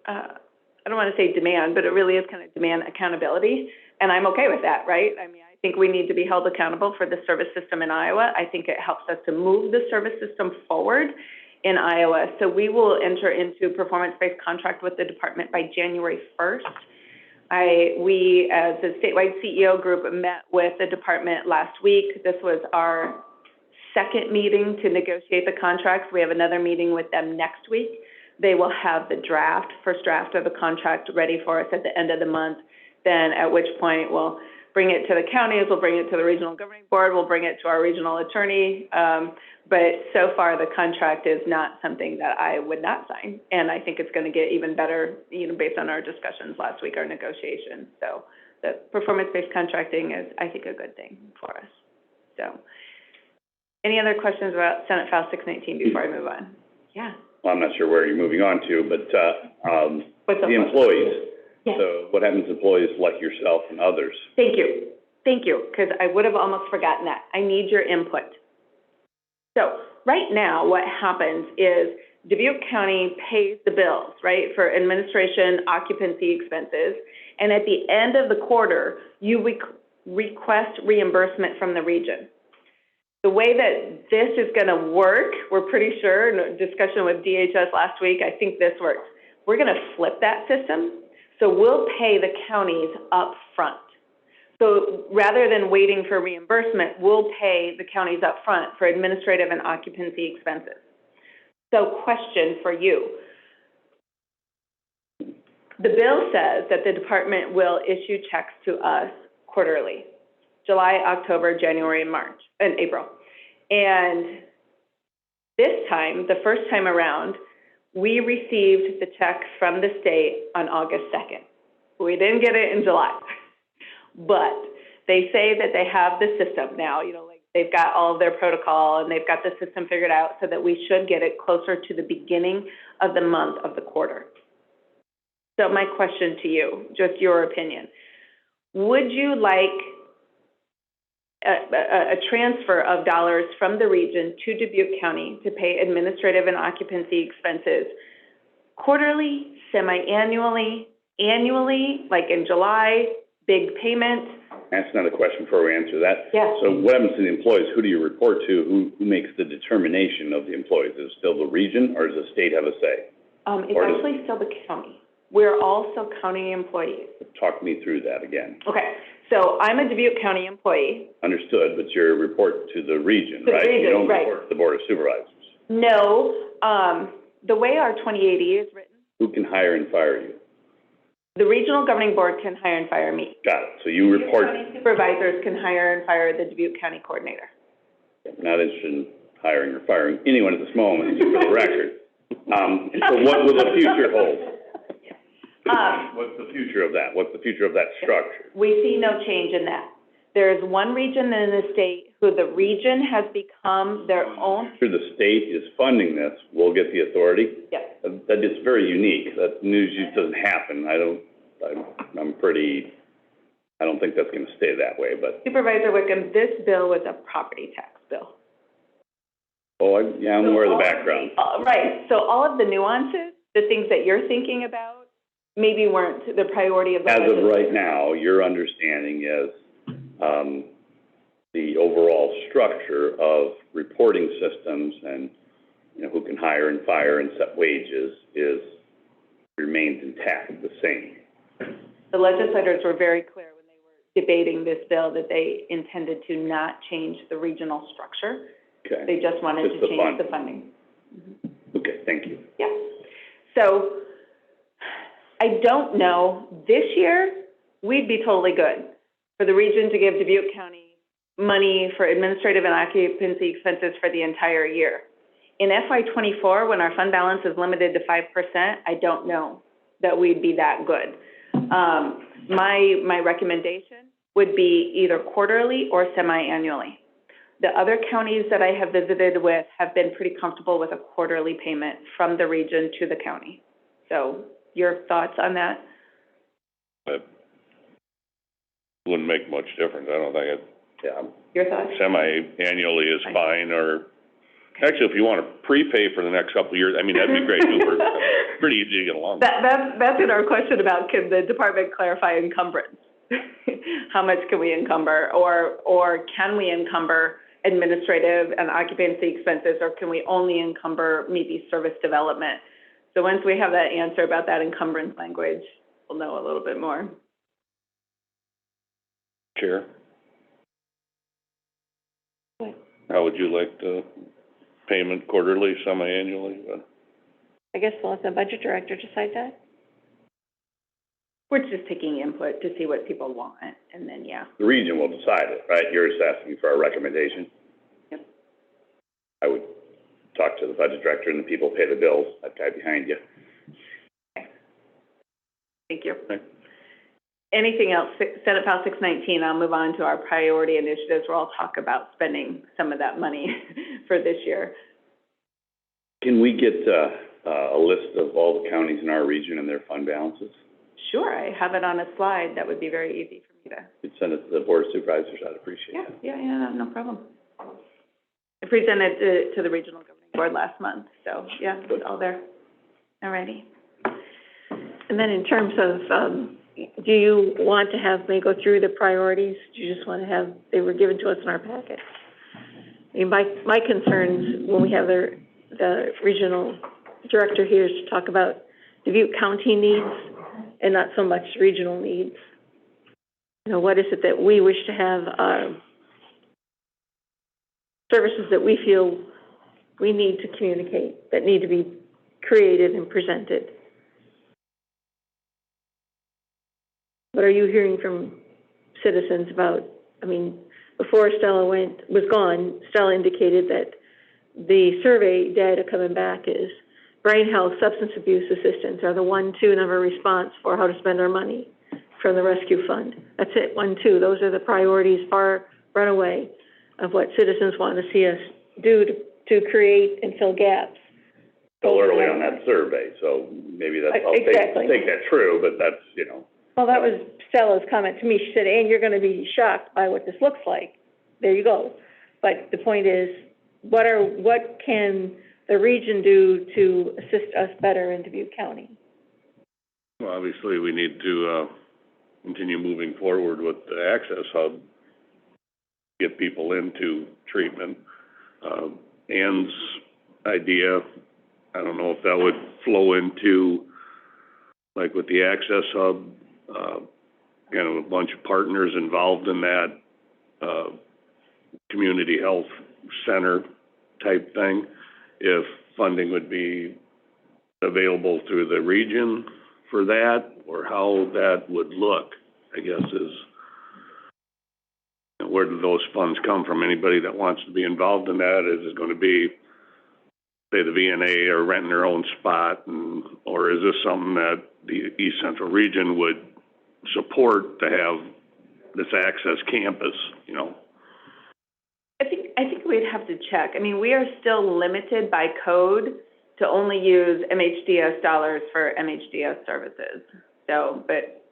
I don't want to say demand, but it really is kind of demand accountability. And I'm okay with that, right? I mean, I think we need to be held accountable for the service system in Iowa. I think it helps us to move the service system forward in Iowa. So we will enter into performance-based contract with the department by January 1st. We, as a statewide CEO group, met with the department last week. This was our second meeting to negotiate the contracts. We have another meeting with them next week. They will have the first draft of the contract ready for us at the end of the month. Then at which point we'll bring it to the counties, we'll bring it to the Regional Governing Board, we'll bring it to our regional attorney. But so far the contract is not something that I would not sign. And I think it's going to get even better, based on our discussions last week, our negotiations. So the performance-based contracting is, I think, a good thing for us. So any other questions about Senate File 619 before I move on? Yeah. Well, I'm not sure where you're moving on to, but the employees. Yes. So what happens to employees like yourself and others? Thank you, because I would have almost forgotten that. I need your input. So right now, what happens is Dubuque County pays the bills, right, for administration, occupancy expenses, and at the end of the quarter, you request reimbursement from the region. The way that this is going to work, we're pretty sure, in a discussion with DHS last week, I think this works. We're going to flip that system. So we'll pay the counties up front. So rather than waiting for reimbursement, we'll pay the counties up front for administrative and occupancy expenses. So question for you. The bill says that the department will issue checks to us quarterly, July, October, January, and April. And this time, the first time around, we received the checks from the state on August 2nd. We didn't get it in July, but they say that they have the system now, like they've got all of their protocol and they've got the system figured out so that we should get it closer to the beginning of the month of the quarter. So my question to you, just your opinion, would you like a transfer of dollars from the region to Dubuque County to pay administrative and occupancy expenses quarterly, semi-annually, annually, like in July, big payment? That's another question before we answer that. Yeah. So what happens to the employees? Who do you report to? Who makes the determination of the employees? Is it still the region, or does the state have a say? It's actually still the county. We're also county employees. Talk me through that again. Okay. So I'm a Dubuque County employee. Understood, but you report to the region, To the right? region, You don't right. report to the Board of Supervisors. No, the way our 2080 is written, Who can hire and fire you? The regional governing board can hire and fire me. Got it. So you report, County supervisors can hire and fire the Dubuque County coordinator. not interested in hiring or firing anyone at this moment, just for the record. So what will the future hold? What's the future of that? What's the future of that structure? We see no change in that. There's one region in the state who the region has become their own. Sure, the state is funding this, we'll get the authority. Yep. That is very unique. That news just doesn't happen. I don't think that's gonna stay that way, but. Supervisor Wickham, this bill was a property tax bill. Oh, I'm aware of the background. Right, so all of the nuances, the things that you're thinking about, maybe weren't the priority of the As of legislature. right now, your understanding is, the overall structure of reporting systems and, you know, who can hire and fire and set wages remains intact, the same. The legislators were very clear when they were debating this bill that they intended to not change the regional structure. Okay. They just wanted Just to the change fund. the funding. Okay, thank you. Yeah. So I don't know, this year, we'd be totally good for the region to give Dubuque County money for administrative and occupancy expenses for the entire year. In FY '24, when our fund balance is limited to 5%, I don't know that we'd be that good. My recommendation would be either quarterly or semi-annually. The other counties that I have visited with have been pretty comfortable with a quarterly payment from the region to the county. So your thoughts on that? It wouldn't make much difference. I don't think it, Your thoughts? semi-annually is fine, or actually, if you want to prepay for the next couple of years, I mean, that'd be great too. We're pretty easy to get along. That's in our question about, can the department clarify encumbrance? How much can we encumber, or can we encumber administrative and occupancy expenses, or can we only encumber maybe service development? So once we have that answer about that encumbrance language, we'll know a little bit more. Chair? How would you like the payment, quarterly, semi-annually? I guess we'll let the budget director decide that. We're just taking input to see what people want, and then, yeah. The region will decide it, right? You're just asking for a recommendation? Yep. I would talk to the budget director and the people pay the bills, that guy behind you. Thank you. Okay. Anything else? Senate File 619, I'll move on to our priority initiatives where I'll talk about spending some of that money for this year. Can we get a list of all the counties in our region and their fund balances? Sure, I have it on a slide. That would be very easy for me to. You'd send it to the Board of Supervisors, I'd appreciate it. Yeah, no problem. I presented it to the Regional Governing Board last month, so, yeah, it's all there. All righty. And then in terms of, do you want to have me go through the priorities? Do you just want to have, they were given to us in our packet? I mean, my concerns when we have the regional director here is to talk about Dubuque County needs and not so much regional needs. You know, what is it that we wish to have, services that we feel we need to communicate, that need to be created and presented? What are you hearing from citizens about? I mean, before Stella was gone, Stella indicated that the survey data coming back is brain health, substance abuse assistance are the 1-2 number response for how to spend our money from the rescue fund. That's it, 1-2. Those are the priorities far run away of what citizens want to see us do to create and fill gaps. Still early on that survey, so maybe that's, I'll take that true, but that's, you know. Well, that was Stella's comment to me. She said, "Ann, you're going to be shocked by what this looks like." There you go. But the point is, what can the region do to assist us better in Dubuque County? Well, obviously, we need to continue moving forward with the Access Hub, get people into treatment. Ann's idea, I don't know if that would flow into, like with the Access Hub, kind of a bunch of partners involved in that, community health center type thing, if funding would be available through the region for that, or how that would look, I guess, is, where do those funds come from? Anybody that wants to be involved in that, is it gonna be, say, the VNA or renting their own spot, and, or is this something that the East Central Region would support to have this access campus, you know? I think we'd have to check. I mean, we are still limited by code to only use MHDS dollars for MHDS services. So, but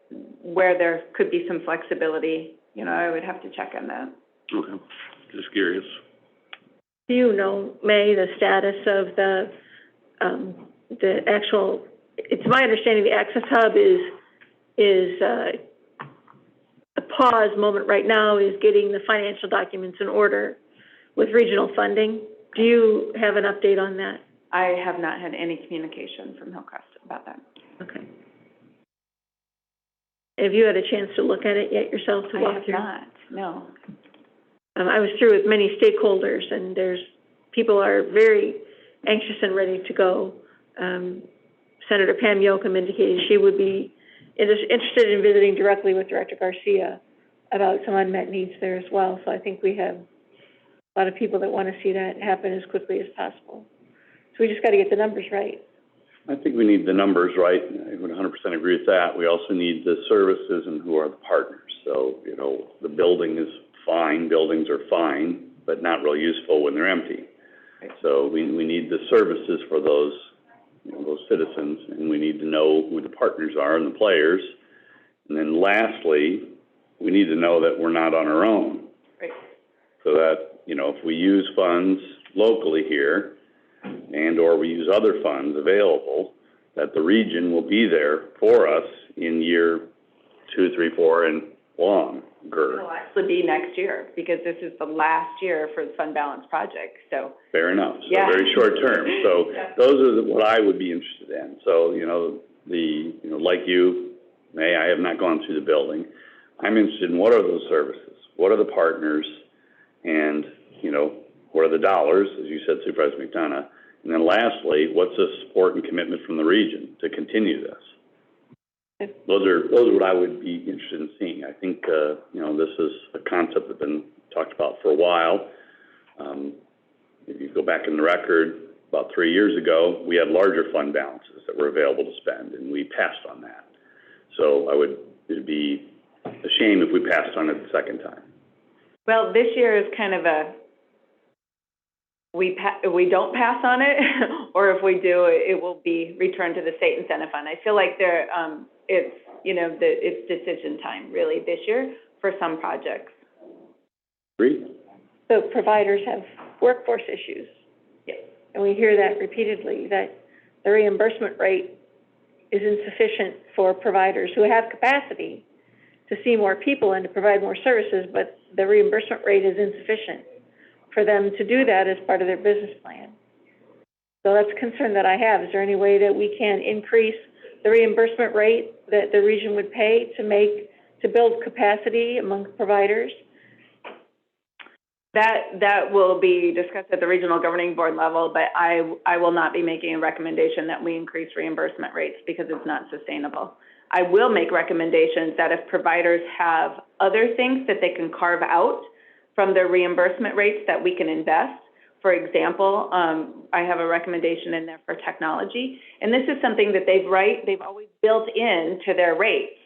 where there could be some flexibility, you know, I would have to check on that. Okay, just curious. Do you know, May, the status of the actual, it's my understanding the Access Hub is a pause moment right now, is getting the financial documents in order with regional funding. Do you have an update on that? I have not had any communication from Hillcrest about that. Okay. Have you had a chance to look at it yet yourself, to walk through? I have not, no. I was through with many stakeholders, and people are very anxious and ready to go. Senator Pam Yoakum indicated she would be interested in visiting directly with Director Garcia about some unmet needs there as well. So I think we have a lot of people that want to see that happen as quickly as possible. So we just got to get the numbers right. I think we need the numbers right. I would 100% agree with that. We also need the services and who are the partners. So, you know, the building is fine, buildings are fine, but not real useful when they're empty. So we need the services for those, you know, those citizens, and we need to know who the partners are and the players. And then lastly, we need to know that we're not on our own. Right. So that, you know, if we use funds locally here and or we use other funds available, that the region will be there for us in year 2, 3, 4, and longer. It'll actually be next year, because this is the last year for the fund balance project, so. Fair enough. So Yeah. very short term. So Yeah. those are what I would be interested in. So, you know, like you, May, I have not gone through the building. I'm interested in what are those services? What are the partners? And, you know, what are the dollars, as you said, Supervisor McDonough? And then lastly, what's the support and commitment from the region to continue this? Those are what I would be interested in seeing. I think, you know, this is a concept that's been talked about for a while. If you go back in the record, about 3 years ago, we had larger fund balances that were available to spend, and we passed on that. So it'd be a shame if we passed on it the second time. Well, this year is kind of we don't pass on it, or if we do, it will be returned to the state incentive fund. I feel like it's, you know, it's decision time really this year for some projects. Agreed. So providers have workforce issues. Yes. And we hear that repeatedly, that the reimbursement rate is insufficient for providers who have capacity to see more people and to provide more services, but the reimbursement rate is insufficient for them to do that as part of their business plan. So that's a concern that I have. Is there any way that we can increase the reimbursement rate that the region would pay to build capacity among providers? That will be discussed at the regional governing board level, but I will not be making a recommendation that we increase reimbursement rates, because it's not sustainable. I will make recommendations that if providers have other things that they can carve out from their reimbursement rates that we can invest. For example, I have a recommendation in there for technology, and this is something that they've always built into their rates.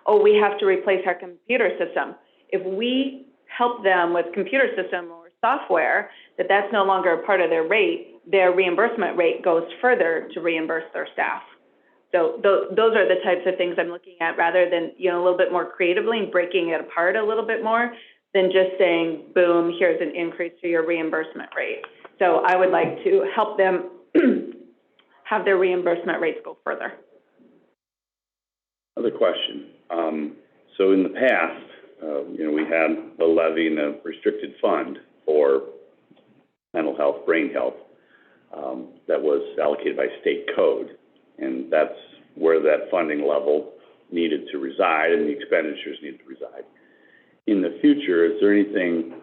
Oh, we have to replace our computer system. If we help them with computer system or software, that's no longer a part of their rate, their reimbursement rate goes further to reimburse their staff. So those are the types of things I'm looking at, rather than, you know, a little bit more creatively and breaking it apart a little bit more than just saying, boom, here's an increase to your reimbursement rate. So I would like to help them have their reimbursement rates go further. Another question. So in the past, you know, we had a levy and a restricted fund for mental health, brain health, that was allocated by state code. And that's where that funding level needed to reside and the expenditures needed to reside. In the future, is there anything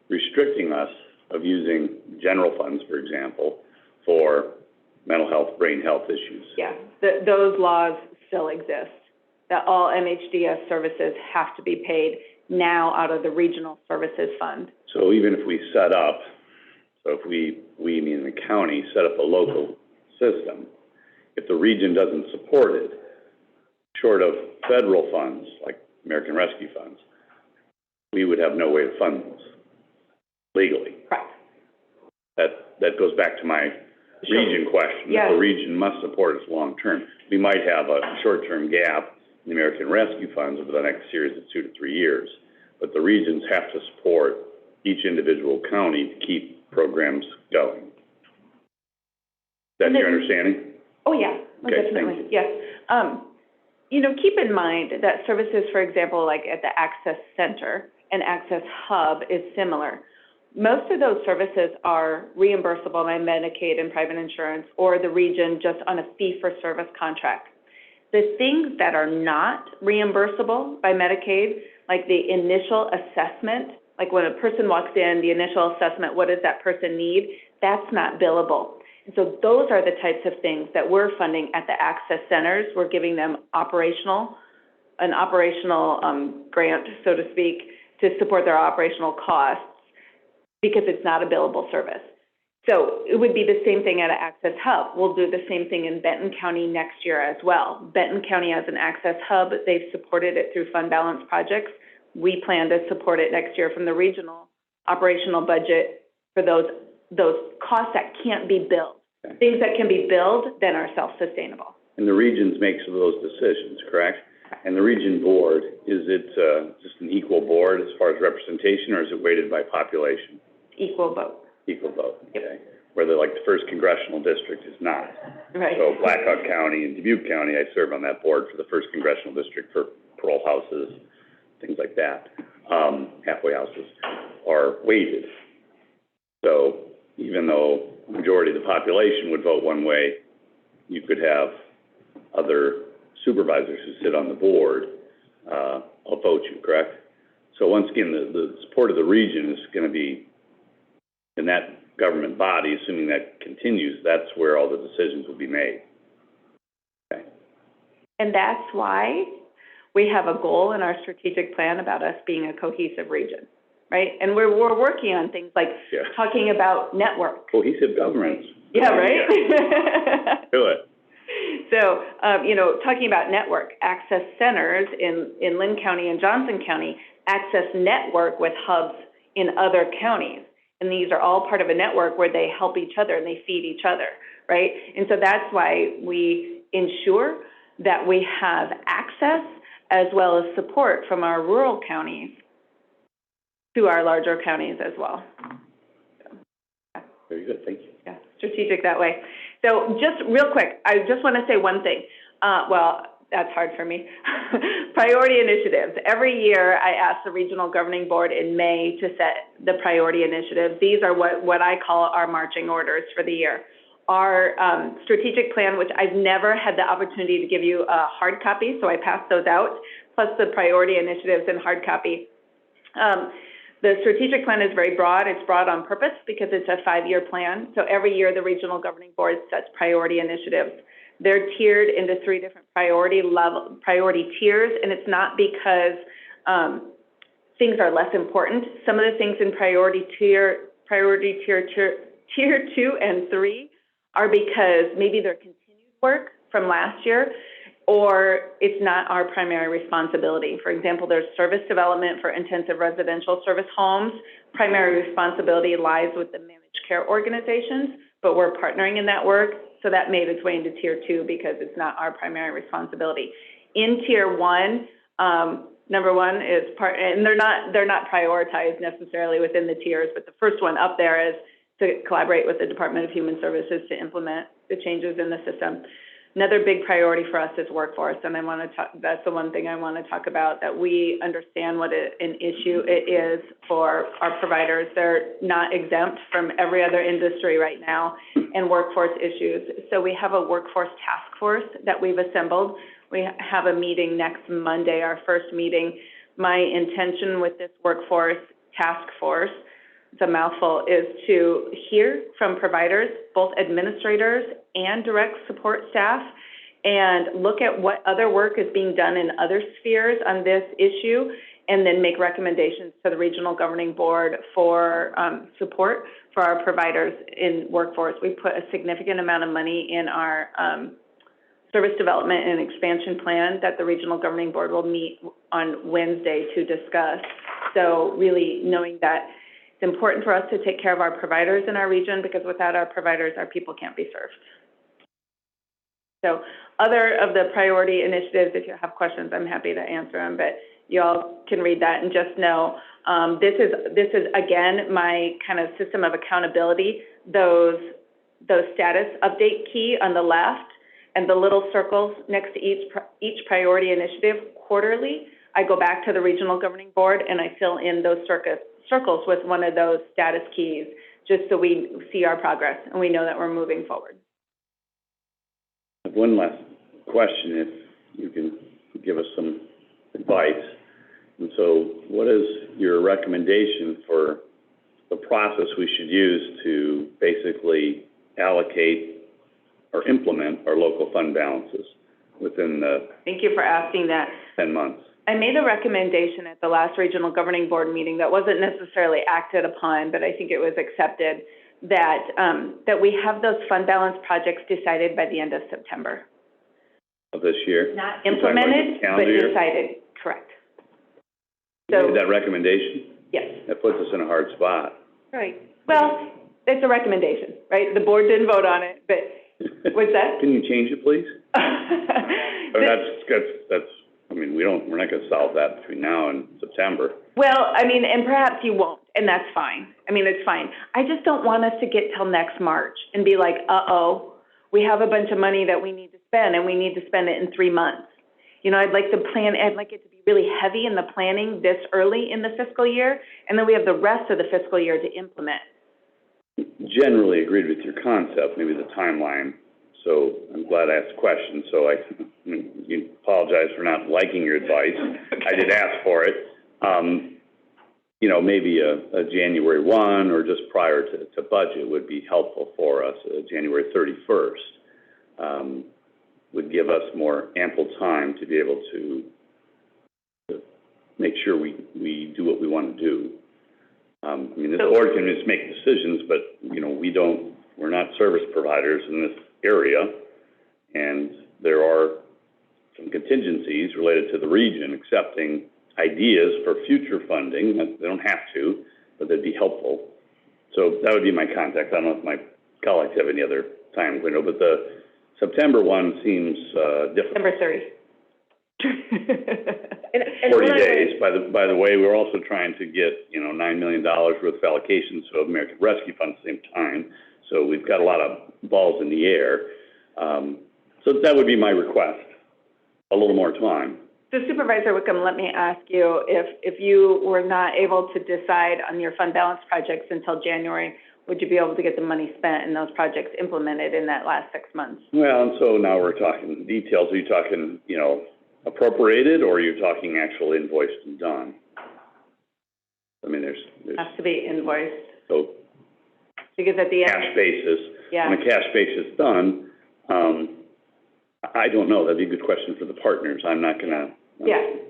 restricting us of using general funds, for example, for mental health, brain health issues? Yeah, those laws still exists, that all MHDS services have to be paid now out of the Regional Services Fund. So even if we set up, so if we meaning the county, set up a local system, if the region doesn't support it, short of federal funds, like American Rescue Funds, we would have no way to fund those legally. Correct. That goes back to my region question. Yes. The region must support us long-term. We might have a short-term gap in the American Rescue Funds over the next series of 2 to 3 years, but the regions have to support each individual county to keep programs going. Is that your understanding? Oh, yeah, Okay, definitely, thank you. yes. You know, keep in mind that services, for example, like at the Access Center and Access Hub is similar. Most of those services are reimbursable by Medicaid and private insurance or the region just on a fee-for-service contract. The things that are not reimbursable by Medicaid, like the initial assessment, like when a person walks in, the initial assessment, what does that person need? That's not billable. And so those are the types of things that we're funding at the Access Centers. We're giving them an operational grant, so to speak, to support their operational costs because it's not a billable service. So it would be the same thing at an Access Hub. We'll do the same thing in Benton County next year as well. Benton County has an Access Hub. They've supported it through fund balance projects. We plan to support it next year from the regional operational budget for those costs that can't be billed. Okay. Things that can be billed then are self-sustainable. And the regions make those decisions, correct? And the region board, is it just an equal board as far as representation, or is it weighted by population? Equal vote. Equal vote, okay. Where the first congressional district is not. Right. So Blackhawk County and Dubuque County, I serve on that board for the first congressional district for parole houses, things like that. Halfway houses are weighted. So even though the majority of the population would vote one way, you could have other supervisors who sit on the board vote you, correct? So once again, the support of the region is going to be in that government body, assuming that continues, that's where all the decisions will be made. Okay. And that's why we have a goal in our strategic plan about us being a cohesive region, right? And we're working on things like talking about network. Cohesive governance. Yeah, right? Do it. So, talking about network, access centers in Lynn County and Johnson County, access network with hubs in other counties. And these are all part of a network where they help each other and they feed each other, right? And so that's why we ensure that we have access as well as support from our rural counties to our larger counties as well. Very good, thank you. Yeah, strategic that way. So just real quick, I just want to say one thing. That's hard for me. Priority initiatives. Every year I ask the Regional Governing Board in May to set the priority initiatives. These are what I call our marching orders for the year. Our strategic plan, which I've never had the opportunity to give you a hard copy, so I passed those out, plus the priority initiatives in hard copy. The strategic plan is very broad. It's broad on purpose because it's a 5-year plan. So every year the Regional Governing Board sets priority initiatives. They're tiered into 3 different priority tiers, and it's not because things are less important. Some of the things in priority tier 2 and 3 are because maybe they're continued work from last year, or it's not our primary responsibility. For example, there's service development for intensive residential service homes. Primary responsibility lies with the managed care organizations, but we're partnering in that work. So that made its way into tier 2 because it's not our primary responsibility. In tier 1, number 1 is and they're not prioritized necessarily within the tiers, but the first one up there is to collaborate with the Department of Human Services to implement the changes in the system. Another big priority for us is workforce, and that's the one thing I want to talk about, that we understand what an issue it is for our providers. They're not exempt from every other industry right now and workforce issues. So we have a workforce task force that we've assembled. We have a meeting next Monday, our first meeting. My intention with this workforce task force, it's a mouthful, is to hear from providers, both administrators and direct support staff, and look at what other work is being done in other spheres on this issue, and then make recommendations to the Regional Governing Board for support for our providers in workforce. We put a significant amount of money in our service development and expansion plan that the Regional Governing Board will meet on Wednesday to discuss. So really knowing that it's important for us to take care of our providers in our region, because without our providers, our people can't be served. So other of the priority initiatives, if you have questions, I'm happy to answer them, but you all can read that and just know this is again my kind of system of accountability. Those status update key on the left and the little circles next to each priority initiative quarterly. I go back to the Regional Governing Board and I fill in those circles with one of those status keys, just so we see our progress and we know that we're moving forward. One last question, if you can give us some advice. And so what is your recommendation for the process we should use to basically allocate or implement our local fund balances within the Thank you for asking that. 10 months? I made a recommendation at the last Regional Governing Board meeting that wasn't necessarily acted upon, but I think it was accepted, that that we have those fund balance projects decided by the end of September. Of this year? Not implemented, but decided, correct. You made that recommendation? Yes. That puts us in a hard spot. Right. Well, it's a recommendation, right? The board didn't vote on it, but what's that? Can you change it, please? That's, I mean, we're not gonna solve that between now and September. Well, I mean, and perhaps you won't, and that's fine. I mean, it's fine. I just don't want us to get till next March and be like, uh-oh, we have a bunch of money that we need to spend, and we need to spend it in 3 months. You know, I'd like it to be really heavy in the planning this early in the fiscal year, and then we have the rest of the fiscal year to implement. Generally agreed with your concept, maybe the timeline. So I'm glad I asked the question. So you apologize for not liking your advice. Okay. I did ask for it. You know, maybe a January 1 or just prior to budget would be helpful for us. January 31st would give us more ample time to be able to make sure we do what we want to do. I mean, this board can just make decisions, but, you know, we're not service providers in this area, and there are some contingencies related to the region accepting ideas for future funding. They don't have to, but they'd be helpful. So that would be my contact. I don't know if my colleagues have any other time window, but the September one seems difficult. September 30. 40 days. By the way, we're also trying to get, you know, $9 million worth of allocations to American Rescue Fund at the same time. So we've got a lot of balls in the air. So that would be my request, a little more time. So Supervisor Wickham, let me ask you, if you were not able to decide on your fund balance projects until January, would you be able to get the money spent and those projects implemented in that last 6 months? Well, and so now we're talking details. Are you talking, you know, appropriated, or are you talking actual invoiced and done? I mean, there's has to be invoiced. So because at the end, cash basis, yeah. On a cash basis done, I don't know. That'd be a good question for the partners. I'm not gonna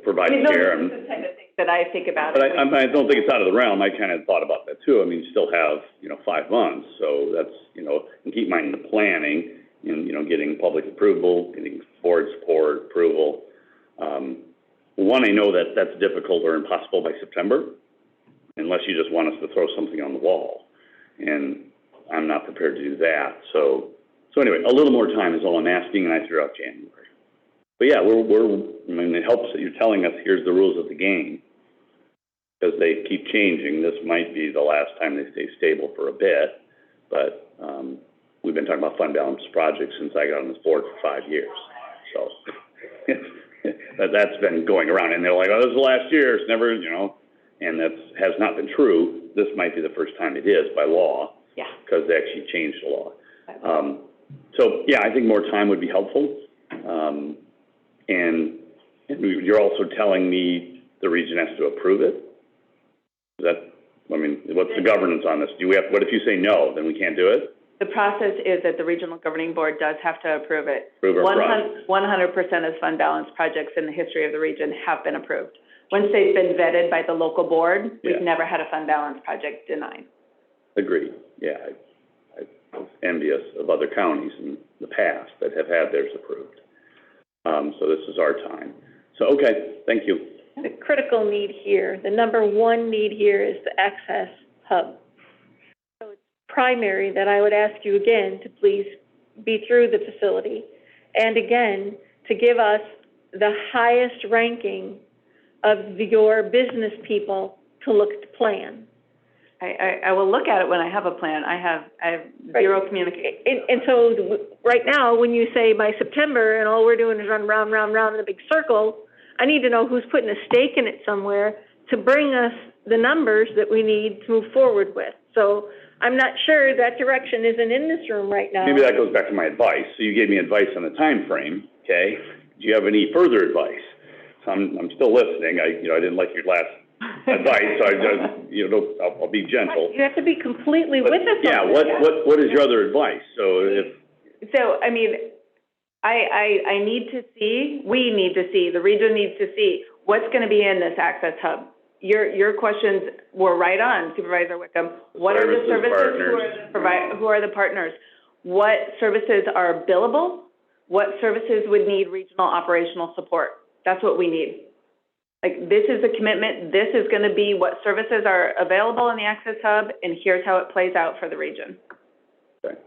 provide care. Those are the type of things that I think about. But I don't think it's out of the realm. I kind of thought about that too. I mean, you still have, you know, 5 months, so that's, you know, and keep in mind the planning and, you know, getting public approval, getting board support, approval. One, I know that that's difficult or impossible by September, unless you just want us to throw something on the wall, and I'm not prepared to do that. So anyway, a little more time is all I'm asking, and I threw out January. But yeah, I mean, it helps that you're telling us here's the rules of the game, because they keep changing. This might be the last time they stay stable for a bit, but we've been talking about fund balance projects since I got on this board for 5 years. So that's been going around, and they're like, oh, this is the last year. It's never, you know, and that has not been true. This might be the first time it is by law. Yeah. Because they actually changed the law. So yeah, I think more time would be helpful. And you're also telling me the region has to approve it? Is that, I mean, what's the governance on this? What if you say no, then we can't do it? The process is that the regional governing board does have to approve it. Approve our project. 100% of fund balance projects in the history of the region have been approved. Once they've been vetted by the local board, we've Yeah. never had a fund balance project denied. Agreed, yeah. I was envious of other counties in the past that have had theirs approved. So this is our time. So, okay, thank you. The critical need here, the number one need here is the access hub. So it's primary that I would ask you again to please be through the facility, and again, to give us the highest ranking of your business people to look at the plan. I will look at it when I have a plan. I have zero communication. And so right now, when you say by September and all we're doing is run round in a big circle, I need to know who's putting a stake in it somewhere to bring us the numbers that we need to move forward with. So I'm not sure that direction isn't in this room right now. Maybe that goes back to my advice. So you gave me advice on the time frame, okay? Do you have any further advice? So I'm still listening. I didn't like your last advice, so I'll be gentle. You have to be completely with us. Yeah, what is your other advice? So, I mean, I need to see, we need to see, the region needs to see what's going to be in this access hub. Your questions were right on, Supervisor Wickham. What are the services? Who are the partners? What services are billable? What services would need regional operational support? That's what we need. Like, this is a commitment. This is going to be what services are available in the access hub, and here's how it plays out for the region. Okay.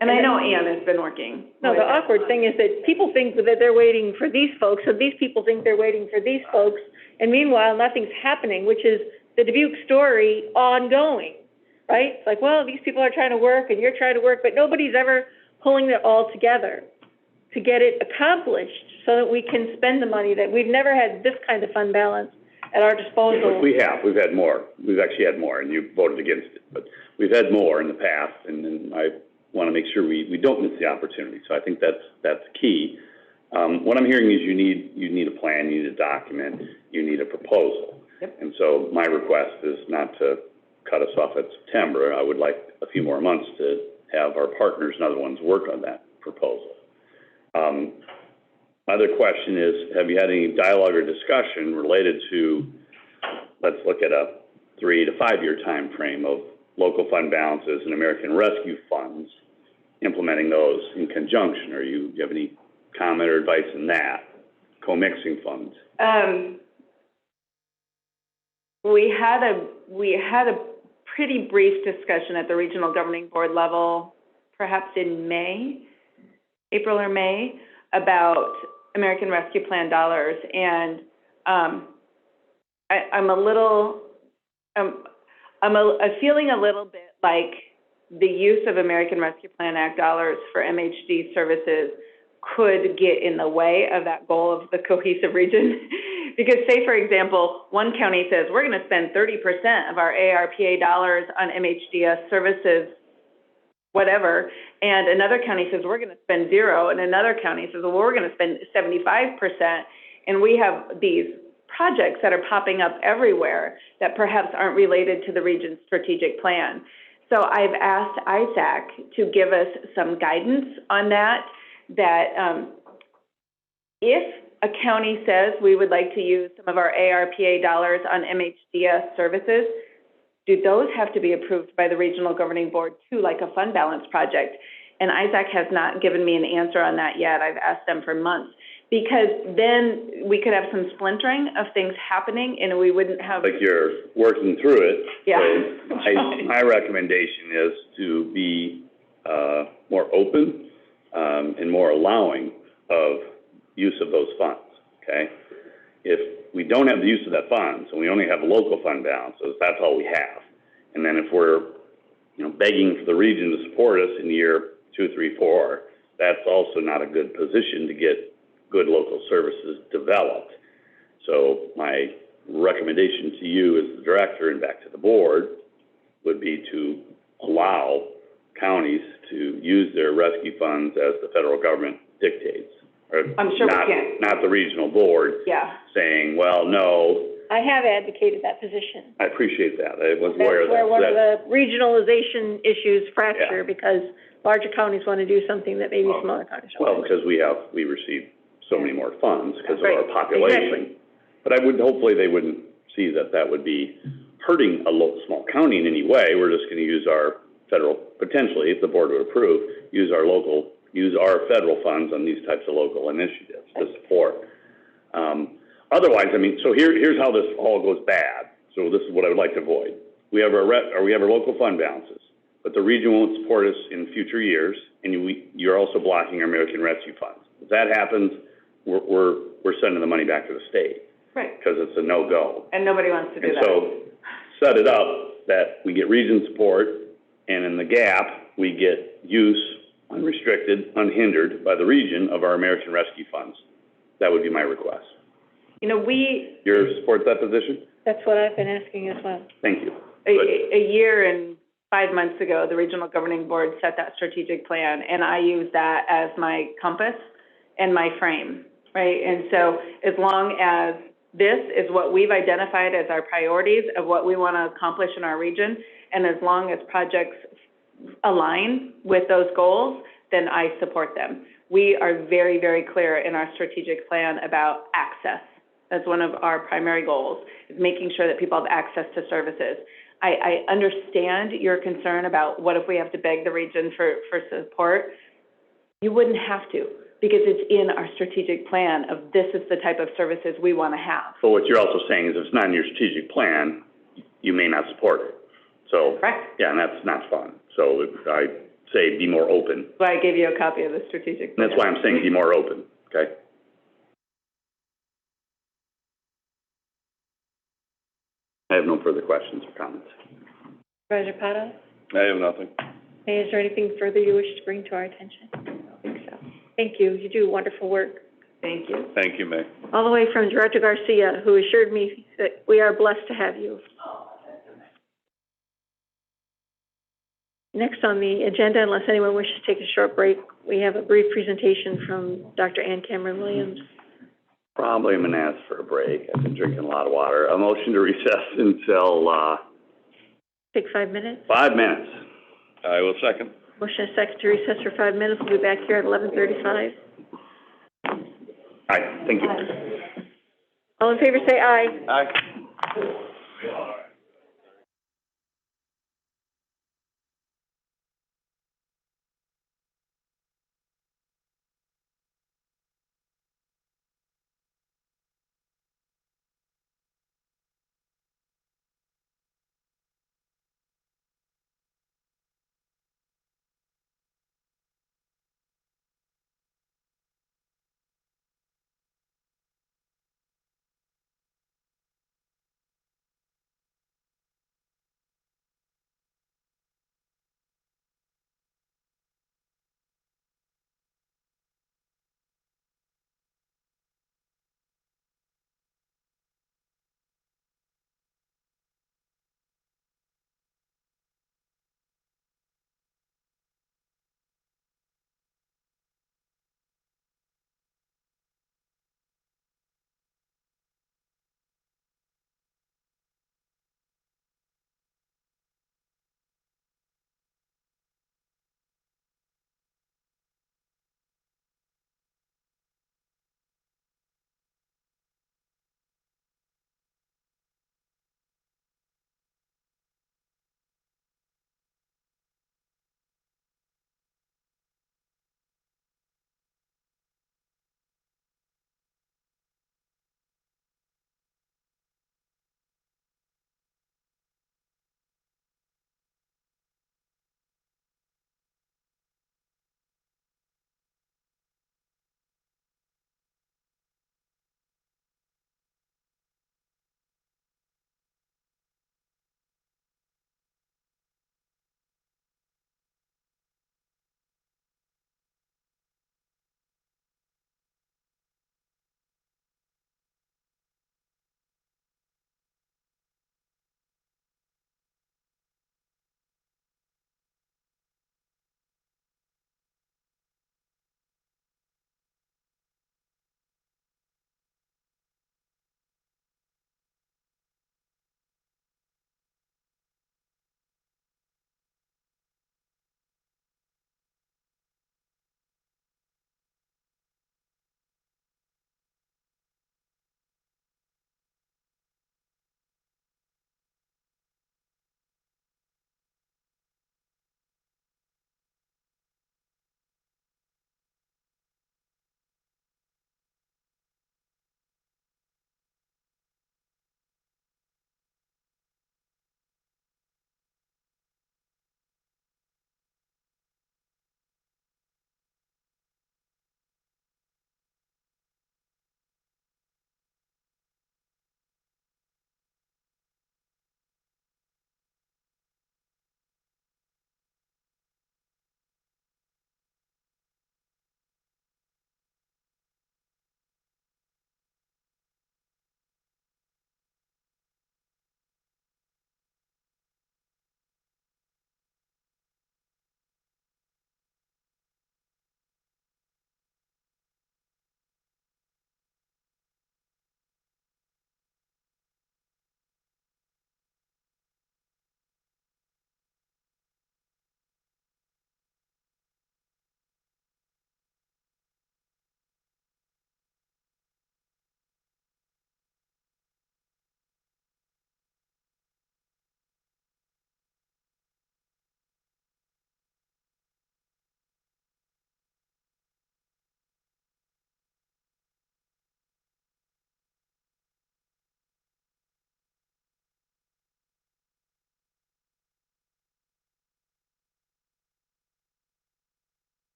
And I know Ann has been working. No, the awkward thing is that people think that they're waiting for these folks, and these people think they're waiting for these folks, and meanwhile, nothing's happening, which is the Dubuque story ongoing, right? It's like, well, these people are trying to work, and you're trying to work, but nobody's ever pulling it all together to get it accomplished so that we can spend the money. That we've never had this kind of fund balance at our disposal. We've had more. We've actually had more, and you voted against it, but we've had more in the past, and I want to make sure we don't miss the opportunity. So I think that's key. What I'm hearing is you need a plan, you need a document, you need a proposal. Yep. And so my request is not to cut us off at September. I would like a few more months to have our partners and other ones work on that proposal. My other question is, have you had any dialogue or discussion related to, let's look at a 3 to 5 year time frame of local fund balances and American Rescue funds, implementing those in conjunction? Do you have any comment or advice in that, co-mixing funds? We had a pretty brief discussion at the regional governing board level, perhaps in April or May, about American Rescue Plan dollars, and I'm feeling a little bit like the use of American Rescue Plan Act dollars for MHD services could get in the way of that goal of the cohesive region. Because say, for example, one county says, we're going to spend 30% of our ARPA dollars on MHDS services, whatever, and another county says, we're going to spend 0, and another county says, well, we're going to spend 75%, and we have these projects that are popping up everywhere that perhaps aren't related to the region's strategic plan. So I've asked ISAC to give us some guidance on that if a county says we would like to use some of our ARPA dollars on MHDS services, do those have to be approved by the regional governing board too, like a fund balance project? And ISAC has not given me an answer on that yet. I've asked them for months, because then we could have some splintering of things happening and we wouldn't have. Like you're working through it. Yeah. So my recommendation is to be more open and more allowing of use of those funds, okay? If we don't have the use of that funds and we only have local fund balances, that's all we have. And then if we're begging for the region to support us in year 2, 3, 4, that's also not a good position to get good local services developed. So my recommendation to you as the director and back to the board would be to allow counties to use their rescue funds as the federal government dictates. Or I'm sure we can. Not the regional board Yeah. saying, well, no, I have advocated that position. I appreciate that. I was aware of That's where that. one of the regionalization issues fracture, because larger counties want to do something that maybe smaller counties don't. Well, because we receive so many more funds because of Right, our population. exactly. But hopefully they wouldn't see that would be hurting a small county in any way. We're just gonna use our federal, potentially, if the board would approve, use our federal funds on these types of local initiatives to support. Otherwise, I mean, so here's how this all goes bad. So this is what I would like to avoid. We have our local fund balances, but the region won't support us in future years, and you're also blocking our American Rescue funds. If that happens, we're sending the money back to the state. Right. Because it's a no-go. And nobody wants to do And that. so, set it up that we get region support, and in the gap, we get use, unrestricted, unhindered by the region of our American Rescue funds. That would be my request. You know, You support that position? That's what I've been asking as well. Thank you. a year and 5 months ago, the Regional Governing Board set that strategic plan, and I use that as my compass and my frame, right? And so as long as this is what we've identified as our priorities of what we want to accomplish in our region, and as long as projects align with those goals, then I support them. We are very, very clear in our strategic plan about access. That's one of our primary goals, is making sure that people have access to services. I understand your concern about what if we have to beg the region for support. You wouldn't have to, because it's in our strategic plan of this is the type of services we want to have. But what you're also saying is if it's not in your strategic plan, you may not support it. So, correct. Yeah, and that's not fun. So I say be more open. That's why I gave you a copy of the strategic plan. And that's why I'm saying be more open, okay? I have no further questions or comments. Supervisor Pada? I have nothing. Hey, is there anything further you wish to bring to our attention? I don't think so. Thank you. You do wonderful work. Thank you. Thank you, May. All the way from Director Garcia, who assured me that we are blessed to have you. Next on the agenda, unless anyone wishes to take a short break, we have a brief presentation from Dr. Ann Cameron Williams. Probably I'm gonna ask for a break. I've been drinking a lot of water. A motion to recess until, Take 5 minutes. 5 minutes. I will second. Motion is second to recess for 5 minutes. We'll be back here at 11:35. All right, thank you. All in favor, say aye. Aye.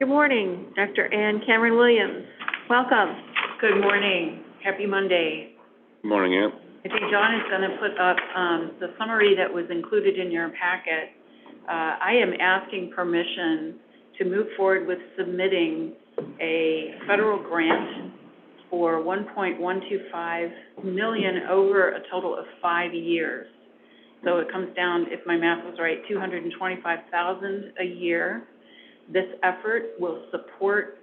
Good morning, Dr. Ann Cameron Williams. Welcome. Good morning. Happy Monday. Good morning, Ann. I think John is going to put up the summary that was included in your packet. I am asking permission to move forward with submitting a federal grant for $1.125 million over a total of 5 years. So it comes down, if my math was right, $225,000 a year. This effort will support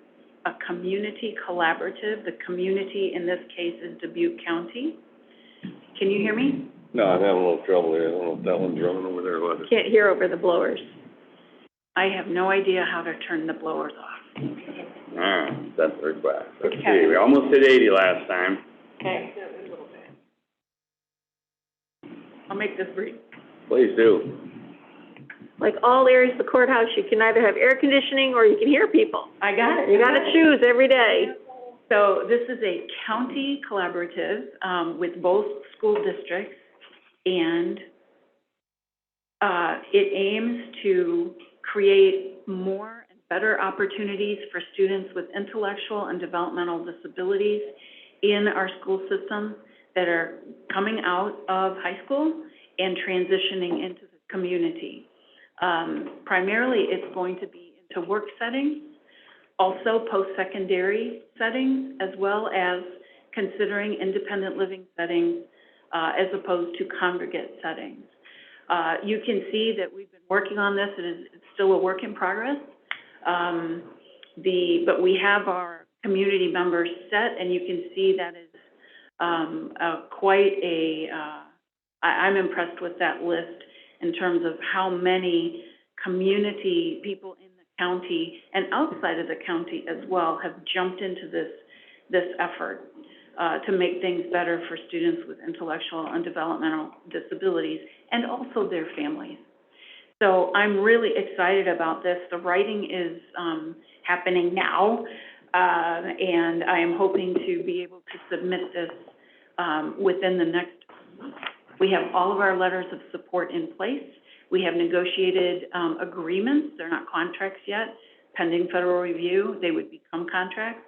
a community collaborative. The community in this case is Dubuque County. Can you hear me? No, I'm having a little trouble here. I don't know if that one's running over there or what. Can't hear over the blowers. I have no idea how to turn the blowers off. That's the request. Let's see, we almost hit 80 last time. Okay. I'll make this brief. Please do. Like all areas of the courthouse, you can either have air conditioning or you can hear people. I got it. You got to choose every day. So this is a county collaborative with both school districts, and it aims to create more and better opportunities for students with intellectual and developmental disabilities in our school system that are coming out of high school and transitioning into the community. Primarily, it's going to be into work settings, also post-secondary settings, as well as considering independent living settings as opposed to congregate settings. You can see that we've been working on this. It's still a work in progress. But we have our community members set, and you can see that is quite a, I'm impressed with that list in terms of how many community people in the county and outside of the county as well have jumped into this effort to make things better for students with intellectual and developmental disabilities and also their families. So I'm really excited about this. The writing is happening now, and I am hoping to be able to submit this within the next month. We have all of our letters of support in place. We have negotiated agreements. They're not contracts yet. Pending federal review, they would become contracts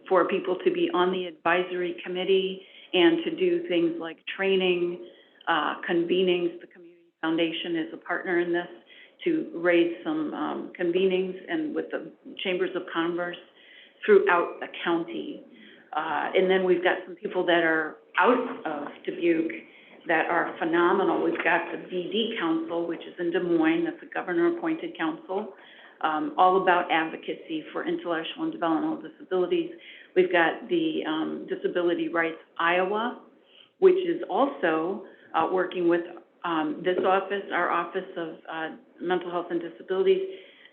for people to be on the advisory committee and to do things like training, convenings. The Community Foundation is a partner in this to raise some convenings and with the chambers of commerce throughout the county. And then we've got some people that are out of Dubuque that are phenomenal. We've got the BD Council, which is in Des Moines. That's a governor-appointed council, all about advocacy for intellectual and developmental disabilities. We've got the Disability Rights Iowa, which is also working with this office, our Office of Mental Health and Disabilities,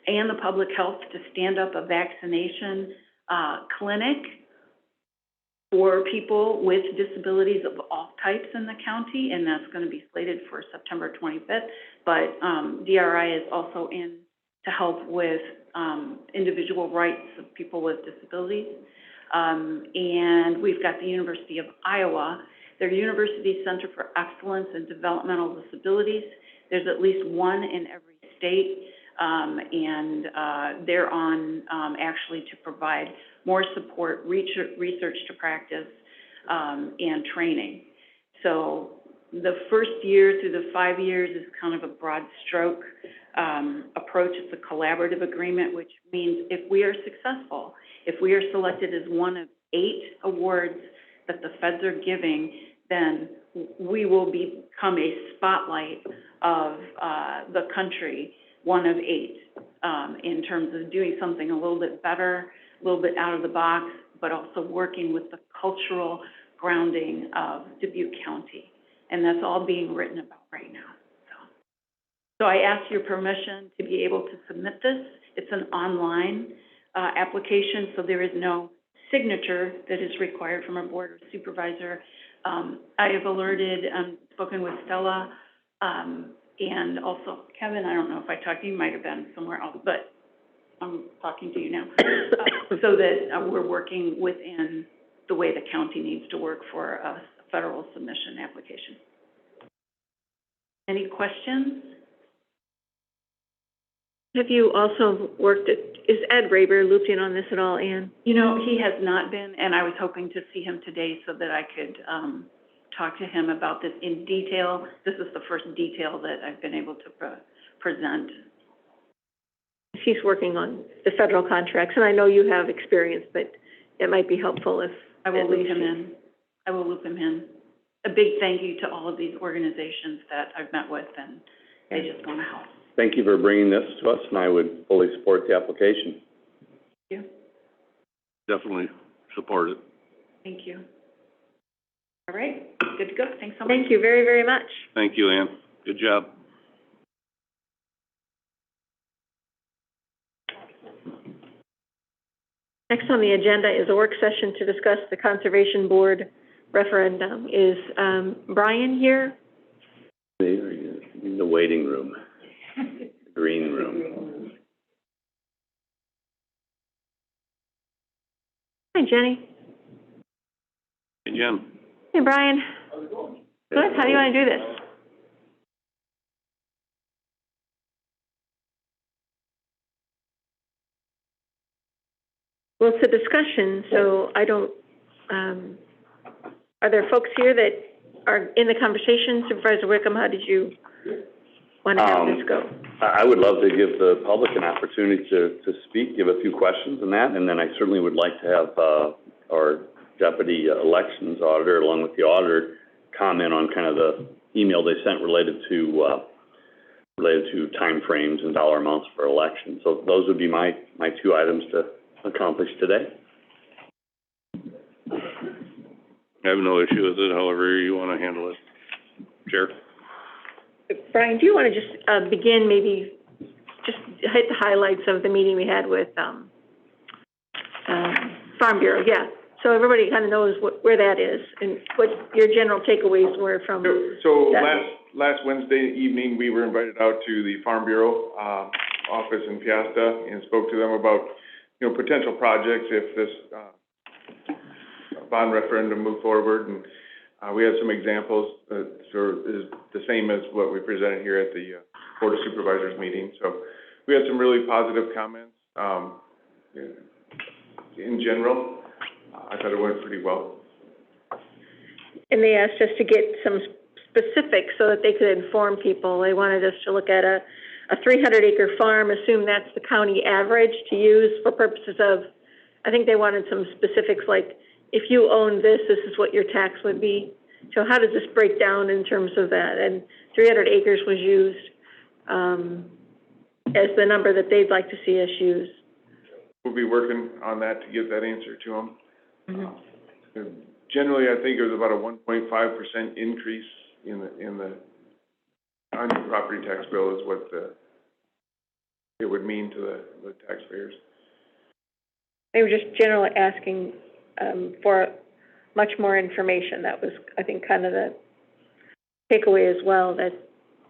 and the Public Health to stand up a vaccination clinic for people with disabilities of all types in the county, and that's going to be slated for September 25th. But DRI is also in to help with individual rights of people with disabilities. And we've got the University of Iowa, their University Center for Excellence in Developmental Disabilities. There's at least one in every state, and they're on actually to provide more support, research to practice, and training. So the first year through the 5 years is kind of a broad stroke approach. It's a collaborative agreement, which means if we are successful, if we are selected as one of 8 awards that the feds are giving, then we will become a spotlight of the country, one of 8, in terms of doing something a little bit better, a little bit out of the box, but also working with the cultural grounding of Dubuque County. And that's all being written about right now. So I ask your permission to be able to submit this. It's an online application, so there is no signature that is required from a board or supervisor. I have alerted and spoken with Stella and also Kevin. I don't know if I talked to you, might have been somewhere else, but I'm talking to you now, so that we're working within the way the county needs to work for a federal submission application. Any questions? Have you also worked at, is Ed Raber looped in on this at all, Ann? You know, he has not been, and I was hoping to see him today so that I could, talk to him about this in detail. This is the first detail that I've been able to present. He's working on the federal contracts, and I know you have experience, but it might be helpful if. I will loop him in. I will loop him in. A big thank you to all of these organizations that I've met with, and they just want to help. Thank you for bringing this to us, and I would fully support the application. Thank you. Definitely support it. Thank you. All right, good to go. Thanks so much. Thank you very, very much. Thank you, Ann. Good job. Next on the agenda is a work session to discuss the Conservation Board referendum. Is Brian here? In the waiting room, the green room. Hi, Jenny. Hey, Jen. Hey, Brian. Good. How do you want to do this? Well, it's a discussion, so I don't, are there folks here that are in the conversation? Supervisor Wickham, how did you want to have this go? I would love to give the public an opportunity to speak, give a few questions and that, and then I certainly would like to have our deputy elections auditor, along with the auditor, comment on kind of the email they sent related to timeframes and dollar amounts for elections. So those would be my two items to accomplish today. I have no issue with it, however you want to handle it. Chair? Brian, do you want to just begin, maybe just hit the highlights of the meeting we had with Farm Bureau? Yeah. So everybody kind of knows where that is and what your general takeaways were from So that. last Wednesday evening, we were invited out to the Farm Bureau office in Piasta and spoke to them about, potential projects if this bond referendum moved forward. And we had some examples that is the same as what we presented here at the Board of Supervisors meeting. So we had some really positive comments. In general, I thought it went pretty well. And they asked us to get some specifics so that they could inform people. They wanted us to look at a 300-acre farm, assume that's the county average to use for purposes of, I think they wanted some specifics like, if you own this, this is what your tax would be. So how does this break down in terms of that? And 300 acres was used as the number that they'd like to see us use. We'll be working on that to get that answer to them. Mm-hmm. Generally, I think it was about a 1.5% increase in the on your property tax bill is what it would mean to the taxpayers. They were just generally asking for much more information. That was, I think, kind of the takeaway as well, that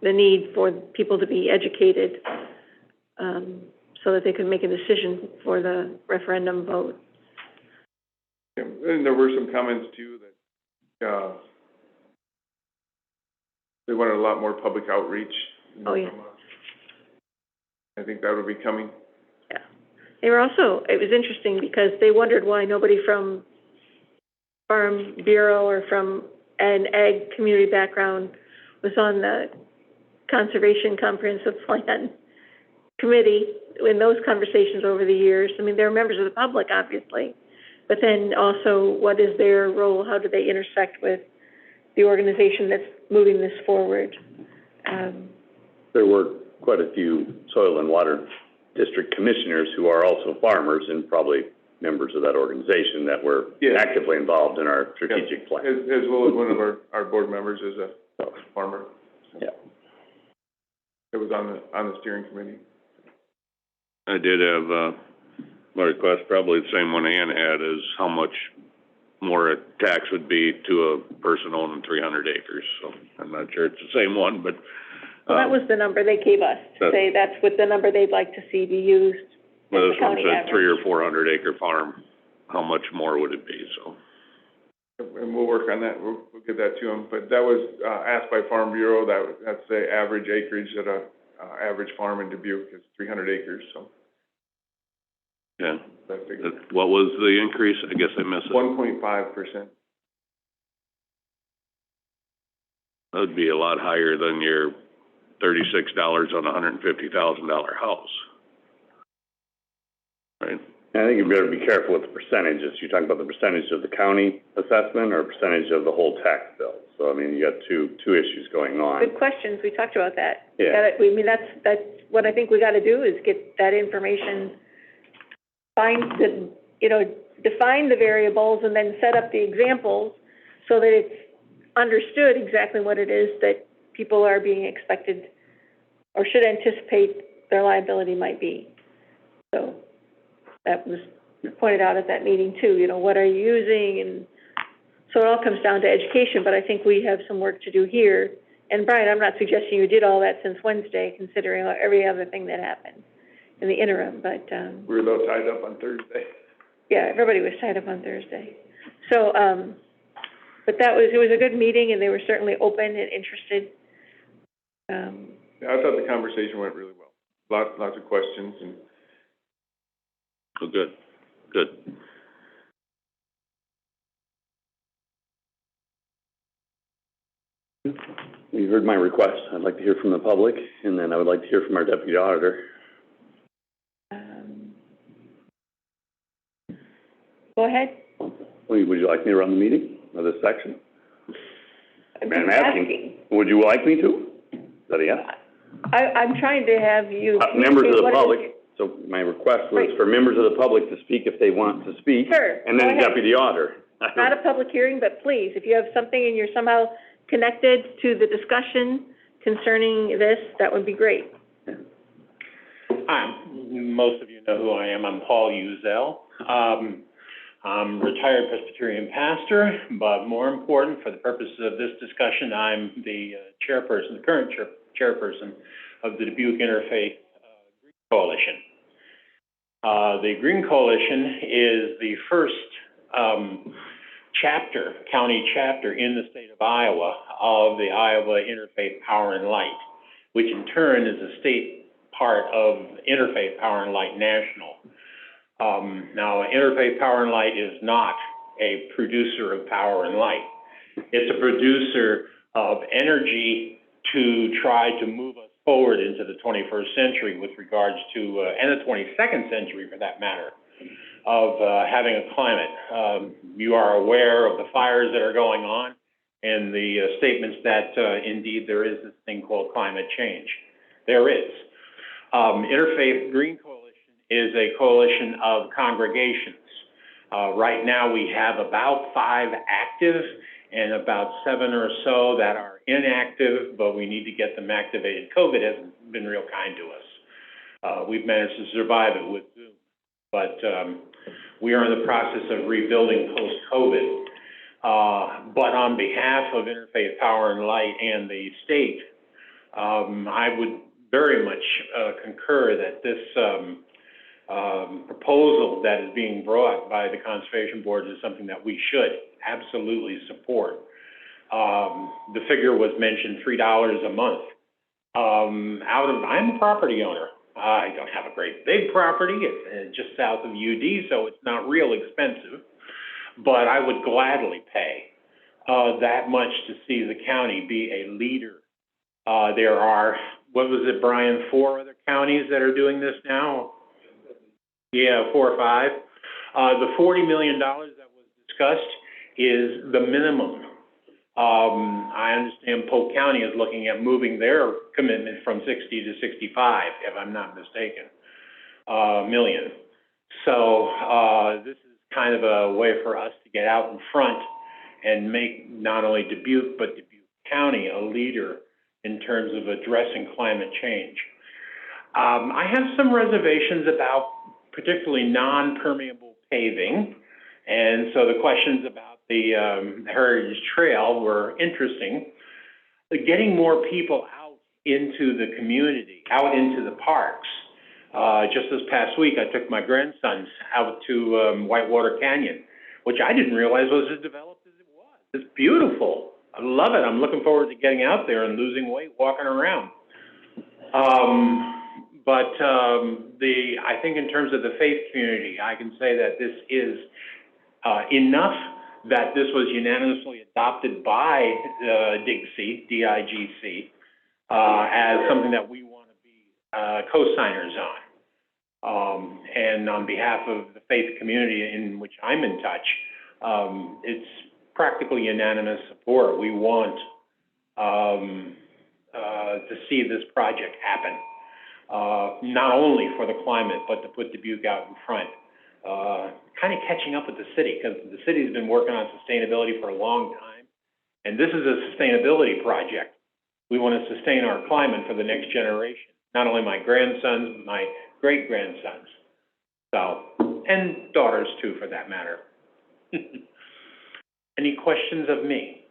the need for people to be educated so that they could make a decision for the referendum vote. Yeah, and there were some comments too that they wanted a lot more public outreach. Oh, yeah. I think that would be coming. Yeah. They were also, it was interesting because they wondered why nobody from Farm Bureau or from an ag community background was on the Conservation Comprehensive Plan Committee in those conversations over the years. I mean, they're members of the public, obviously, but then also what is their role? How do they intersect with the organization that's moving this forward? There were quite a few soil and water district commissioners who are also farmers and probably members of that organization that were actively involved in our strategic plan. As well as one of our board members is a farmer. Yeah. It was on the steering committee. I did have a request, probably the same one Ann had, is how much more a tax would be to a person owning 300 acres. So I'm not sure it's the same one, but well, that was the number they gave us to say that's what the number they'd like to see be used. Well, this one said 300 or 400 acre farm. How much more would it be? So, and we'll work on that. We'll get that to them. But that was asked by Farm Bureau. That's the average acreage that a average farm in Dubuque is 300 acres, so Yeah. I figured What was the increase? I guess I missed it. 1.5%. That would be a lot higher than your $36 on a $150,000 house. Right? I think you better be careful with the percentages. You're talking about the percentage of the county assessment or percentage of the whole tax bill? So, I mean, you got two issues going on. Good questions, we talked about that. Yeah. That's what I think we gotta do, is get that information, define the variables, and then set up the examples so that it's understood exactly what it is that people are being expected or should anticipate their liability might be. So that was pointed out at that meeting too, what are you using? And so it all comes down to education, but I think we have some work to do here. And Brian, I'm not suggesting you did all that since Wednesday, considering every other thing that happened in the interim, but, We were a little tied up on Thursday. yeah, everybody was tied up on Thursday. So, but it was a good meeting, and they were certainly open and interested. Yeah, I thought the conversation went really well. Lots of questions and. So good. You heard my request. I'd like to hear from the public, and then I would like to hear from our deputy auditor. Go ahead. Would you like me to run the meeting of this section? I'm I'm asking. Would you like me to? Is that a yes? I'm trying to have you. Members of the what public. is- So my request was Right. for members of the public to speak if they want to speak. Sure, And go then ahead. deputy auditor. Not a public hearing, but please, if you have something and you're somehow connected to the discussion concerning this, that would be great. Hi, most of you know who I am. I'm Paul Uzel. I'm a retired Presbyterian pastor, but more important for the purposes of this discussion, I'm the chairperson, the current chairperson of the Dubuque Interfaith Green Coalition. The Green Coalition is the first county chapter in the state of Iowa of the Iowa Interfaith Power and Light, which in turn is a state part of Interfaith Power and Light National. Now, Interfaith Power and Light is not a producer of power and light. It's a producer of energy to try to move us forward into the 21st century with regards to, and the 22nd century for that matter, of having a climate. You are aware of the fires that are going on and the statements that indeed there is this thing called climate change. There is. Interfaith Green Coalition is a coalition of congregations. Right now we have about 5 active and about 7 or so that are inactive, but we need to get them activated. COVID hasn't been real kind to us. We've managed to survive it with Zoom, but we are in the process of rebuilding post-COVID. But on behalf of Interfaith Power and Light and the state, I would very much concur that this proposal that is being brought by the Conservation Board is something that we should absolutely support. The figure was mentioned, $3 a month. I'm a property owner. I don't have a great big property. It's just south of UD, so it's not real expensive. But I would gladly pay that much to see the county be a leader. There are, what was it, Brian, 4 other counties that are doing this now? Yeah, 4 or 5. The $40 million that was discussed is the minimum. I understand Polk County is looking at moving their commitment from 60 to 65, if I'm not mistaken, million. So this is kind of a way for us to get out in front and make not only Dubuque, but Dubuque County a leader in terms of addressing climate change. I have some reservations about particularly non-permeable paving, and so the questions about the Heritage Trail were interesting. Getting more people out into the community, out into the parks. Just this past week, I took my grandsons out to Whitewater Canyon, which I didn't realize was as developed as it was. It's beautiful. I love it. I'm looking forward to getting out there and losing weight, walking around. I think in terms of the faith community, I can say that this is enough that this was unanimously adopted by DIGC, D-I-G-C, as something that we want to be co-signers on. And on behalf of the faith community in which I'm in touch, it's practically unanimous support. We want to see this project happen, not only for the climate, but to put Dubuque out in front. Kind of catching up with the city, because the city's been working on sustainability for a long time, and this is a sustainability project. We want to sustain our climate for the next generation, not only my grandsons, but my great-grandsons. So, and daughters too, for that matter. Any questions of me?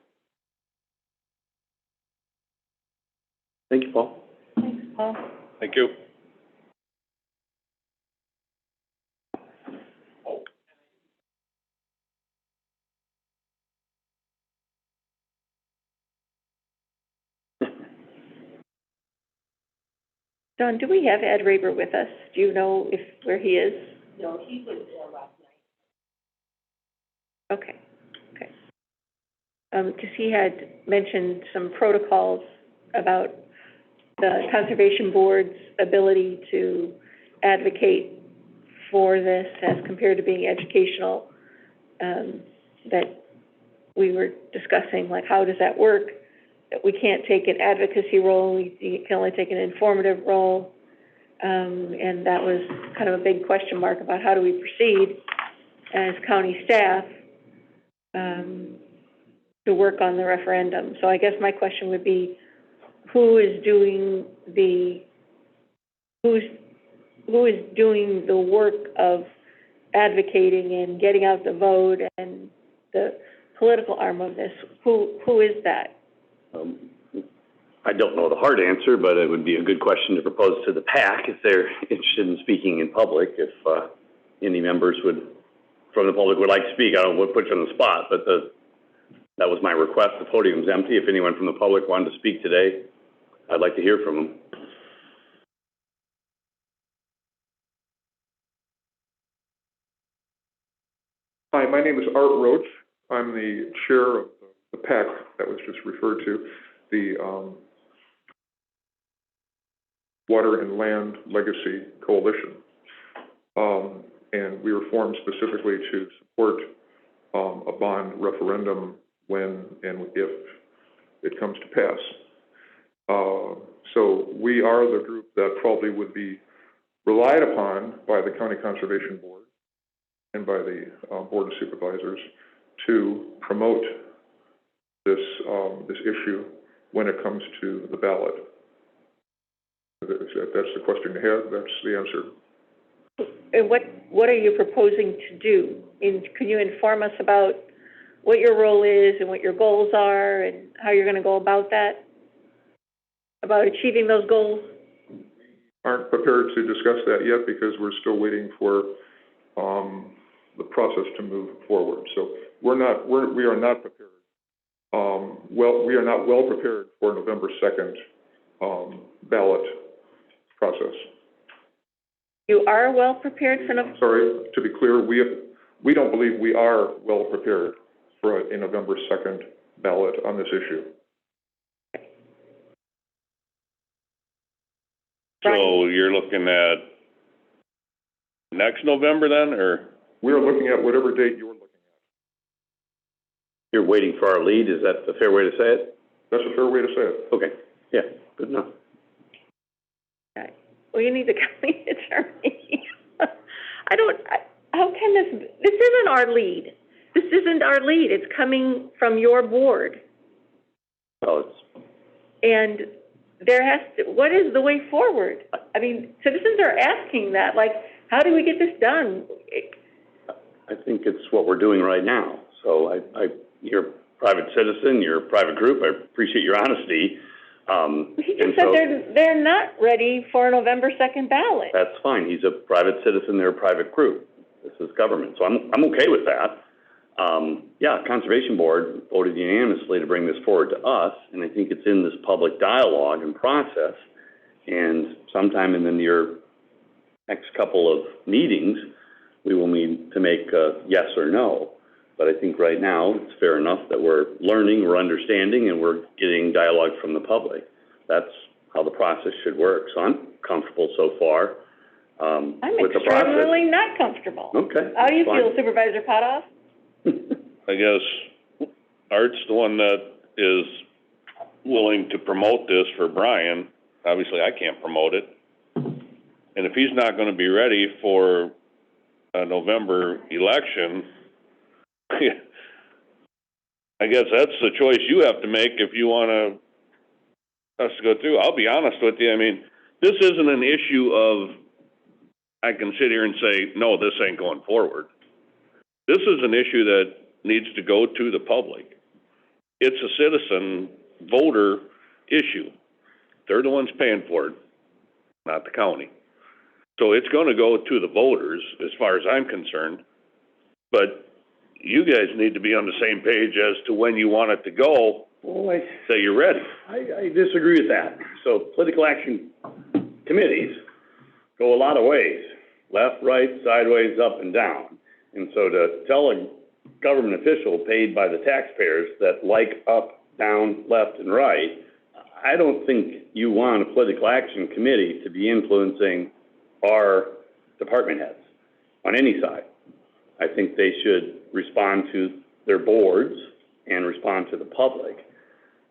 Thank you, Paul. Thanks, Paul. Thank you. Don, do we have Ed Raber with us? Do you know where he is? No, he was last night. Okay. Because he had mentioned some protocols about the Conservation Board's ability to advocate for this as compared to being educational, that we were discussing, like, how does that work? That we can't take an advocacy role, we can only take an informative role. And that was kind of a big question mark about how do we proceed as county staff to work on the referendum. So I guess my question would be, who is doing the work of advocating and getting out the vote and the political arm of this? Who is that? I don't know the hard answer, but it would be a good question to propose to the PAC if they're interested in speaking in public. If any members from the public would like to speak, I don't want to put you on the spot, but that was my request. The podium's empty. If anyone from the public wanted to speak today, I'd like to hear from them. Hi, my name is Art Roach. I'm the chair of the PAC that was just referred to, the Water and Land Legacy Coalition. And we were formed specifically to support a bond referendum when and if it comes to pass. So we are the group that probably would be relied upon by the County Conservation Board and by the Board of Supervisors to promote this issue when it comes to the ballot. If that's the question you have, that's the answer. And what are you proposing to do? Can you inform us about what your role is and what your goals are and how you're going to go about that, about achieving those goals? Aren't prepared to discuss that yet because we're still waiting for the process to move forward. So we are not prepared. We are not well prepared for November 2nd ballot process. You are well prepared for November? Sorry, to be clear, we don't believe we are well prepared for a November 2nd ballot on this issue. So you're looking at next November then, or? We are looking at whatever date you're looking at. You're waiting for our lead, is that a fair way to say it? That's a fair way to say it. Okay, yeah, good enough. Okay. Well, you need the county attorney. How can this isn't our lead. This isn't our lead. It's coming from your board. Well, And what is the way forward? I mean, citizens are asking that, like, how do we get this done? I think it's what we're doing right now. So you're a private citizen, you're a private group. I appreciate your honesty. He just said they're not ready for a November 2nd ballot. That's fine. He's a private citizen, they're a private group. This is government. So I'm okay with that. Conservation Board voted unanimously to bring this forward to us, and I think it's in this public dialogue and process. And sometime in the near next couple of meetings, we will need to make a yes or no. But I think right now, it's fair enough that we're learning, we're understanding, and we're getting dialogue from the public. That's how the process should work. So I'm comfortable so far with the process. I'm extremely not comfortable. Okay. How do you fine. feel, Supervisor Potoff? I guess Art's the one that is willing to promote this for Brian. Obviously, I can't promote it. And if he's not gonna be ready for a November election, I guess that's the choice you have to make if you want us to go through. I'll be honest with you. I mean, this isn't an issue of I can sit here and say, no, this ain't going forward. This is an issue that needs to go to the public. It's a citizen voter issue. They're the ones paying for it, not the county. So it's going to go to the voters as far as I'm concerned. But you guys need to be on the same page as to when you want it to go, so you're ready. I disagree with that. So political action committees go a lot of ways, left, right, sideways, up, and down. And so to tell a government official paid by the taxpayers that like up, down, left, and right, I don't think you want a political action committee to be influencing our department heads on any side. I think they should respond to their boards and respond to the public.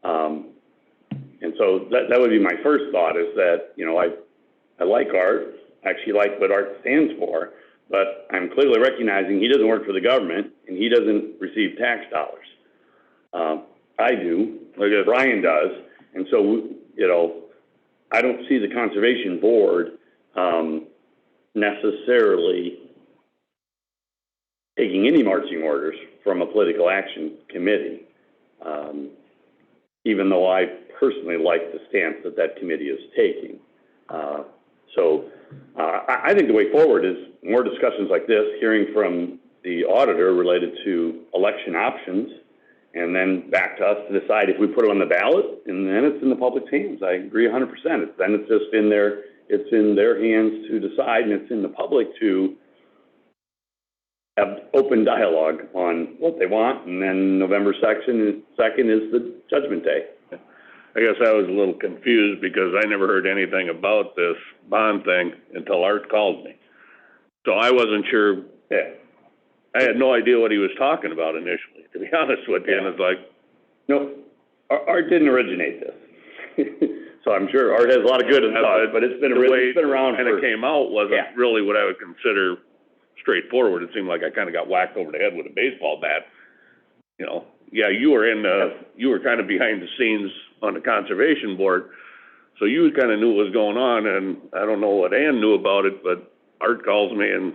And so that would be my first thought, is that, you know, I like Art, actually like what Art stands for, but I'm clearly recognizing he doesn't work for the government and he doesn't receive tax dollars. I do, Brian does, and so, you know, I don't see the Conservation Board necessarily taking any marching orders from a political action committee, even though I personally like the stance that that committee is taking. I think the way forward is more discussions like this, hearing from the auditor related to election options, and then back to us to decide if we put it on the ballot, and then it's in the public's hands. I agree 100%. Then it's just in their hands to decide, and it's in the public to have open dialogue on what they want, and then November 2nd is the judgment day. I guess I was a little confused because I never heard anything about this bond thing until Art called me. So I wasn't sure. Yeah. I had no idea what he was talking about initially, to be honest with you. And it's like, no, Art didn't originate this. So I'm sure Art has a lot of good thoughts, but it's been around. And it came out wasn't really what I would consider straightforward. It seemed like I kind of got whacked over the head with a baseball bat. You know, yeah, you were kind of behind the scenes on the Conservation Board, so you kind of knew what was going on, and I don't know what Ann knew about it, but Art calls me and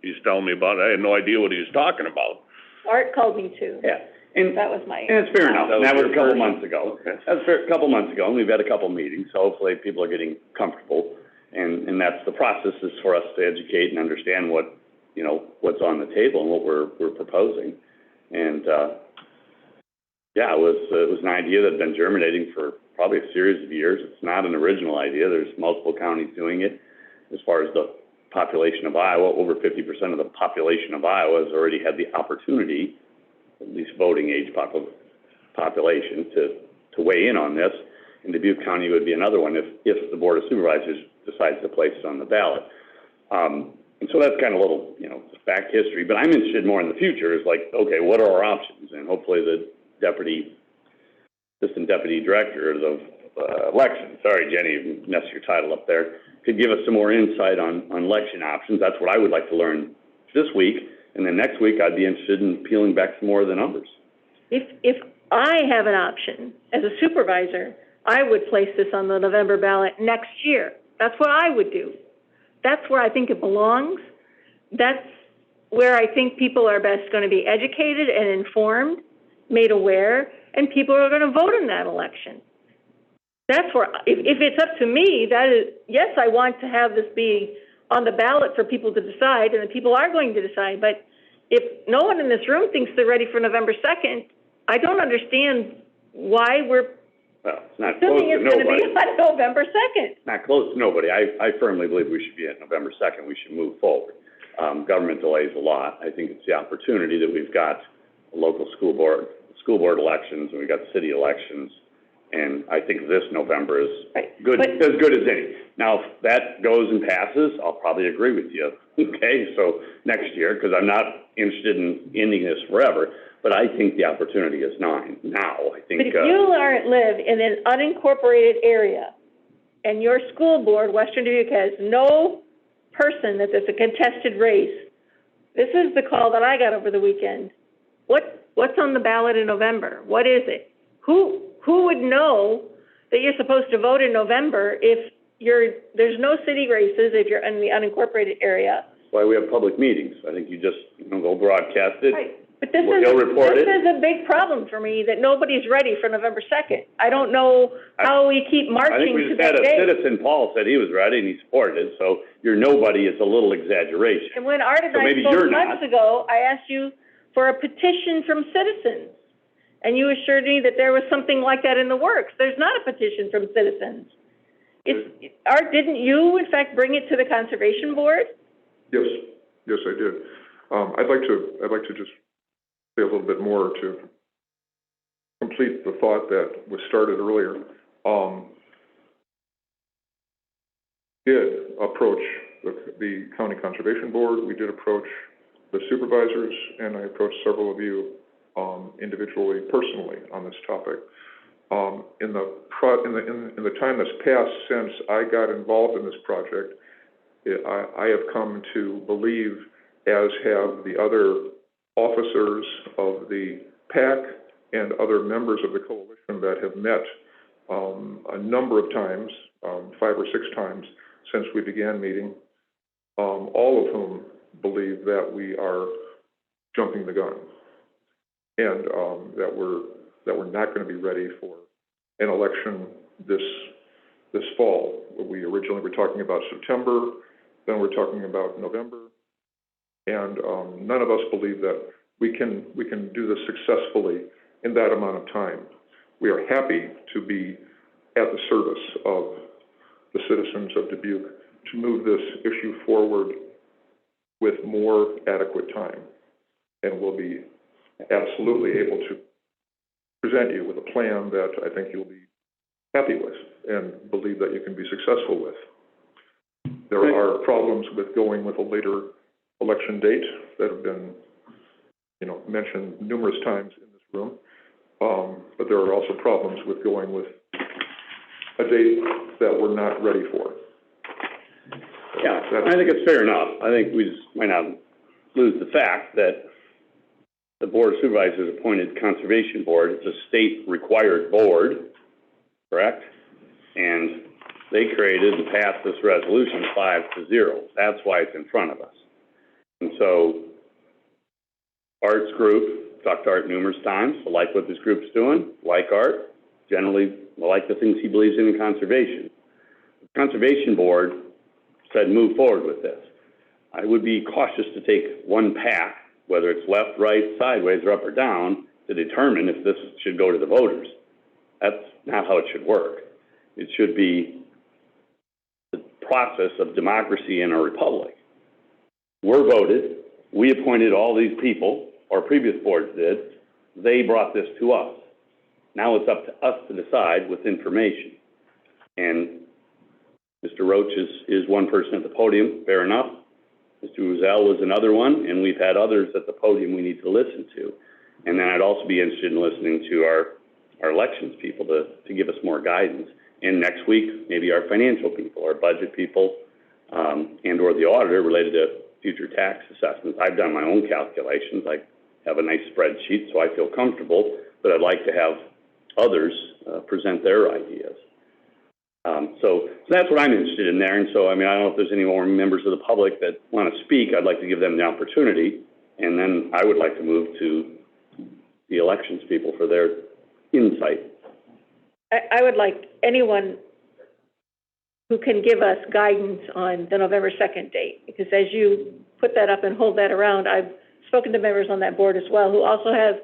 he's telling me about it. I had no idea what he was talking about. Art called me too. Yeah. And that was my. And it's fair enough. That was a couple months ago. Okay. That was a couple months ago, and we've had a couple meetings, so hopefully people are getting comfortable. And that's the process, is for us to educate and understand what, you know, what's on the table and what we're proposing. And, yeah, it was an idea that had been germinating for probably a series of years. It's not an original idea. There's multiple counties doing it. As far as the population of Iowa, over 50% of the population of Iowa has already had the opportunity, at least voting age population, to weigh in on this. And Dubuque County would be another one if the Board of Supervisors decides to place it on the ballot. And so that's kind of a little, you know, back history. But I'm interested more in the future, is like, okay, what are our options? And hopefully the Assistant Deputy Director of Elections, sorry, Jenny, messed your title up there, could give us some more insight on election options. That's what I would like to learn this week. And then next week, I'd be interested in peeling back some more of the numbers. If I have an option as a supervisor, I would place this on the November ballot next year. That's what I would do. That's where I think it belongs. That's where I think people are best going to be educated and informed, made aware, and people are going to vote in that election. That's where, if it's up to me, that is, yes, I want to have this be on the ballot for people to decide, and the people are going to decide. But if no one in this room thinks they're ready for November 2nd, I don't understand why we're Well, it's not close Assuming to it's gonna nobody. be on November 2nd. Not close to nobody. I firmly believe we should be at November 2nd. We should move forward. Government delays a lot. I think it's the opportunity that we've got local school board elections, and we've got city elections. And I think this November is good, as good as any. Now, if that goes and passes, I'll probably agree with you. Okay, so next year, because I'm not interested in ending this forever, but I think the opportunity is now. I think. But if you live in an unincorporated area and your school board, Western Dubuque, has no person that it's a contested race, this is the call that I got over the weekend. What's on the ballot in November? What is it? Who would know that you're supposed to vote in November if there's no city races if you're in the unincorporated area? That's why we have public meetings. I think you just, go broadcast it. Right. But this is a big problem for me that nobody's ready for November 2nd. I don't know how we keep marching I think we to just that had a date. citizen, Paul, said he was ready and he supported it, so your nobody is a little exaggeration. And when Art and So I maybe spoke you're months not. ago, I asked you for a petition from citizens. And you assured me that there was something like that in the works. There's not a petition from citizens. Art, didn't you, in fact, bring it to the Conservation Board? Yes, I did. I'd like to just say a little bit more to complete the thought that was started earlier. Did approach the County Conservation Board. We did approach the supervisors, and I approached several of you individually, personally, on this topic. In the time that's passed since I got involved in this project, I have come to believe, as have the other officers of the PAC and other members of the coalition that have met a number of times, 5 or 6 times since we began meeting, all of whom believe that we are jumping the gun, and that we're not going to be ready for an election this fall. We originally were talking about September, then we're talking about November, and none of us believe that we can do this successfully in that amount of time. We are happy to be at the service of the citizens of Dubuque to move this issue forward with more adequate time, and we'll be absolutely able to present you with a plan that I think you'll be happy with and believe that you can be successful with. There are problems with going with a later election date that have been, mentioned numerous times in this room, but there are also problems with going with a date that we're not ready for. Yeah, I think it's fair enough. I think we just might not lose the fact that the Board of Supervisors appointed Conservation Board. It's a state-required board, correct? And they created and passed this resolution 5-0. That's why it's in front of us. And so Art's group, talked to Art numerous times, I like what this group's doing, like Art, generally I like the things he believes in conservation. The Conservation Board said move forward with this. I would be cautious to take one path, whether it's left, right, sideways, or up or down, to determine if this should go to the voters. That's not how it should work. It should be the process of democracy in a republic. We're voted, we appointed all these people, our previous boards did, they brought this to us. Now it's up to us to decide with information. And Mr. Roach is one person at the podium, fair enough. Mr. Uzel was another one, and we've had others at the podium we need to listen to. And then I'd also be interested in listening to our elections people to give us more guidance. And next week, maybe our financial people, our budget people, and or the auditor related to future tax assessments. I've done my own calculations. I have a nice spreadsheet, so I feel comfortable, but I'd like to have others present their ideas. So that's what I'm interested in there. And so, I don't know if there's any more members of the public that want to speak. I'd like to give them the opportunity. And then I would like to move to the elections people for their insight. I would like anyone who can give us guidance on the November 2nd date, because as you put that up and hold that around, I've spoken to members on that board as well who also have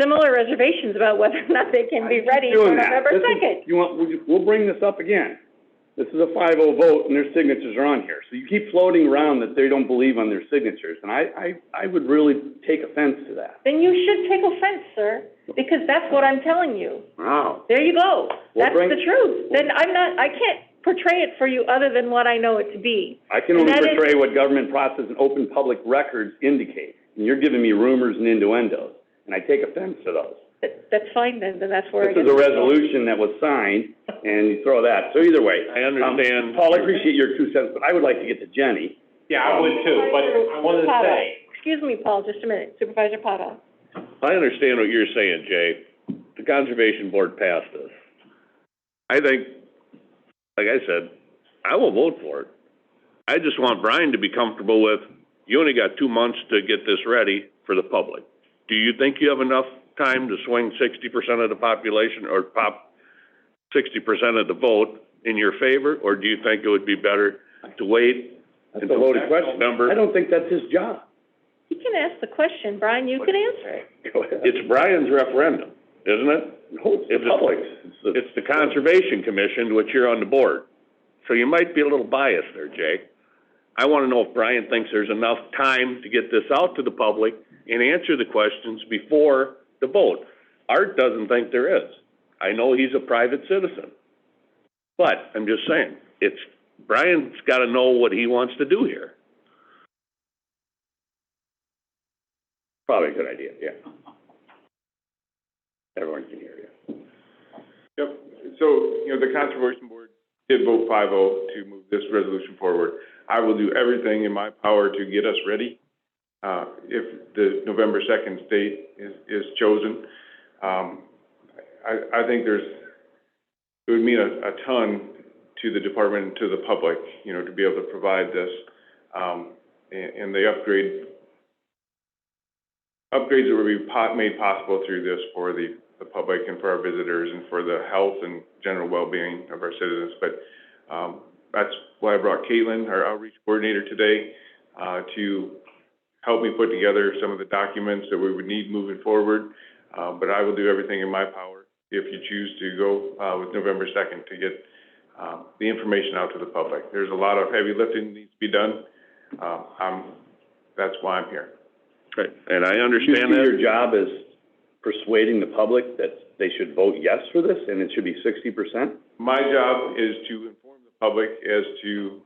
similar reservations about whether or not they can be ready for November 2nd. We'll bring this up again. This is a 5-0 vote and their signatures are on here. So you keep floating around that they don't believe on their signatures. And I would really take offense to that. Then you should take offense, sir, because that's what I'm telling you. Wow. There you go. That's the truth. Then I can't portray it for you other than what I know it to be. I can only portray what government process and open public records indicate. And you're giving me rumors and innuendos. And I take offense to those. That's fine then that's where This is a resolution that was signed, and you throw that. So either way. I understand. Paul, I appreciate your 2 cents, but I would like to get to Jenny. Yeah, I would too, but I wanted to say. Excuse me, Paul, just a minute. Supervisor Pada. I understand what you're saying, Jay. The Conservation Board passed this. I think, like I said, I will vote for it. I just want Brian to be comfortable with, you only got 2 months to get this ready for the public. Do you think you have enough time to swing 60% of the population or 60% of the vote in your favor? Or do you think it would be better to wait? That's a loaded question. I don't think that's his job. You can ask the question, Brian. You can answer it. Go ahead. It's Brian's referendum, isn't it? No, it's the public's. It's the Conservation Commission, which you're on the board. So you might be a little biased there, Jay. I want to know if Brian thinks there's enough time to get this out to the public and answer the questions before the vote. Art doesn't think there is. I know he's a private citizen. But I'm just saying, Brian's got to know what he wants to do here. Probably a good idea, yeah. Everyone can hear you. Yep. So, the Conservation Board did vote 5-0 to move this resolution forward. I will do everything in my power to get us ready. If the November 2nd date is chosen, I think it would mean a ton to the department and to the public, to be able to provide this, and the upgrades that would be made possible through this for the public and for our visitors and for the health and general well-being of our citizens. But that's why I brought Caitlin, our outreach coordinator, today to help me put together some of the documents that we would need moving forward. But I will do everything in my power if you choose to go with November 2nd to get the information out to the public. There's a lot of heavy lifting that needs to be done. That's why I'm here. Right, and I understand that. Your job is persuading the public that they should vote yes for this, and it should be 60%? My job is to inform the public as to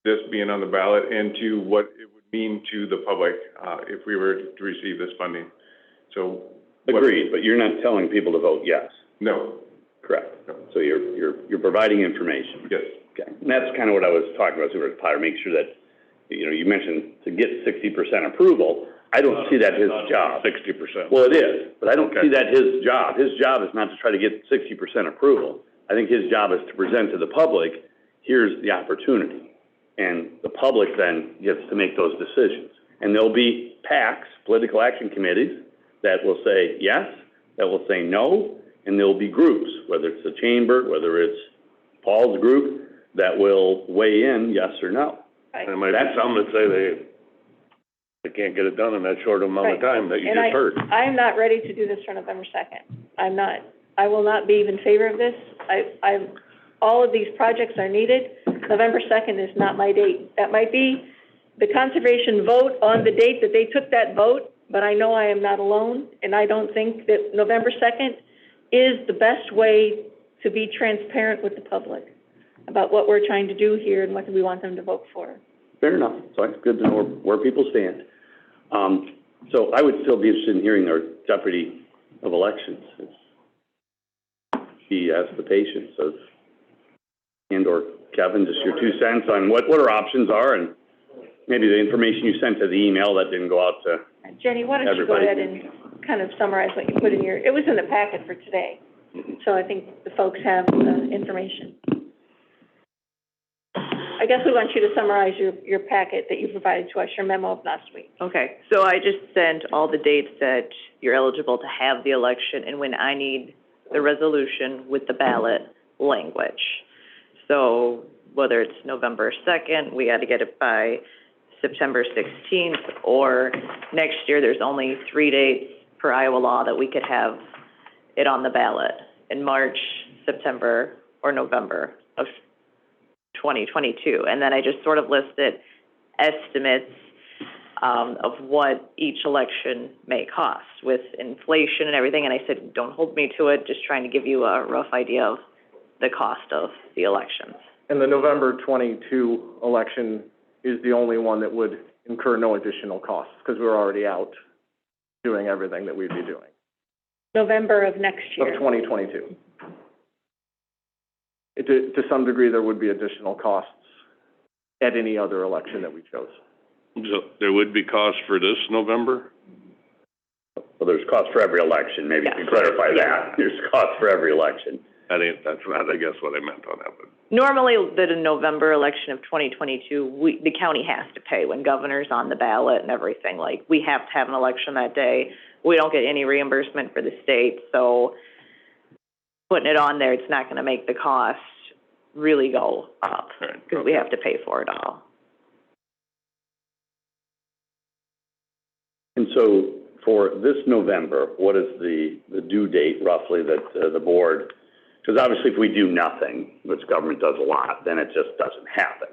this being on the ballot and to what it would mean to the public if we were to receive this funding. So agreed, but you're not telling people to vote yes. No. Correct. No. So you're providing information. Yes. Okay, and that's kind of what I was talking about, Supervisor Potter. Make sure that you mentioned to get 60% approval. I don't see that his job. 60%. Well, it is, but I don't see that his job. His job is not to try to get 60% approval. I think his job is to present to the public, here's the opportunity. And the public then gets to make those decisions. And there'll be PACs, political action committees, that will say yes, that will say no, and there'll be groups, whether it's the chamber, whether it's Paul's group, that will weigh in yes or no. Right. There might be some that say they can't get it done in that short amount of time that you just heard. I'm not ready to do this for November 2nd. I'm not. I will not be in favor of this. All of these projects are needed. November 2nd is not my date. That might be the conservation vote on the date that they took that vote, but I know I am not alone, and I don't think that November 2nd is the best way to be transparent with the public about what we're trying to do here and what we want them to vote for. Fair enough. So it's good to know where people stand. So I would still be interested in hearing our Deputy of Elections. He has the patience of, and/or Kevin, just your 2 cents on what our options are, and maybe the information you sent to the email that didn't go out to Jenny, why don't you go ahead and kind of summarize what you put in it was in the packet for today. So I think the folks have the information. I guess we want you to summarize your packet that you provided to us, your memo of last week. Okay, so I just sent all the dates that you're eligible to have the election and when I need the resolution with the ballot language. So whether it's November 2nd, we got to get it by September 16th, or next year there's only 3 dates per Iowa law that we could have it on the ballot in March, September, or November of 2022. And then I just sort of listed estimates of what each election may cost with inflation and everything. And I said, don't hold me to it, just trying to give you a rough idea of the cost of the elections. And the November 22 election is the only one that would incur no additional costs, because we're already out doing everything that we'd be doing. November of next year. Of 2022. To some degree, there would be additional costs at any other election that we chose. So there would be costs for this November? Well, there's cost for every election, maybe you can clarify that. There's cost for every election. That's not, I guess, what I meant on that, but. Normally, the November election of 2022, the county has to pay when governor's on the ballot and everything. Like, we have to have an election that day. We don't get any reimbursement for the state, so putting it on there, it's not gonna make the cost really go up, because we have to pay for it all. And so for this November, what is the due date roughly that the board, because obviously if we do nothing, which government does a lot, then it just doesn't happen.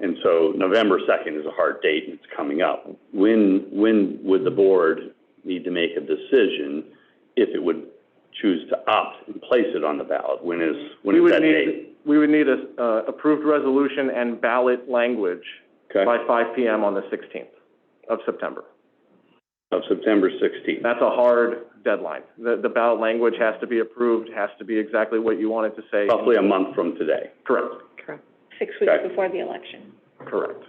And so November 2nd is a hard date and it's coming up. When would the board need to make a decision if it would choose to opt and place it on the ballot? When is that date? We would need a approved resolution and ballot language by 5 p.m. on the 16th of September. Of September 16th. That's a hard deadline. The ballot language has to be approved, has to be exactly what you want it to say. Roughly a month from today. Correct. 6 weeks before the election. Correct.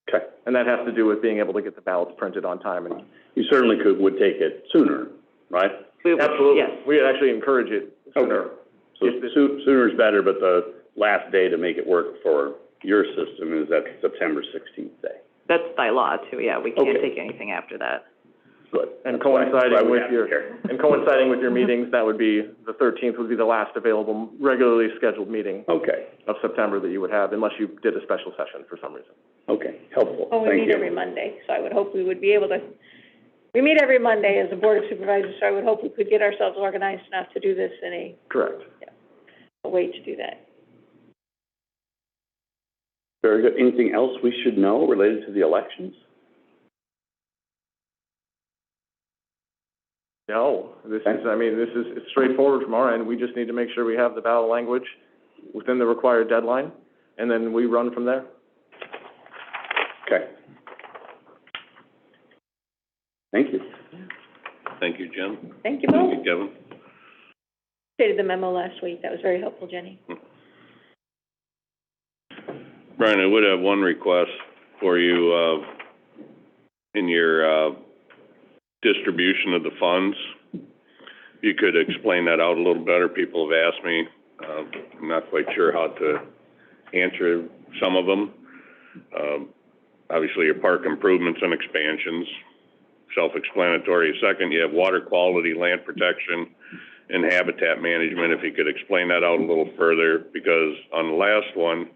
Okay. And that has to do with being able to get the ballots printed on time. And you certainly would take it sooner, right? Absolutely. Yes. We would actually encourage it sooner. Okay. So sooner is better, but the last day to make it work for your system is that September 16th day. That's by law too, yeah, we can't take anything after that. Good. And coinciding with your meetings, that would be, the 13th would be the last available regularly scheduled meeting of September that you would have, unless you did a special session for some reason. Okay, helpful. Well, we meet every Monday, so I would hope we would be able to, we meet every Monday as a board of supervisors, so I would hope we could get ourselves organized enough to do this in a way to do that. Very good. Anything else we should know related to the elections? No, it's straightforward from our end. We just need to make sure we have the ballot language within the required deadline, and then we run from there. Okay. Thank you. Thank you, Jen. Thank you both. Thank you, Kevin. Stated the memo last week. That was very helpful, Jenny. Brian, I would have one request for you, in your, distribution of the funds. You could explain that out a little better. People have asked me, I'm not quite sure how to answer some of them. Obviously your park improvements and expansions, self-explanatory. Second, you have water quality, land protection, and habitat management. If you could explain that out a little further, because on the last one,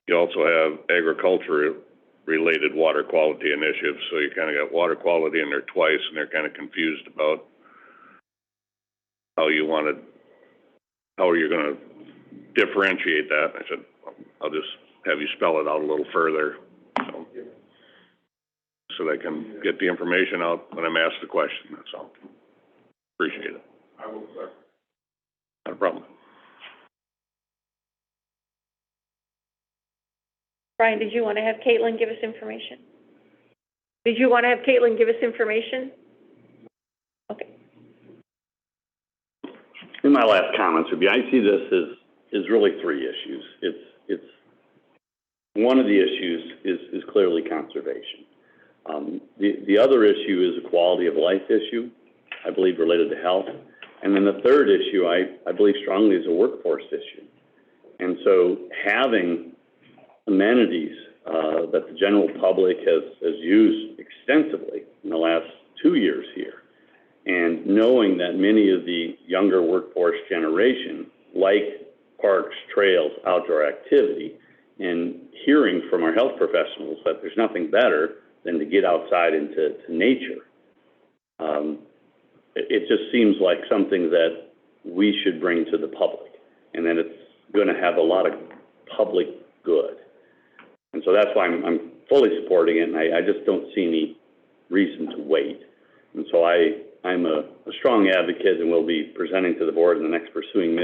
you also have agriculture-related water quality initiatives, so you kind of got water quality in there twice, and they're kind of confused about how you're going to differentiate that. I said, I'll just have you spell it out a little further, so they can get the information out when I'm asked the question. That's all. Appreciate it. I will, sir. Not a problem. Brian, did you want to have Caitlin give us information? Did you want to have Caitlin give us information? Okay. In my last comments would be, I see this as really three issues. It's one of the issues is clearly conservation. The other issue is a quality of life issue, I believe related to health. And then the third issue, I believe strongly, is a workforce issue. And so having amenities that the general public has used extensively in the last 2 years here, and knowing that many of the younger workforce generation like parks, trails, outdoor activity, and hearing from our health professionals that there's nothing better than to get outside into nature It just seems like something that we should bring to the public, and then it's going to have a lot of public good. And so that's why I'm fully supporting it, and I just don't see any reason to wait. And so I'm a strong advocate, and will be presenting to the board in the next pursuing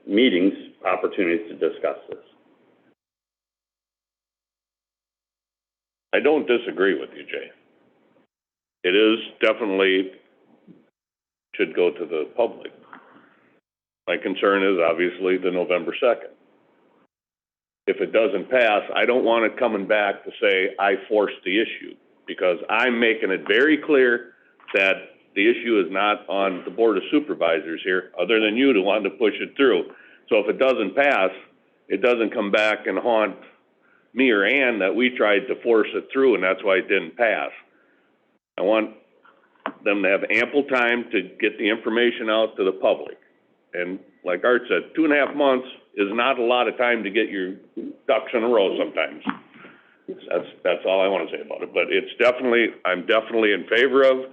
meetings opportunities to discuss this. I don't disagree with you, Jay. It is definitely should go to the public. My concern is obviously the November 2nd. If it doesn't pass, I don't want it coming back to say I forced the issue, because I'm making it very clear that the issue is not on the Board of Supervisors here, other than you to want to push it through. So if it doesn't pass, it doesn't come back and haunt me or Ann that we tried to force it through and that's why it didn't pass. I want them to have ample time to get the information out to the public. And like Art said, 2.5 months is not a lot of time to get your ducks in a row sometimes. That's all I want to say about it. But it's definitely, I'm definitely in favor of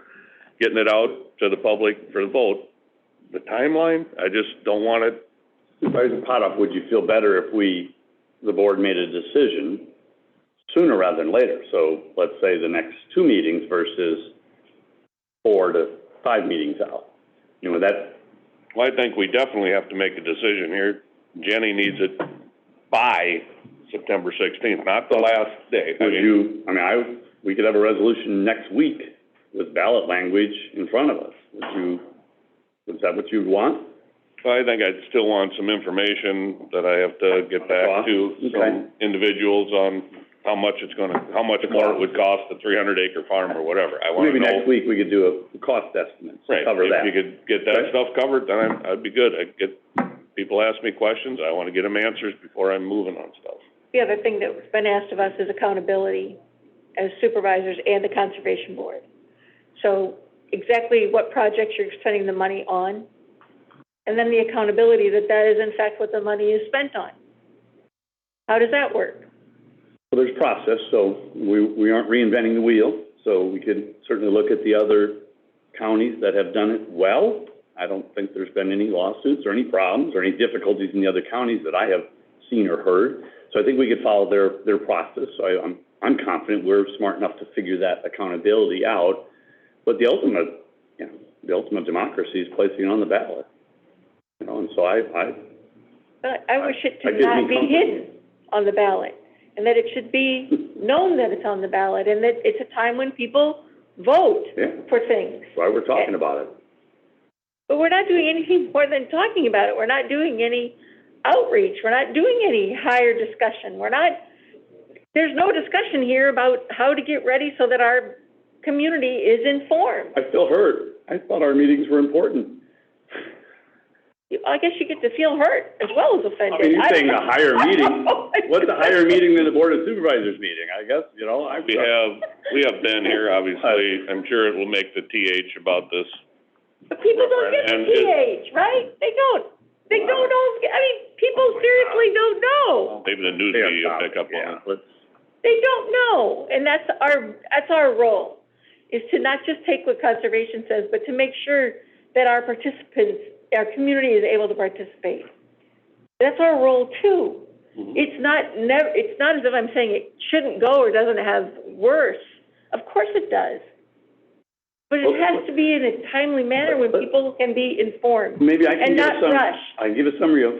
getting it out to the public for the vote. The timeline, I just don't want it. Supervisor Potoff, would you feel better if the board made a decision sooner rather than later? So let's say the next 2 meetings versus 4 to 5 meetings out. You know, that. Well, I think we definitely have to make a decision here. Jenny needs it by September 16th, not the last day. We could have a resolution next week with ballot language in front of us. Is that what you'd want? I think I'd still want some information that I have to get back to some individuals on how much more it would cost a 300-acre farm or whatever. I want to know. Maybe next week we could do a cost estimate to cover that. If you could get that stuff covered, then I'd be good. People ask me questions. I want to get them answers before I'm moving on stuff. The other thing that's been asked of us is accountability as supervisors and the Conservation Board. So exactly what projects you're spending the money on, and then the accountability that is in fact what the money is spent on. How does that work? Well, there's process, so we aren't reinventing the wheel. So we could certainly look at the other counties that have done it well. I don't think there's been any lawsuits or any problems or any difficulties in the other counties that I have seen or heard. So I think we could follow their process. So I'm confident we're smart enough to figure that accountability out. But the ultimate democracy is placing it on the ballot. You know, and so I wish it to not be hidden on the ballot, and that it should be known that it's on the ballot, and that it's a time when people vote for things. That's why we're talking about it. But we're not doing anything more than talking about it. We're not doing any outreach. We're not doing any higher discussion. There's no discussion here about how to get ready so that our community is informed. I feel hurt. I thought our meetings were important. I guess you get to feel hurt as well as offended. I mean, you're saying a higher meeting. What's a higher meeting than the Board of Supervisors meeting? I guess, you know. We have Ben here, obviously. I'm sure it will make the TH about this. But people don't get the TH, right? They don't know. I mean, people seriously don't know. Maybe the news media will pick up on it. They don't know, and that's our role, is to not just take what conservation says, but to make sure that our community is able to participate. That's our role too. Mm-hmm. It's not as if I'm saying it shouldn't go or doesn't have worse. Of course it does. But it has to be in a timely manner when people can be informed. Maybe I can rush. I can give a summary of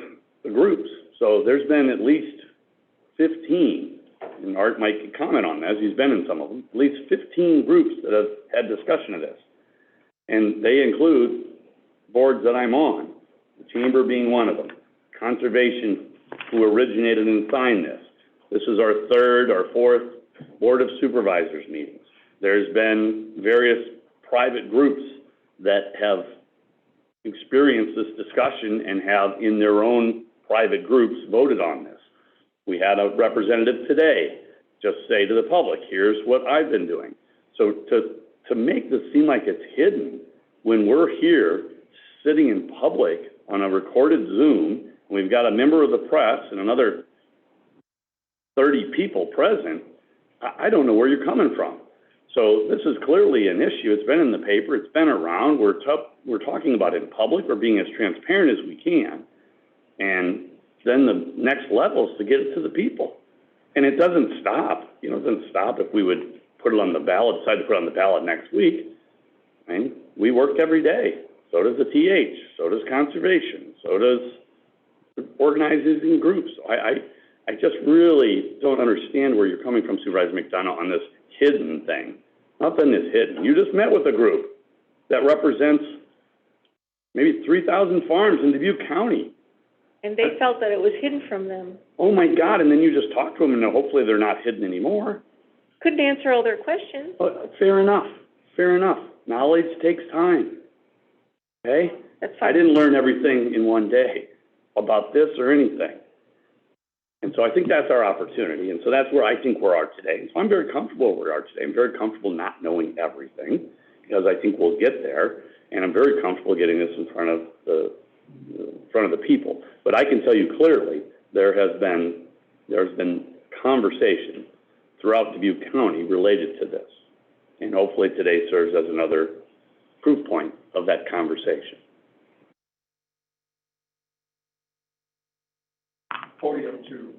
the groups. So there's been at least 15, and Art might comment on this, he's been in some of them, at least 15 groups that have had discussion of this. And they include boards that I'm on, the Chamber being one of them, Conservation, who originated and signed this. This is our 3rd or 4th Board of Supervisors meetings. There's been various private groups that have experienced this discussion and have in their own private groups voted on this. We had a representative today just say to the public, here's what I've been doing. So to make this seem like it's hidden when we're here sitting in public on a recorded Zoom, and we've got a member of the press and another 30 people present, I don't know where you're coming from. So this is clearly an issue. It's been in the paper. It's been around. We're talking about it in public. We're being as transparent as we can. And then the next level is to get it to the people. And it doesn't stop. You know, it doesn't stop if we would put it on the ballot, decide to put it on the ballot next week. I mean, we work every day. So does the TH. So does conservation. So does organizing groups. I just really don't understand where you're coming from, Supervisor McDonough, on this hidden thing. Nothing is hidden. You just met with a group that represents maybe 3,000 farms in Dubuque County. And they felt that it was hidden from them. Oh my God, and then you just talk to them and hopefully they're not hidden anymore. Couldn't answer all their questions. Fair enough, fair enough. Knowledge takes time, okay? That's fine. I didn't learn everything in one day about this or anything. And so I think that's our opportunity, and so that's where I think we are today. So I'm very comfortable where we are today. I'm very comfortable not knowing everything, because I think we'll get there, and I'm very comfortable getting this in front of the people. But I can tell you clearly, there's been conversation throughout Dubuque County related to this. And hopefully today serves as another proof point of that conversation. Podium 2.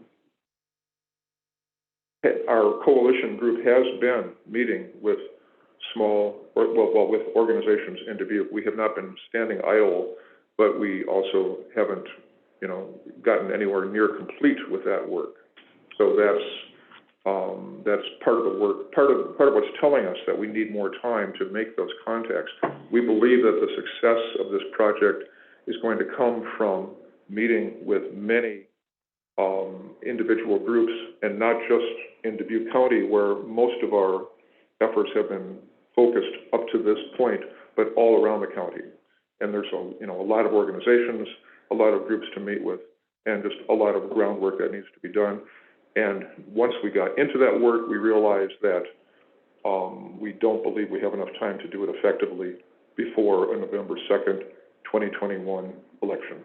Our coalition group has been meeting with with organizations in Dubuque. We have not been standing idle, but we also haven't, gotten anywhere near complete with that work. So that's part of the work, part of what's telling us that we need more time to make those contacts. We believe that the success of this project is going to come from meeting with many individual groups, and not just in Dubuque County, where most of our efforts have been focused up to this point, but all around the county. And there's a lot of organizations, a lot of groups to meet with, and just a lot of groundwork that needs to be done. And once we got into that work, we realized that we don't believe we have enough time to do it effectively before a November 2nd, 2021 election.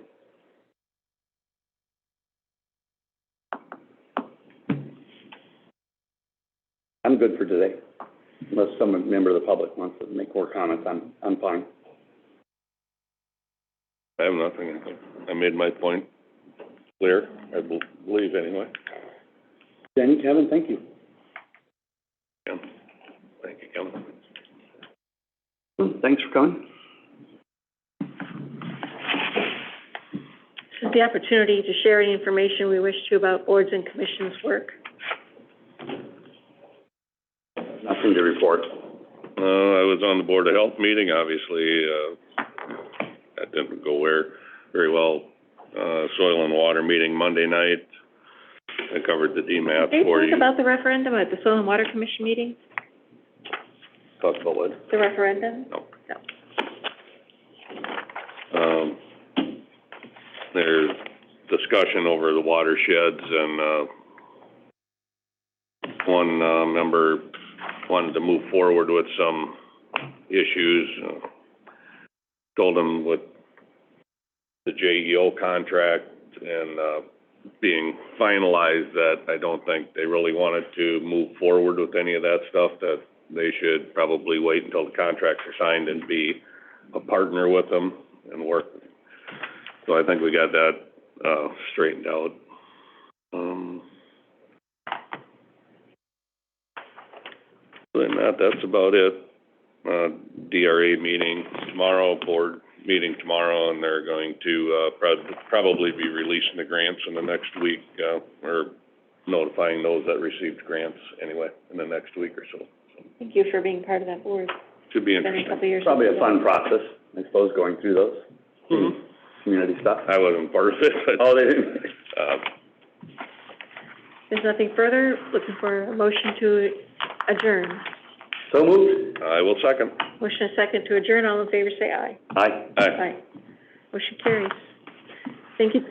I'm good for today. Unless some member of the public wants to make more comments, I'm fine. I have nothing. I made my point clear, I believe anyway. Jenny, Kevin, thank you. Yeah. Thank you, Kevin. Thanks for coming. This is the opportunity to share any information we wish to about boards and commissions' work. Nothing to report. I was on the Board of Health meeting, obviously, that didn't go very well. Soil and Water meeting Monday night. I covered the DMAP Did for they you. talk about the referendum at the Soil and Water Commission meeting? Talk about what? The referendum? No. There's discussion over the watersheds, and one member wanted to move forward with some issues. Told him with the JEO contract and being finalized that I don't think they really wanted to move forward with any of that stuff, that they should probably wait until the contracts are signed and be a partner with them and work. So I think we got that straightened out. Other than that, that's about it. DRA meeting tomorrow, board meeting tomorrow, and they're going to probably be releasing the grants in the next week, or notifying those that received grants anyway in the next week or so. Thank you for being part of that board. Should be It's been a interesting. couple years. Probably a fun process, I suppose, going through those community stuff. I wasn't part of it, but. Oh, they didn't? There's nothing further. Looking for a motion to adjourn. So moved. I will second. Motion and second to adjourn. All in favor, say aye. Aye. Aye. Aye. Motion carries. Thank you.